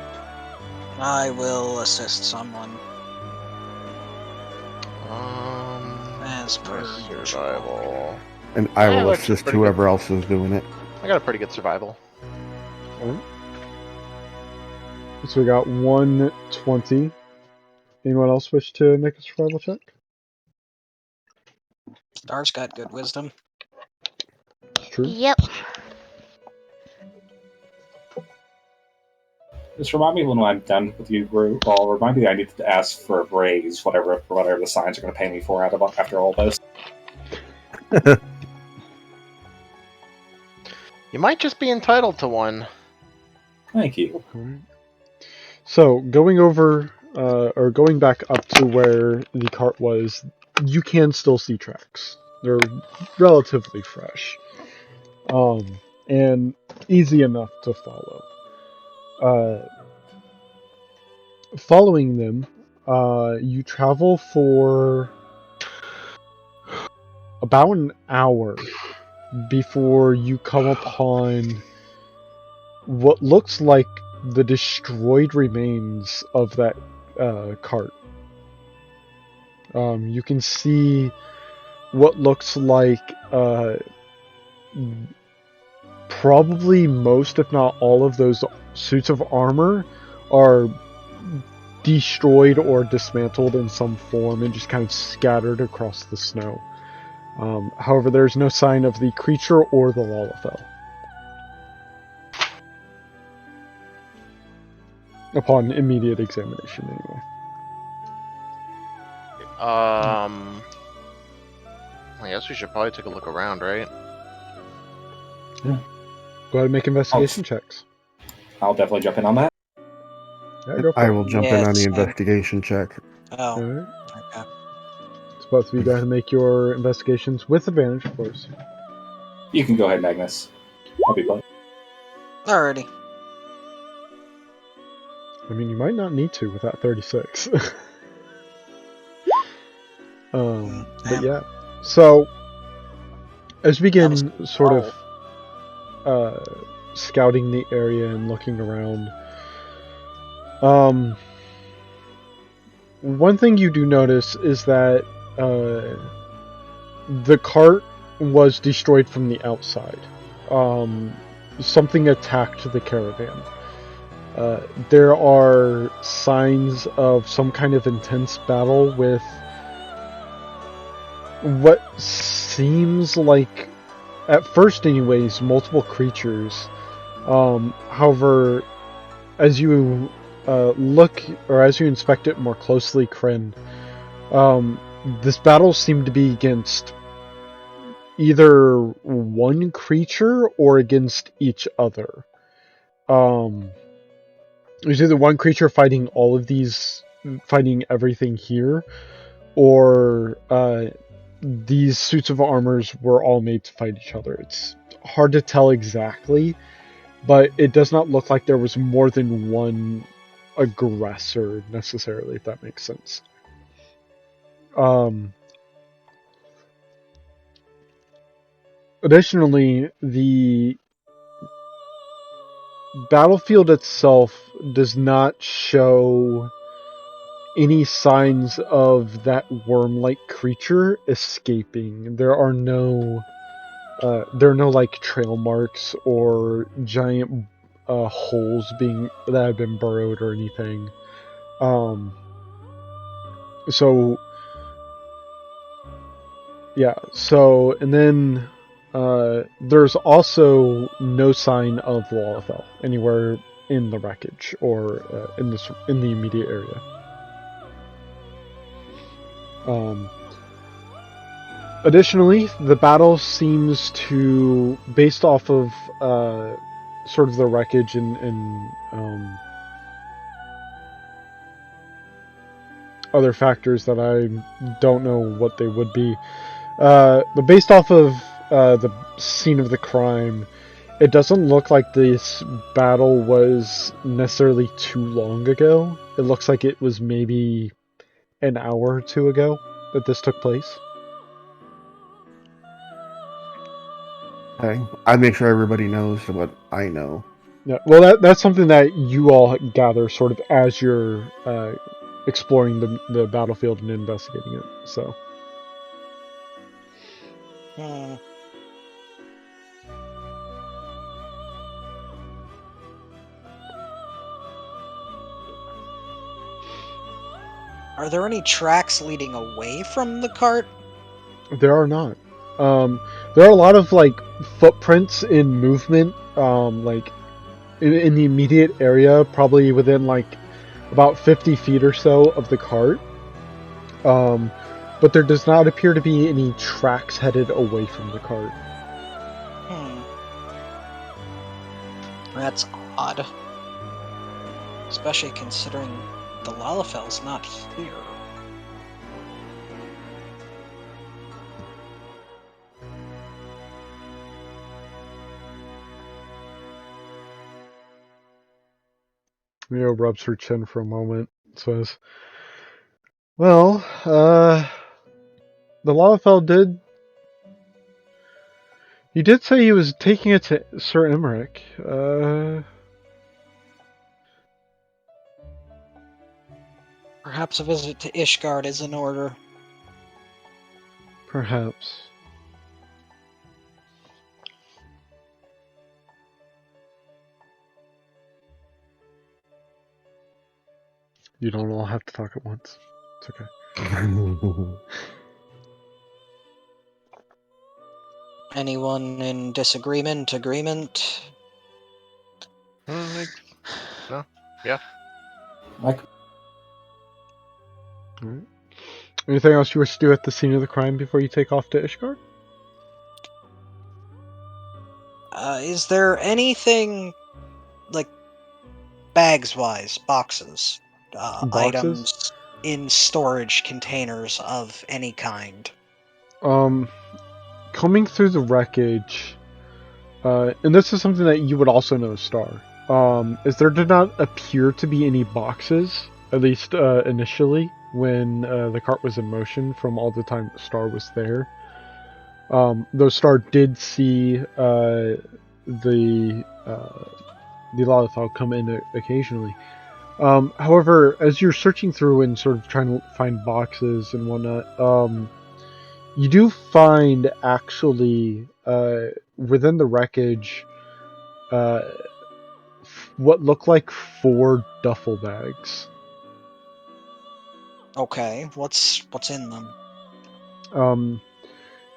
I will assist someone as per usual. Survival. And I Yeah, will that's assist pretty whoever else is doing it. I got a pretty good survival. Alright. So we got 120. Anyone else wish to make a survival check? Star's got good wisdom. It's true. Yep. Just remind me when I'm done with you, group. Well, remind me that I need to ask for a raise, whatever the signs are going to pay me for after all this. You might just be entitled to one. Thank you. Alright. So going over, or going back up to where the cart was, you can still see tracks. They're relatively fresh, and easy enough to follow. Following them, you travel for about an hour before you come upon what looks like the destroyed remains of that cart. You can see what looks like probably most, if not all, of those suits of armor are destroyed or dismantled in some form and just kind of scattered across the snow. However, there's no sign of the creature or the Lalafell. Upon immediate examination, anyway. I guess we should probably take a look around, right? Yeah. Go ahead and make investigation checks. I'll definitely jump in on that. Yeah, go for I it. will jump Yeah, in on the same. investigation check. Oh, Alright. okay. So both of you go ahead and make your investigations with advantage, of course. You can go ahead, Magnus. I'll be playing. Alrighty. I mean, you might not need to with that 36. But yeah. So, as we begin sort of scouting the area and looking around, one thing you do notice is that the cart was destroyed from the outside. Something attacked the caravan. There are signs of some kind of intense battle with what seems like, at first anyways, multiple creatures. However, as you look, or as you inspect it more closely, Kryn, this battle seemed to be against either one creature or against each other. There's either one creature fighting all of these, fighting everything here, or these suits of armors were all made to fight each other. It's hard to tell exactly, but it does not look like there was more than one aggressor necessarily, if that makes sense. Additionally, the battlefield itself does not show any signs of that worm-like creature escaping. There are no like trail marks or giant holes that have been burrowed or anything. So yeah. So and then there's also no sign of Lalafell anywhere in the wreckage or in the immediate area. Additionally, the battle seems to, based off of sort of the wreckage and other factors that I don't know what they would be, but based off of the scene of the crime, it doesn't look like this battle was necessarily too long ago. It looks like it was maybe an hour or two ago that this took place. Okay. I make sure everybody knows what I know. Yeah, well, that's something that you all gather sort of as you're exploring the battlefield and investigating it. So, Are there any tracks leading away from the cart? there are not. There are a lot of like footprints in movement, like in the immediate area, probably within like about 50 feet or so of the cart. But there does not appear to be any tracks headed away from the cart. That's odd. Especially considering the Lalafell's not here. Mio rubs her chin for a moment, says, well, the Lalafell he did say he was taking it to Sir Emmerich. Perhaps a visit to Ishgard is in order. Perhaps. You don't all have to talk at once. It's okay. Anyone in disagreement, agreement? No? Yeah. Mike? Alright. Anything else you wish to do at the scene of the crime before you take off to Ishgard? Is there anything, like, bags-wise, boxes, Boxes? items in storage containers of any kind? Coming through the wreckage, and this is something that you would also know, Star, is there did not appear to be any boxes, at least initially, when the cart was in motion from all the time Star was there. Though Star did see the Lalathal come in occasionally. However, as you're searching through and sort of trying to find boxes and whatnot, you do find actually within the wreckage what look like 4 duffel bags. Okay, what's in them?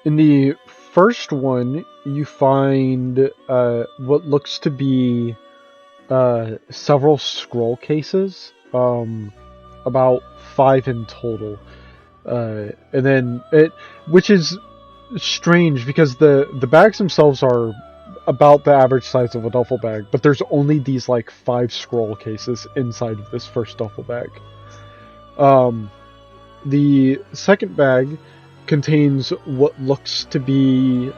In the first one, you find what looks to be several scroll cases, about 5 in total, and then which is strange because the bags themselves are about the average size of a duffel bag, but there's only these like 5 scroll cases inside of this first duffel bag. The second bag contains what looks to be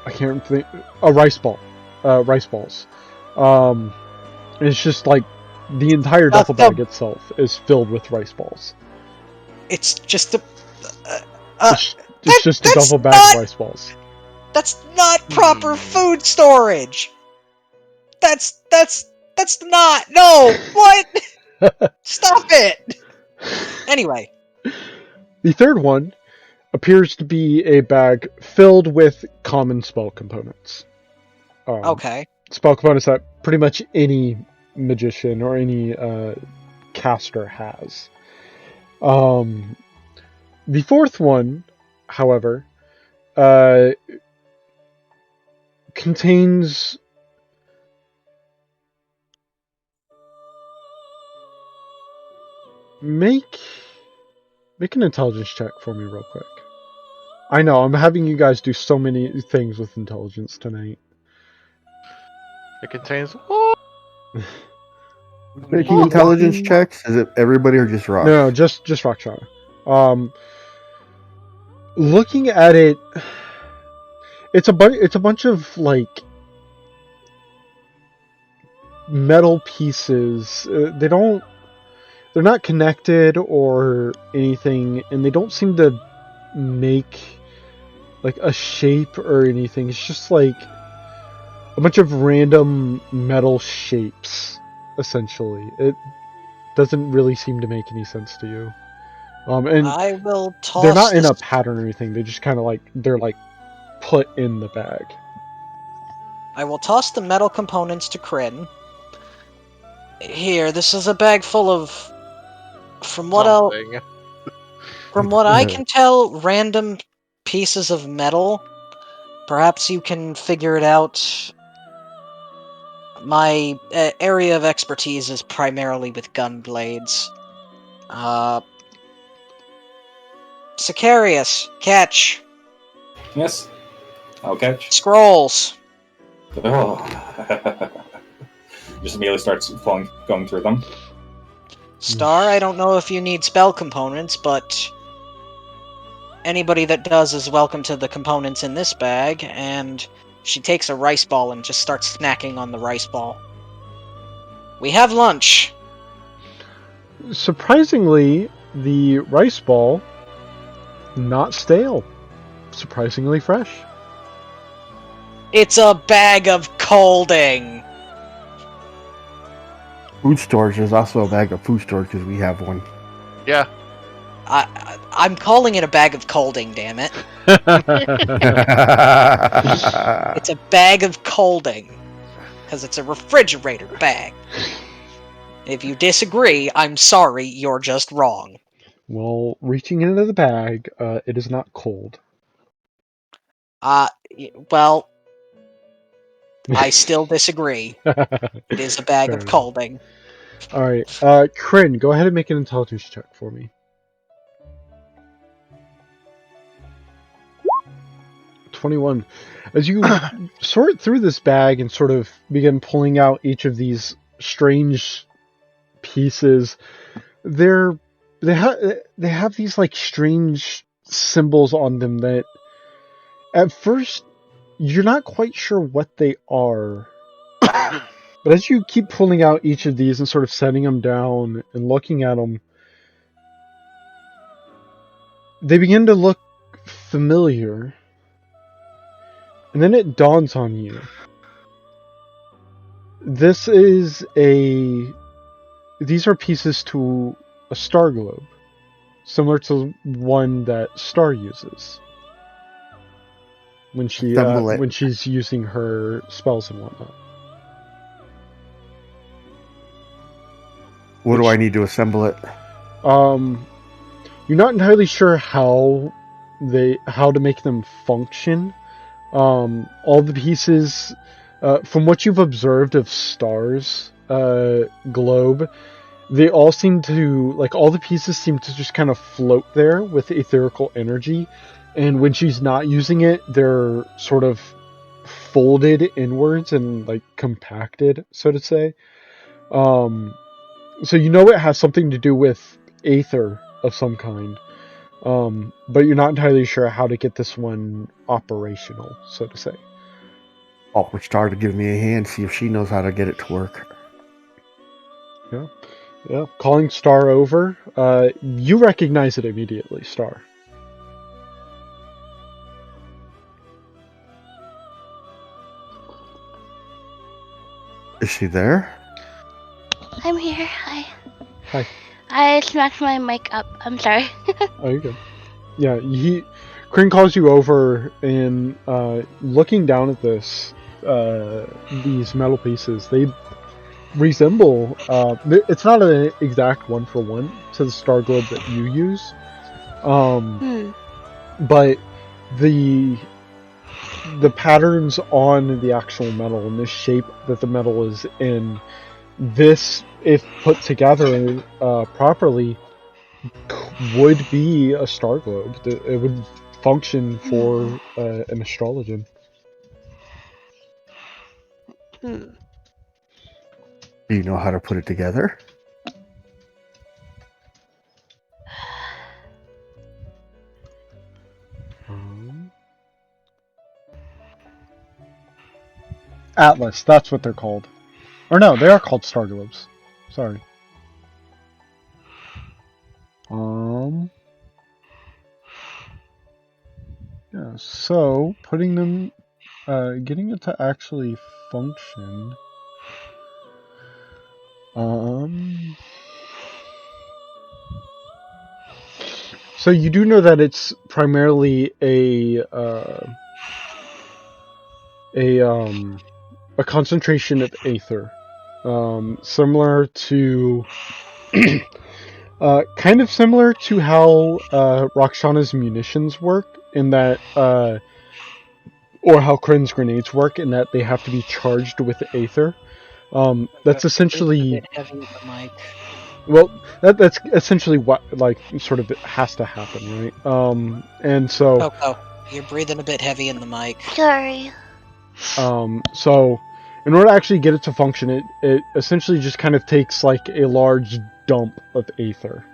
I can't think, a rice ball, rice balls. It's just like the entire duffel bag itself is filled with rice balls. It's just a It's just a duffel bag of rice balls. That's not proper food storage. That's not. No, what? Stop it. Anyway, the third one appears to be a bag filled with common spell components. Okay. Spell components that pretty much any magician or any caster has. The fourth one, however, contains make an intelligence check for me real quick. I know, I'm having you guys do so many things with intelligence tonight. It contains. Making intelligence checks? Is it everybody or just Rock? No, just Rockshana. Looking at it, it's a bunch of like metal pieces. They're not connected or anything, and they don't seem to make like a shape or anything. It's just like a bunch of random metal shapes, essentially. It doesn't really seem to make any sense to you. And I will toss. they're not in a pattern or anything. They just kind of like they're like put in the bag. I will toss the metal components to Kryn. Here, this is a bag full of, from what I can tell, random pieces of metal. Perhaps you can figure it out. My area of expertise is primarily with gun blades. Sicarius, catch. Yes. I'll catch. Scrolls. Oh. Just immediately starts going through them. Star, I don't know if you need spell components, but anybody that does is welcome to the components in this bag, and she takes a rice ball and just starts snacking on the rice ball. We have lunch. Surprisingly, the rice ball, not stale. Surprisingly fresh. It's a bag of colding. Food storage. There's also a bag of food storage because we have one. Yeah. I'm calling it a bag of colding, damn it. It's a bag of colding. Because it's a refrigerator bag. If you disagree, I'm sorry, you're just wrong. Well, reaching into the bag, it is not cold. Well, I still disagree. It is a bag of colding. Alright, Kryn, go ahead and make an intelligence check for me. 21. As you sort through this bag and sort of begin pulling out each of these strange pieces, they have these like strange symbols on them that at first you're not quite sure what they are. But as you keep pulling out each of these and sort of setting them down and looking at them, they begin to look familiar. And then it dawns on you. These are pieces to a star globe, similar to one that Star uses when she's using her spells and whatnot. What do I need to assemble it? You're not entirely sure how to make them function. All the pieces, from what you've observed of Star's globe, they all seem to, like, all the pieces seem to just kind of float there with etherical energy, and when she's not using it, they're sort of folded inwards and, like, compacted, so to say. So you know it has something to do with aether of some kind. But you're not entirely sure how to get this one operational, so to say. I'll for Star to give me a hand, see if she knows how to get it to work. Yeah. Calling Star over, you recognize it immediately, Star. Is she there? I'm here. Hi. Hi. I smacked my mic up. I'm sorry. Oh, you're good. Yeah, Kryn calls you over, and looking down at these metal pieces, they resemble. It's not an exact one for one to the star globe that you use, but the patterns on the actual metal and the shape that the metal is in, this, if put together properly, would be a star globe. It would function for an astrologian. Do you know how to put it together? Atlas, that's what they're called. Or no, they are called star globes. Sorry. Yeah, so putting them, getting it to actually function. So you do know that it's primarily a concentration of aether, similar to, kind of similar to how Rakshana's munitions work, in that, or how Kryn's grenades work, in that they have to be charged with aether. That's essentially. Heavy with the mic. Well, that's essentially what, like, sort of has to happen, right? And so. Oh, you're breathing a bit heavy in the mic. Sorry. So, in order to actually get it to function, it essentially just kind of takes like a large dump of aether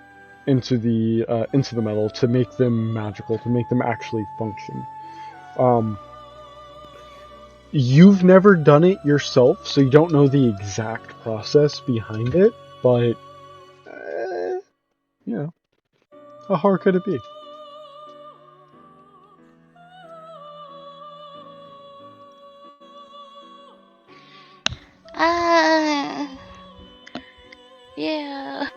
into the metal to make them magical, to make them actually function. You've never done it yourself, so you don't know the exact process behind it, but how hard could it be? Yeah.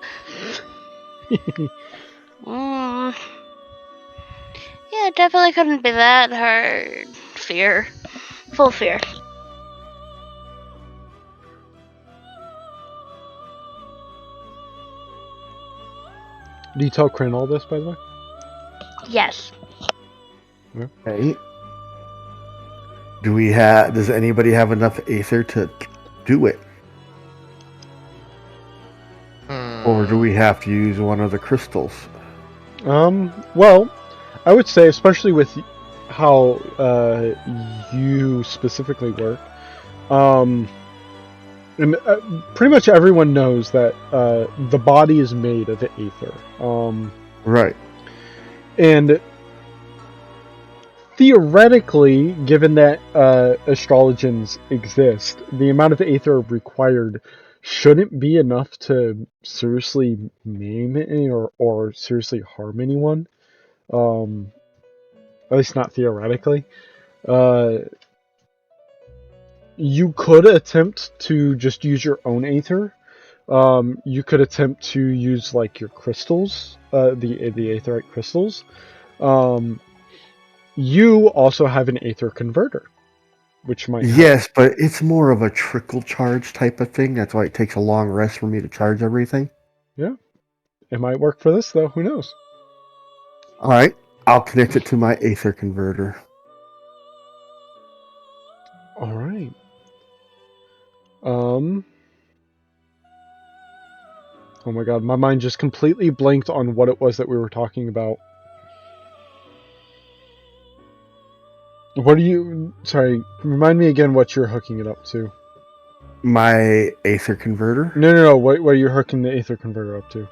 Yeah, definitely couldn't be that hard. Fear. Full fear. Do you tell Kryn all this, by the way? Yes. Okay. Does anybody have enough aether to do it? do we have to use one of the crystals? Well, I would say, especially with how you specifically work, and pretty much everyone knows that the body is made of aether. Right. And theoretically, given that astrologians exist, the amount of aether required shouldn't be enough to seriously maim it or seriously harm anyone. At least not theoretically. You could attempt to just use your own aether. You could attempt to use like your crystals, the aetherite crystals. You also have an aether converter, which might help. Yes, but it's more of a trickle charge type of thing. That's why it takes a long rest for me to charge everything. Yeah, it might work for this though. Who knows? All right, I'll connect it to my aether converter. All right. Oh my god, my mind just completely blanked on what it was that we were talking about. What are you... Sorry, remind me again what you're hooking it up to. My aether converter? No. What are you hooking the aether converter up to?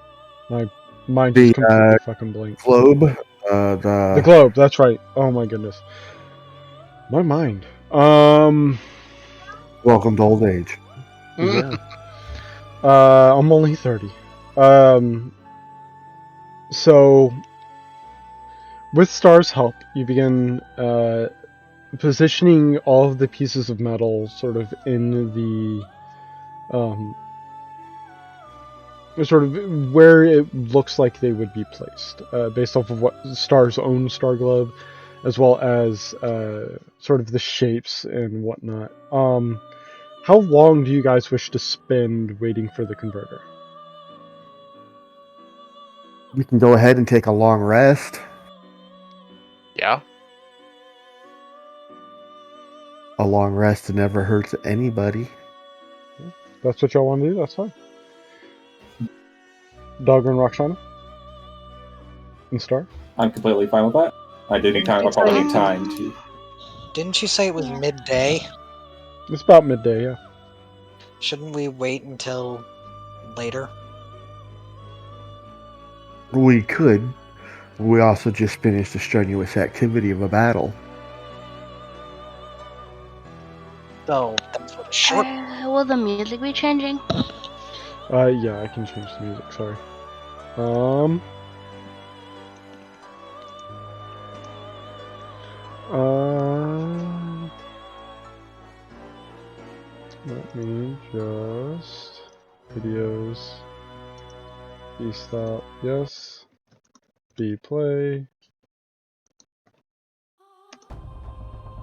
My mind just completely fucking blanked. Globe? The globe, that's right. Oh my goodness. My mind. Welcome to old age. Yeah. I'm only 30. So, with Star's help, you begin positioning all of the pieces of metal sort of in the sort of where it looks like they would be placed, based off of what Star's own star globe, as well as sort of the shapes and whatnot. How long do you guys wish to spend waiting for the converter? We can go ahead and take a long rest. Yeah. A long rest never hurts anybody. That's what y'all want to do? That's fine. Dogger and Roxana? And Star? I'm completely fine with that. I do need time. I probably need time to. Didn't you say it was midday? It's about midday, yeah. Shouldn't we wait until later? We could. We also just finished the strenuous activity of a battle. Oh, that's what a short... Will the music be changing? Yeah, I can change the music, sorry. Let me just... Videos... B stop, yes. B play.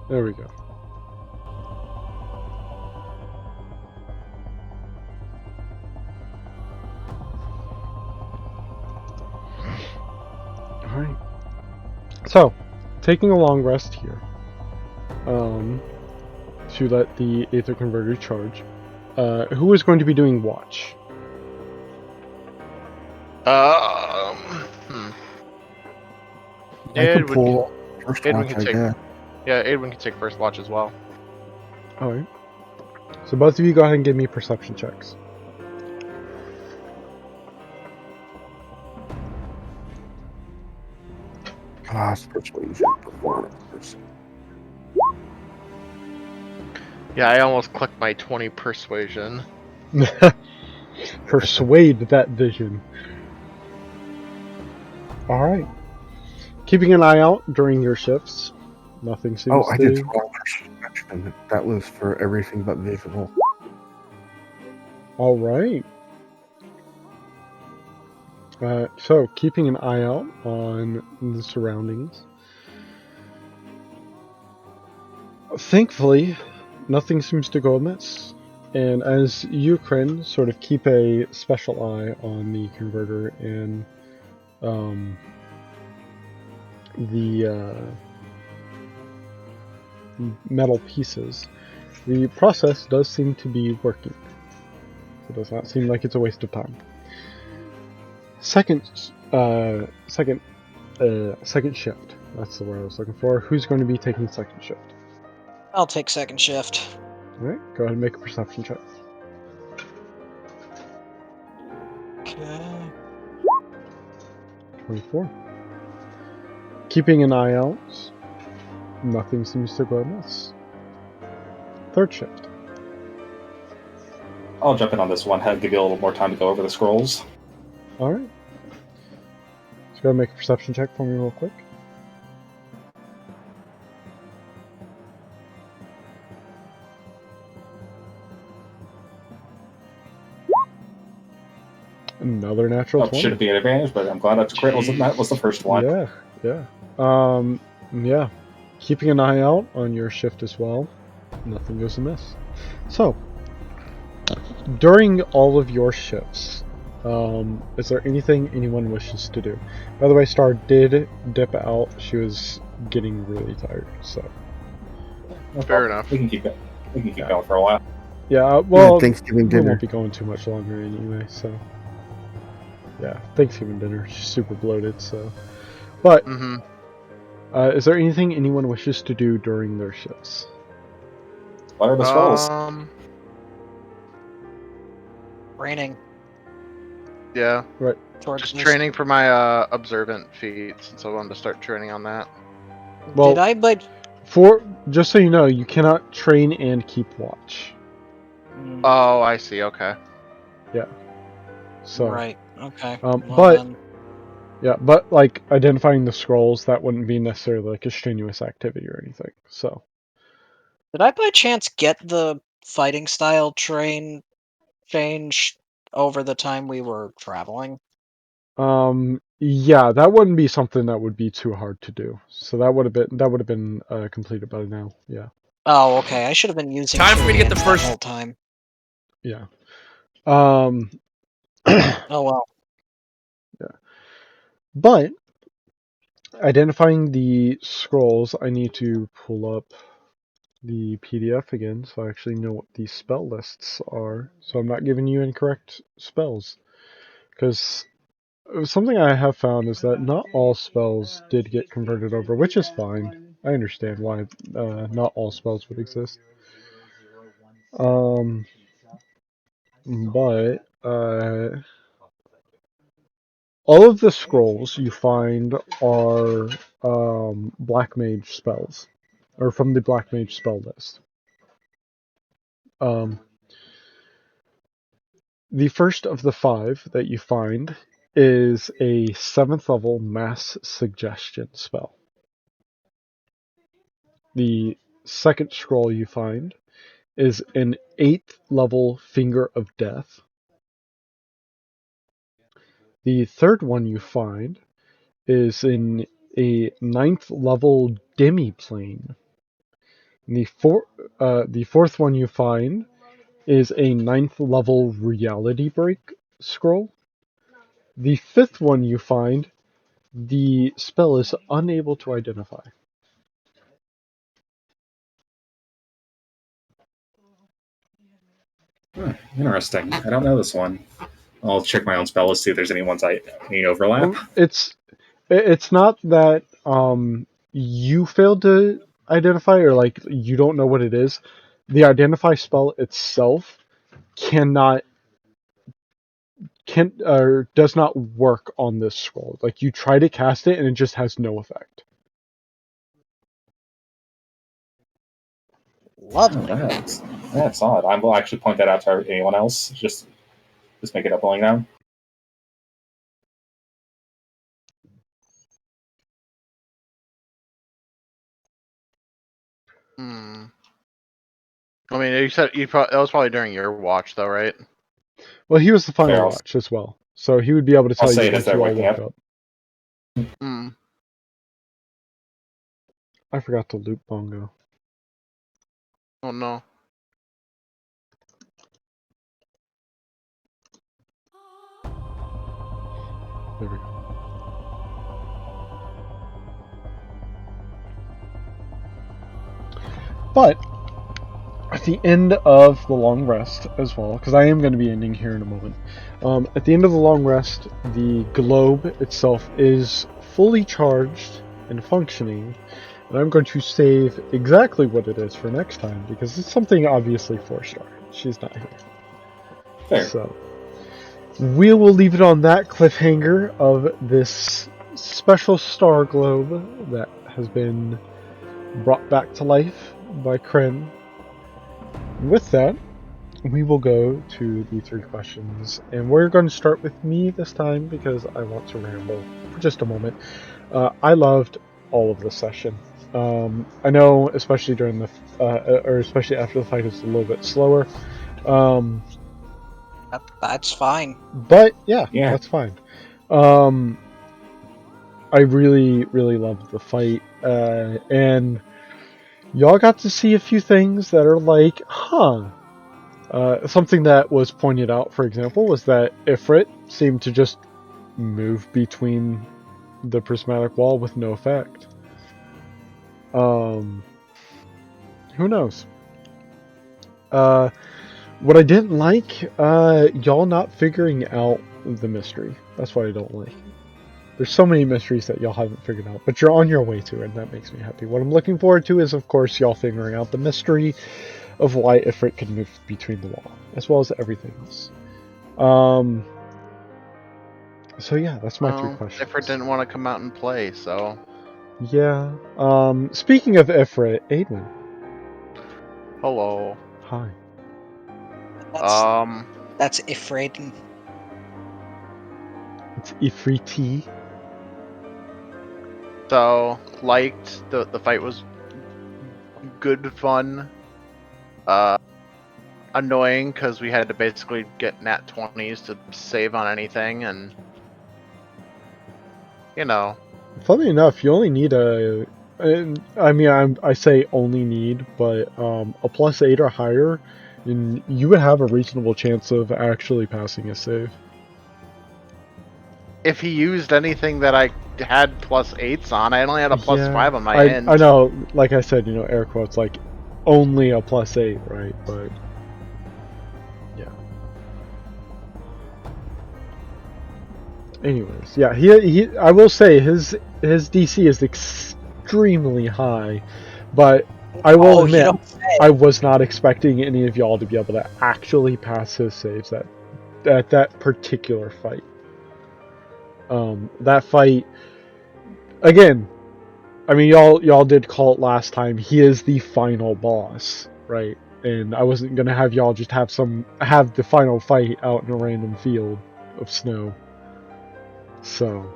There we go. Alright. So, taking a long rest here. To let the Aether Converter charge. Who is going to be doing watch? Edwin First Edwin watch, can I take. guess. Yeah, Edwin can take first watch as well. Alright. So both of you go ahead and give me perception checks. Cost persuasion performance. Yeah, I almost clicked my 20 persuasion. Persuade that vision. Alright. Keeping an eye out during your shifts. Nothing seems I to... did the wrong perception. That was for everything but visual. Alright. So, keeping an eye out on the surroundings. Thankfully, nothing seems to go amiss. And as you, Kryn, sort of keep a special eye on the converter and the metal pieces, the process does seem to be working. It does not seem like it's a waste of time. second shift. That's the word I was looking for. Who's going to be taking second shift? I'll take second shift. All right, go ahead and make a perception check. Okay. 24. Keeping an eye out. Nothing seems to go amiss. Third shift. I'll jump in on this one. Give you a little more time to go over the scrolls. All right. So go ahead and make a perception check for me real quick. Another natural 20. Should be an advantage, but I'm glad that crit was the first one. Yeah. Yeah. Keeping an eye out on your shift as well. Nothing goes amiss. So, during all of your shifts, is there anything anyone wishes to do? By the way, Star did dip out. She was getting really tired, so. Fair enough. We can keep it. We can keep going for a while. Yeah, well, Thanksgiving we dinner. won't be going too much longer anyway, so. Yeah, Thanksgiving dinner. She's super bloated, so. But, is there anything anyone wishes to do during their shifts? What are the scrolls? Raining. Yeah. Right. Just training for my observant feat, since I wanted to start training on that. Well, Did I, but... just so you know, you cannot train and keep watch. Oh, I see. Okay. Yeah. So. Right. Okay. But like identifying the scrolls, that wouldn't be necessarily like a strenuous activity or anything. So. Did I by chance get the fighting style train change over the time we were traveling? Yeah, that wouldn't be something that would be too hard to do. So that would have been completed by now. Yeah. Oh, okay. I should have been using Time for me to get the that first whole time. Yeah. Oh well. Yeah. But identifying the scrolls, I need to pull up the PDF again so I actually know what the spell lists are. So I'm not giving you incorrect spells. Because something I have found is that not all spells did get converted over, which is fine. I understand why not all spells would exist. But all of the scrolls you find are Black Mage spells, or from the Black Mage spell list. The first of the 5 that you find is a 7th level Mass Suggestion spell. The second scroll you find is an 8th level Finger of Death. The third one you find is in a 9th level Demiplane. The fourth one you find is a 9th level Reality Break scroll. The 5th one you find, the spell is unable to identify. Interesting. I don't know this one. I'll check my own spell list, see if there's any overlap. It's not that you failed to identify or like you don't know what it is. The identify spell itself does not work on this scroll. Like you try to cast it and it just has no effect. Lovely. That's odd. I will actually point that out to anyone else. Just make it up only now. I mean, you said that was probably during your watch, though, right? Well, he was the final watch as well, so he would be able to tell you once you all woke up. I forgot to loop bongo. Oh no. There we go. But at the end of the long rest as well, because I am going to be ending here in a moment. At the end of the long rest, the globe itself is fully charged and functioning, and I'm going to save exactly what it is for next time, because it's something obviously 4-star. She's not here. Fair. So, we will leave it on that cliffhanger of this special star globe that has been brought back to life by Kryn. With that, we will go to the 3 questions, and we're going to start with me this time because I want to ramble for just a moment. I loved all of this session. I know, especially during the, or especially after the fight, it's a little bit slower. That's fine. But yeah, Yeah. that's fine. I really, really loved the fight, and y'all got to see a few things that are like, huh. Something that was pointed out, for example, was that Ifrit seemed to just move between the prismatic wall with no effect. Who knows? What I didn't like, y'all not figuring out the mystery. That's what I don't like. There's so many mysteries that y'all haven't figured out, but you're on your way to it, and that makes me happy. What I'm looking forward to is, of course, y'all figuring out the mystery of why Ifrit can move between the wall, as well as everything else. So yeah, that's my 3 questions. Ifrit didn't want to come out and play, so... Yeah. Speaking of Ifrit, Aiden. Hello. Hi. That's Ifrit. It's Ifriti. So, liked, the fight was good fun. Annoying, because we had to basically get nat 20s to save on anything, and... You know. Funny enough, you only need a... I mean, I say only need, but a +8 or higher, and you would have a reasonable chance of actually passing a save. If he used anything that I had +8s on, I only had a +5 on my end. I know, like I said, you know, air quotes, like, only a +8, right? But, yeah. Anyways, yeah, he I will say, his DC is extremely high, but I will admit, I was not expecting any of y'all to be able to actually pass his saves at that particular fight. That fight, again, I mean, y'all did call it last time. He is the final boss, right? And I wasn't gonna have y'all just have the final fight out in a random field of snow. So,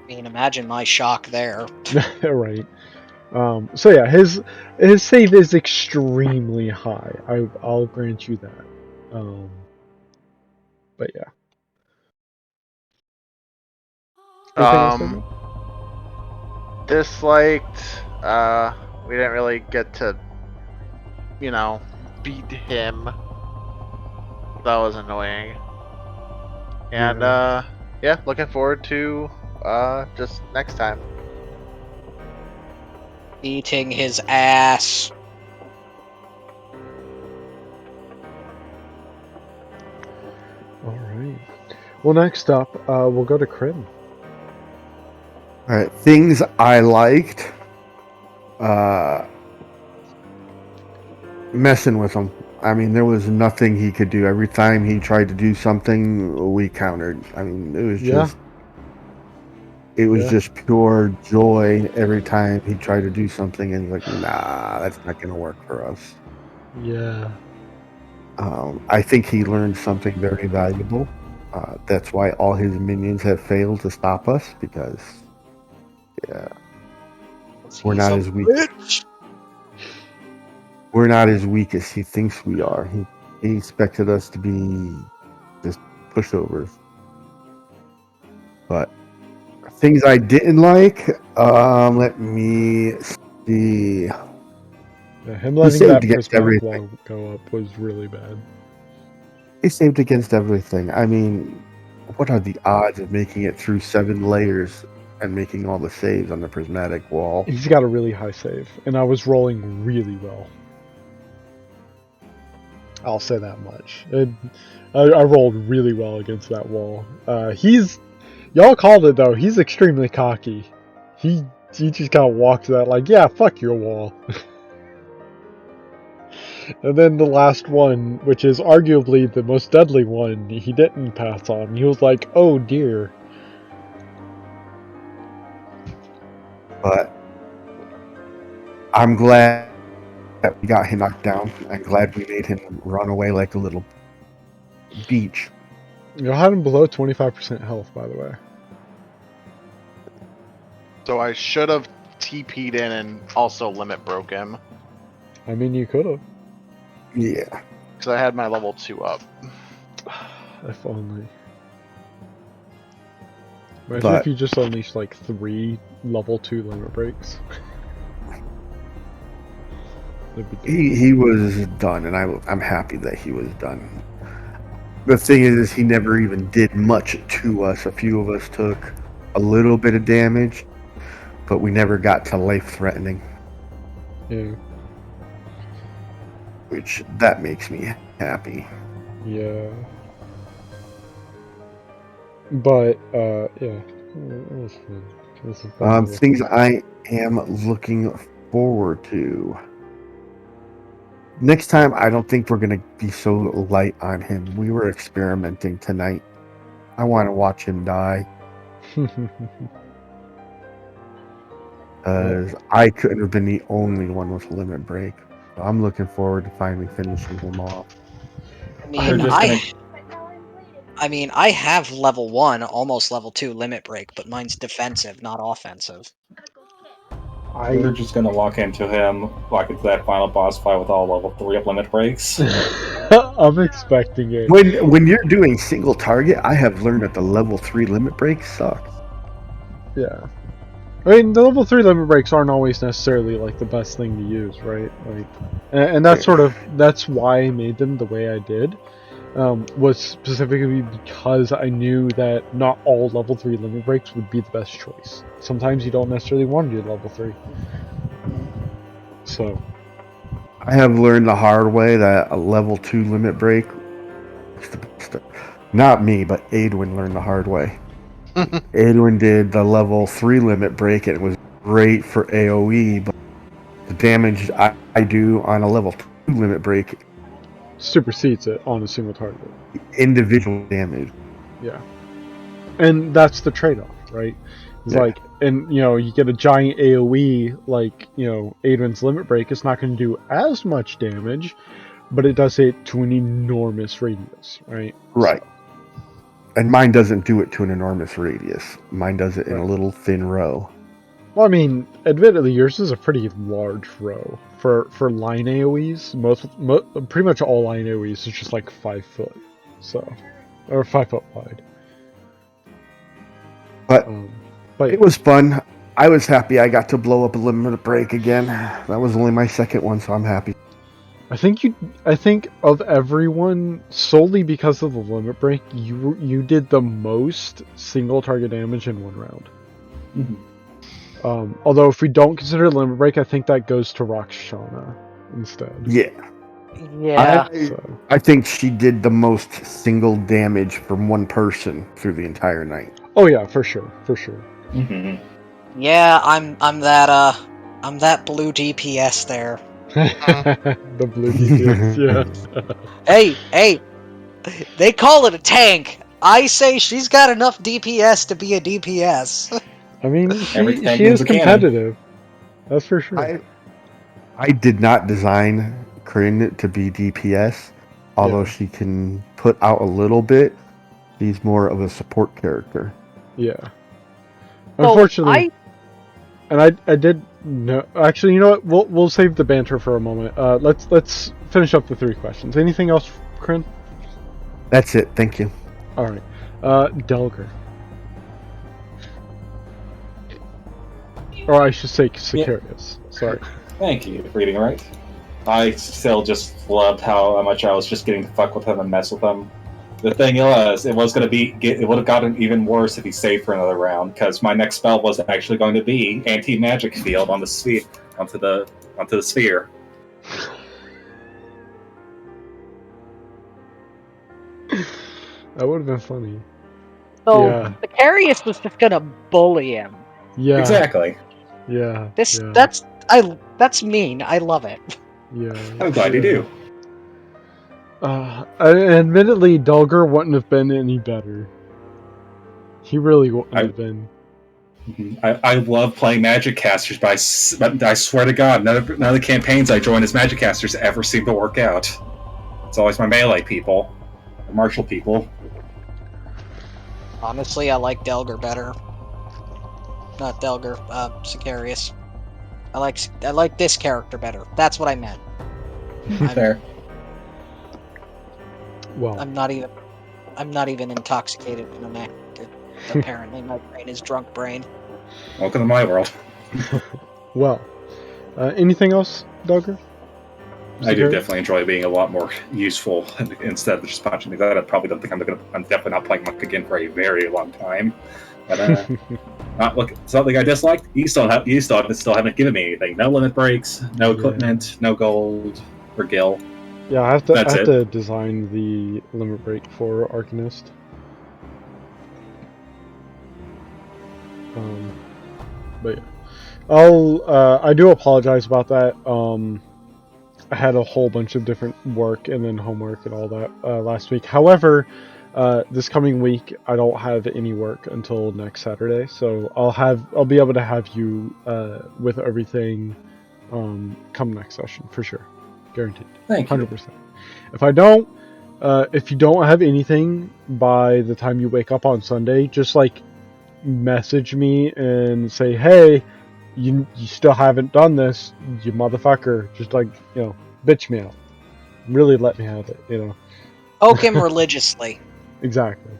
I mean, imagine my shock there. right. So yeah, his save is extremely high. I'll grant you that. But yeah. Disliked. We didn't really get to, you know, beat him. That was annoying. And yeah, looking forward to just next time. Beating his ass. Alright. Well, next up, we'll go to Kryn. Alright, things I liked. Messing with him. I mean, there was nothing he could do. Every time he tried to do something, we countered. I mean, it was just... It was just pure joy every time he tried to do something, and like, nah, that's not going to work for us. Yeah. I think he learned something very valuable. That's why all his minions have failed to stop us, because we're not as weak. We're not as weak as he thinks we are. He expected us to be just pushovers. But things I didn't like, let me see. Yeah, him letting that prismatic wall go up was really bad. He saved against everything. I mean, what are the odds of making it through 7 layers and making all the saves on the prismatic wall? He's got a really high save, and I was rolling really well. I'll say that much. I rolled really well against that wall. Y'all called it though. He's extremely cocky. He just kind of walks that like, yeah, fuck your wall. And then the last one, which is arguably the most deadly one, he didn't pass on. He was like, oh dear. But I'm glad that we got him knocked down. I'm glad we made him run away like a little beach. You had him below 25% health, by the way. So I should have TP'd in and also limit broke him. I mean, you could have. Yeah. Because I had my level 2 up. If only. Imagine But if you just unleashed like 3 level 2 limit breaks. he was done, and I'm happy that he was done. The thing is he never even did much to us. A few of us took a little bit of damage, but we never got to life-threatening. Yeah. Which, that makes me happy. Yeah. But, yeah. It was fun. It was a fun Things I am looking forward to. Next time, I don't think we're going to be so light on him. We were experimenting tonight. I want to watch him die. Because I couldn't have been the only one with limit break. So I'm looking forward to finally finishing him off. I mean, I have level 1, almost level 2 limit break, but mine's defensive, not offensive. We're just gonna walk into him, walk into that final boss fight with all level 3 of limit breaks. I'm expecting it. When you're doing single target, I have learned that the level 3 limit break sucks. Yeah. I mean, the level 3 limit breaks aren't always necessarily like the best thing to use, right? Like, and that's why I made them the way I did. Was specifically because I knew that not all level 3 limit breaks would be the best choice. Sometimes you don't necessarily want to do level 3. So I have learned the hard way that a level 2 limit break is the best. Not me, but Adwin learned the hard way. Adwin did the level 3 limit break, and it was great for AoE, but the damage I do on a level 2 limit break supersedes it on a single target. Individual damage. Yeah. And that's the trade-off, right? It's like, and you get a giant AoE like, Adwin's limit break. It's not going to do as much damage, but it does it to an enormous radius, right? Right. And mine doesn't do it to an enormous radius. Mine does it in a little thin row. Well, I mean, admittedly, yours is a pretty large row. For line AoEs, pretty much all line AoEs is just like 5 foot, or 5 foot wide. But it was fun. I was happy I got to blow up a limit break again. That was only my second one, so I'm happy. I think of everyone, solely because of the limit break, you did the most single target damage in one round. Mm-hmm. Although if we don't consider limit break, I think that goes to Rakshana instead. Yeah. I think she did the most single damage from one person through the entire night. Oh yeah, for sure. Mm-hmm. Yeah, I'm that blue DPS there. The blue DPS, yeah. Hey, they call it a tank. I say she's got enough DPS to be a DPS. I mean, she is competitive. That's for sure. I did not design Kryn to be DPS, although she can put out a little bit. She's more of a support character. Yeah. Unfortunately, and I did no. Actually, you know what? We'll save the banter for a moment. Let's finish up the 3 questions. Anything else, Kryn? That's it. Thank you. All right, Delger. Or I should say Sicarius. Sorry. Thank you for reading it right. I still just loved how much I was just getting to fuck with him and mess with him. The thing is, it would have gotten even worse if he stayed for another round, because my next spell was actually going to be anti-magic field on the sphere, onto the sphere. That would have been funny. So Yeah. Sicarius was just gonna bully him. Yeah. Exactly. Yeah. That's mean. I love it. Yeah. I'm glad you do. Admittedly, Dulgar wouldn't have been any better. He really wouldn't have been. I love playing Magic Casters, but I swear to God, none of the campaigns I join as Magic Casters ever seem to work out. It's always my melee people, or martial people. Honestly, I like Delgar better. Not Delgar, Sicarius. I like this character better. That's what I meant. Fair. Well, I'm not even intoxicated when I'm active. Apparently, my brain is drunk brain. Welcome to my world. well. Anything else, Duggar? I do definitely enjoy being a lot more useful instead of just punching things out. I probably don't think I'm definitely not playing Monk again for a very long time. But something I disliked. You still haven't given me anything. No limit breaks, no equipment, no gold or gil. Yeah, I have to design the limit break for Arcanist. But yeah, I do apologize about that. I had a whole bunch of different work and then homework and all that last week. However, this coming week I don't have any work until next Saturday, so I'll be able to have you with everything come next session for sure, guaranteed. Thank you. 100%. If I don't, if you don't have anything by the time you wake up on Sunday, just like message me and say, hey, you still haven't done this, you motherfucker. Just like, bitch me out. Really let me have it, Poke him religiously. Exactly.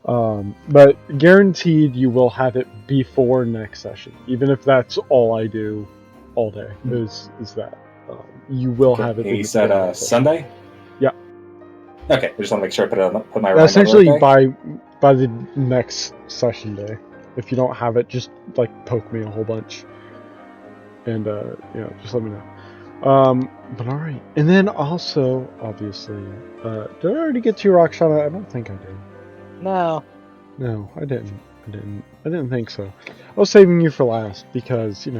But guaranteed you will have it before next session. Even if that's all I do all day is that. You will have it. You said Sunday? Yeah. Okay, I just want to make sure I put my reminder. Essentially by the next session day. If you don't have it, just like poke me a whole bunch. And just let me know. But alright. And then also, obviously, did I already get to your Rakshana? I don't think I did. No. No, I didn't. I didn't think so. I was saving you for last because, he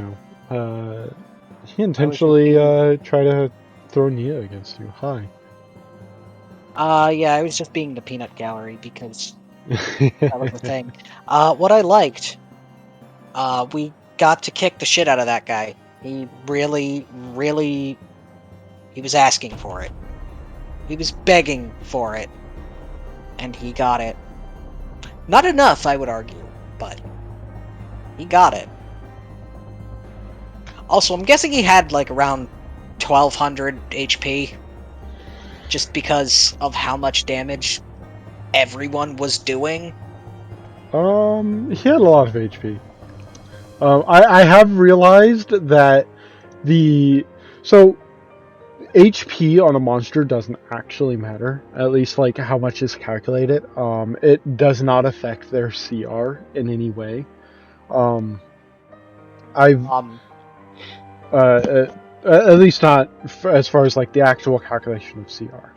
intentionally tried to throw Nia against you. Hi. Yeah, I was just being the peanut gallery because that was the thing. What I liked, we got to kick the shit out of that guy. He really, he was asking for it. He was begging for it. And he got it. Not enough, I would argue, but he got it. Also, I'm guessing he had like around 1200 HP. Just because of how much damage everyone was doing. He had a lot of HP. I have realized that so HP on a monster doesn't actually matter. At least like how much is calculated. It does not affect their CR in any way. At least not as far as like the actual calculation of CR.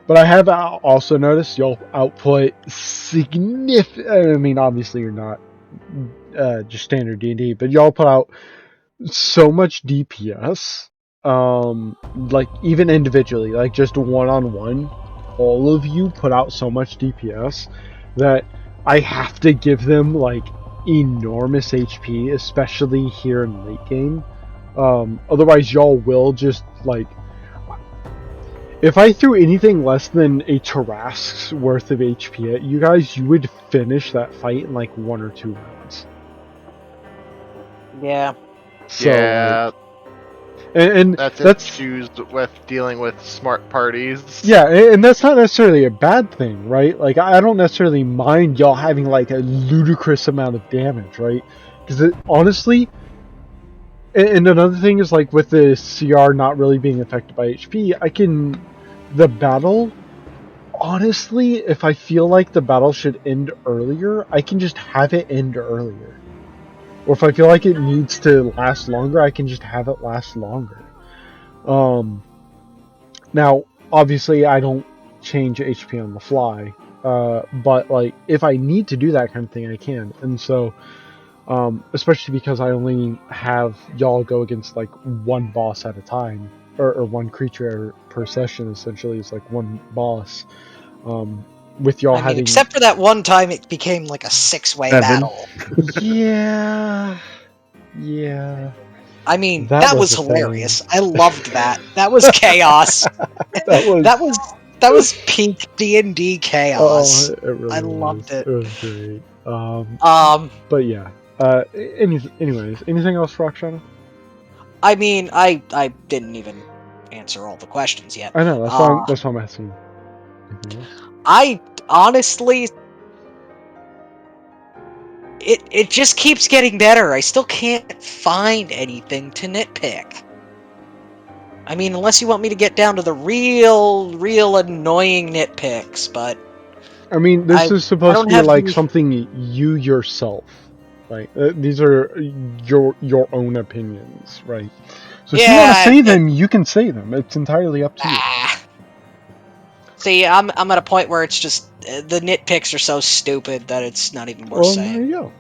But I have also noticed you'll output significant. I mean, obviously you're not just standard D&D, but y'all put out so much DPS. Like even individually, like just one-on-one, all of you put out so much DPS that I have to give them like enormous HP, especially here in late game. Otherwise y'all will just like, if I threw anything less than a Tarask's worth of HP at you guys, you would finish that fight in like 1 or 2 rounds. Yeah. So, yeah. And that's issues with dealing with smart parties. Yeah, and that's not necessarily a bad thing, right? Like, I don't necessarily mind y'all having like a ludicrous amount of damage, right? Because honestly, and another thing is like with the CR not really being affected by HP, the battle, honestly, if I feel like the battle should end earlier, I can just have it end earlier. Or if I feel like it needs to last longer, I can just have it last longer. Now, obviously, I don't change HP on the fly. But like if I need to do that kind of thing, I can. And so, especially because I only have y'all go against like one boss at a time, or one creature per session. Essentially, it's like one boss. With y'all having, except for that one time, it became like a 6-way battle. Yeah. I mean, that was hilarious. I loved that. That was chaos. that was peak D&D chaos. Oh, it really I loved it. It was great. But yeah. Anyways, anything else for Roxana? I mean, I didn't even answer all the questions yet. I know, that's why I'm asking. I honestly, it just keeps getting better. I still can't find anything to nitpick. I mean, unless you want me to get down to the real annoying nitpicks, but I mean, this is supposed to be like something you yourself, right? These are your own opinions, right? So if you want to say them, you can say them. It's entirely up to you. See, I'm at a point where it's just the nitpicks are so stupid that it's not even worth saying. There you go.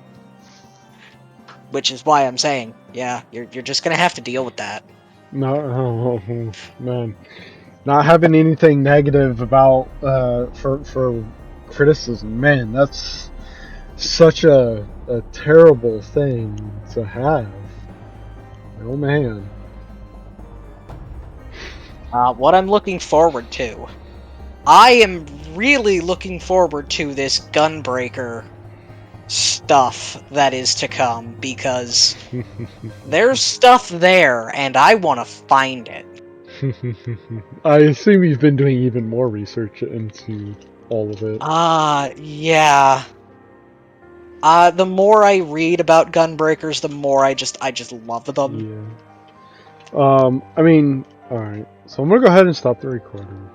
Which is why I'm saying, yeah, you're just gonna have to deal with that. No, man, not having anything negative about for criticism, man, that's such a terrible thing to have. Oh man. What I'm looking forward to. I am really looking forward to this Gunbreaker stuff that is to come, because there's stuff there, and I want to find it. I assume you've been doing even more research into all of it. Yeah. The more I read about Gunbreakers, the more I just love them. Yeah. I mean, alright. So I'm gonna go ahead and stop the recording.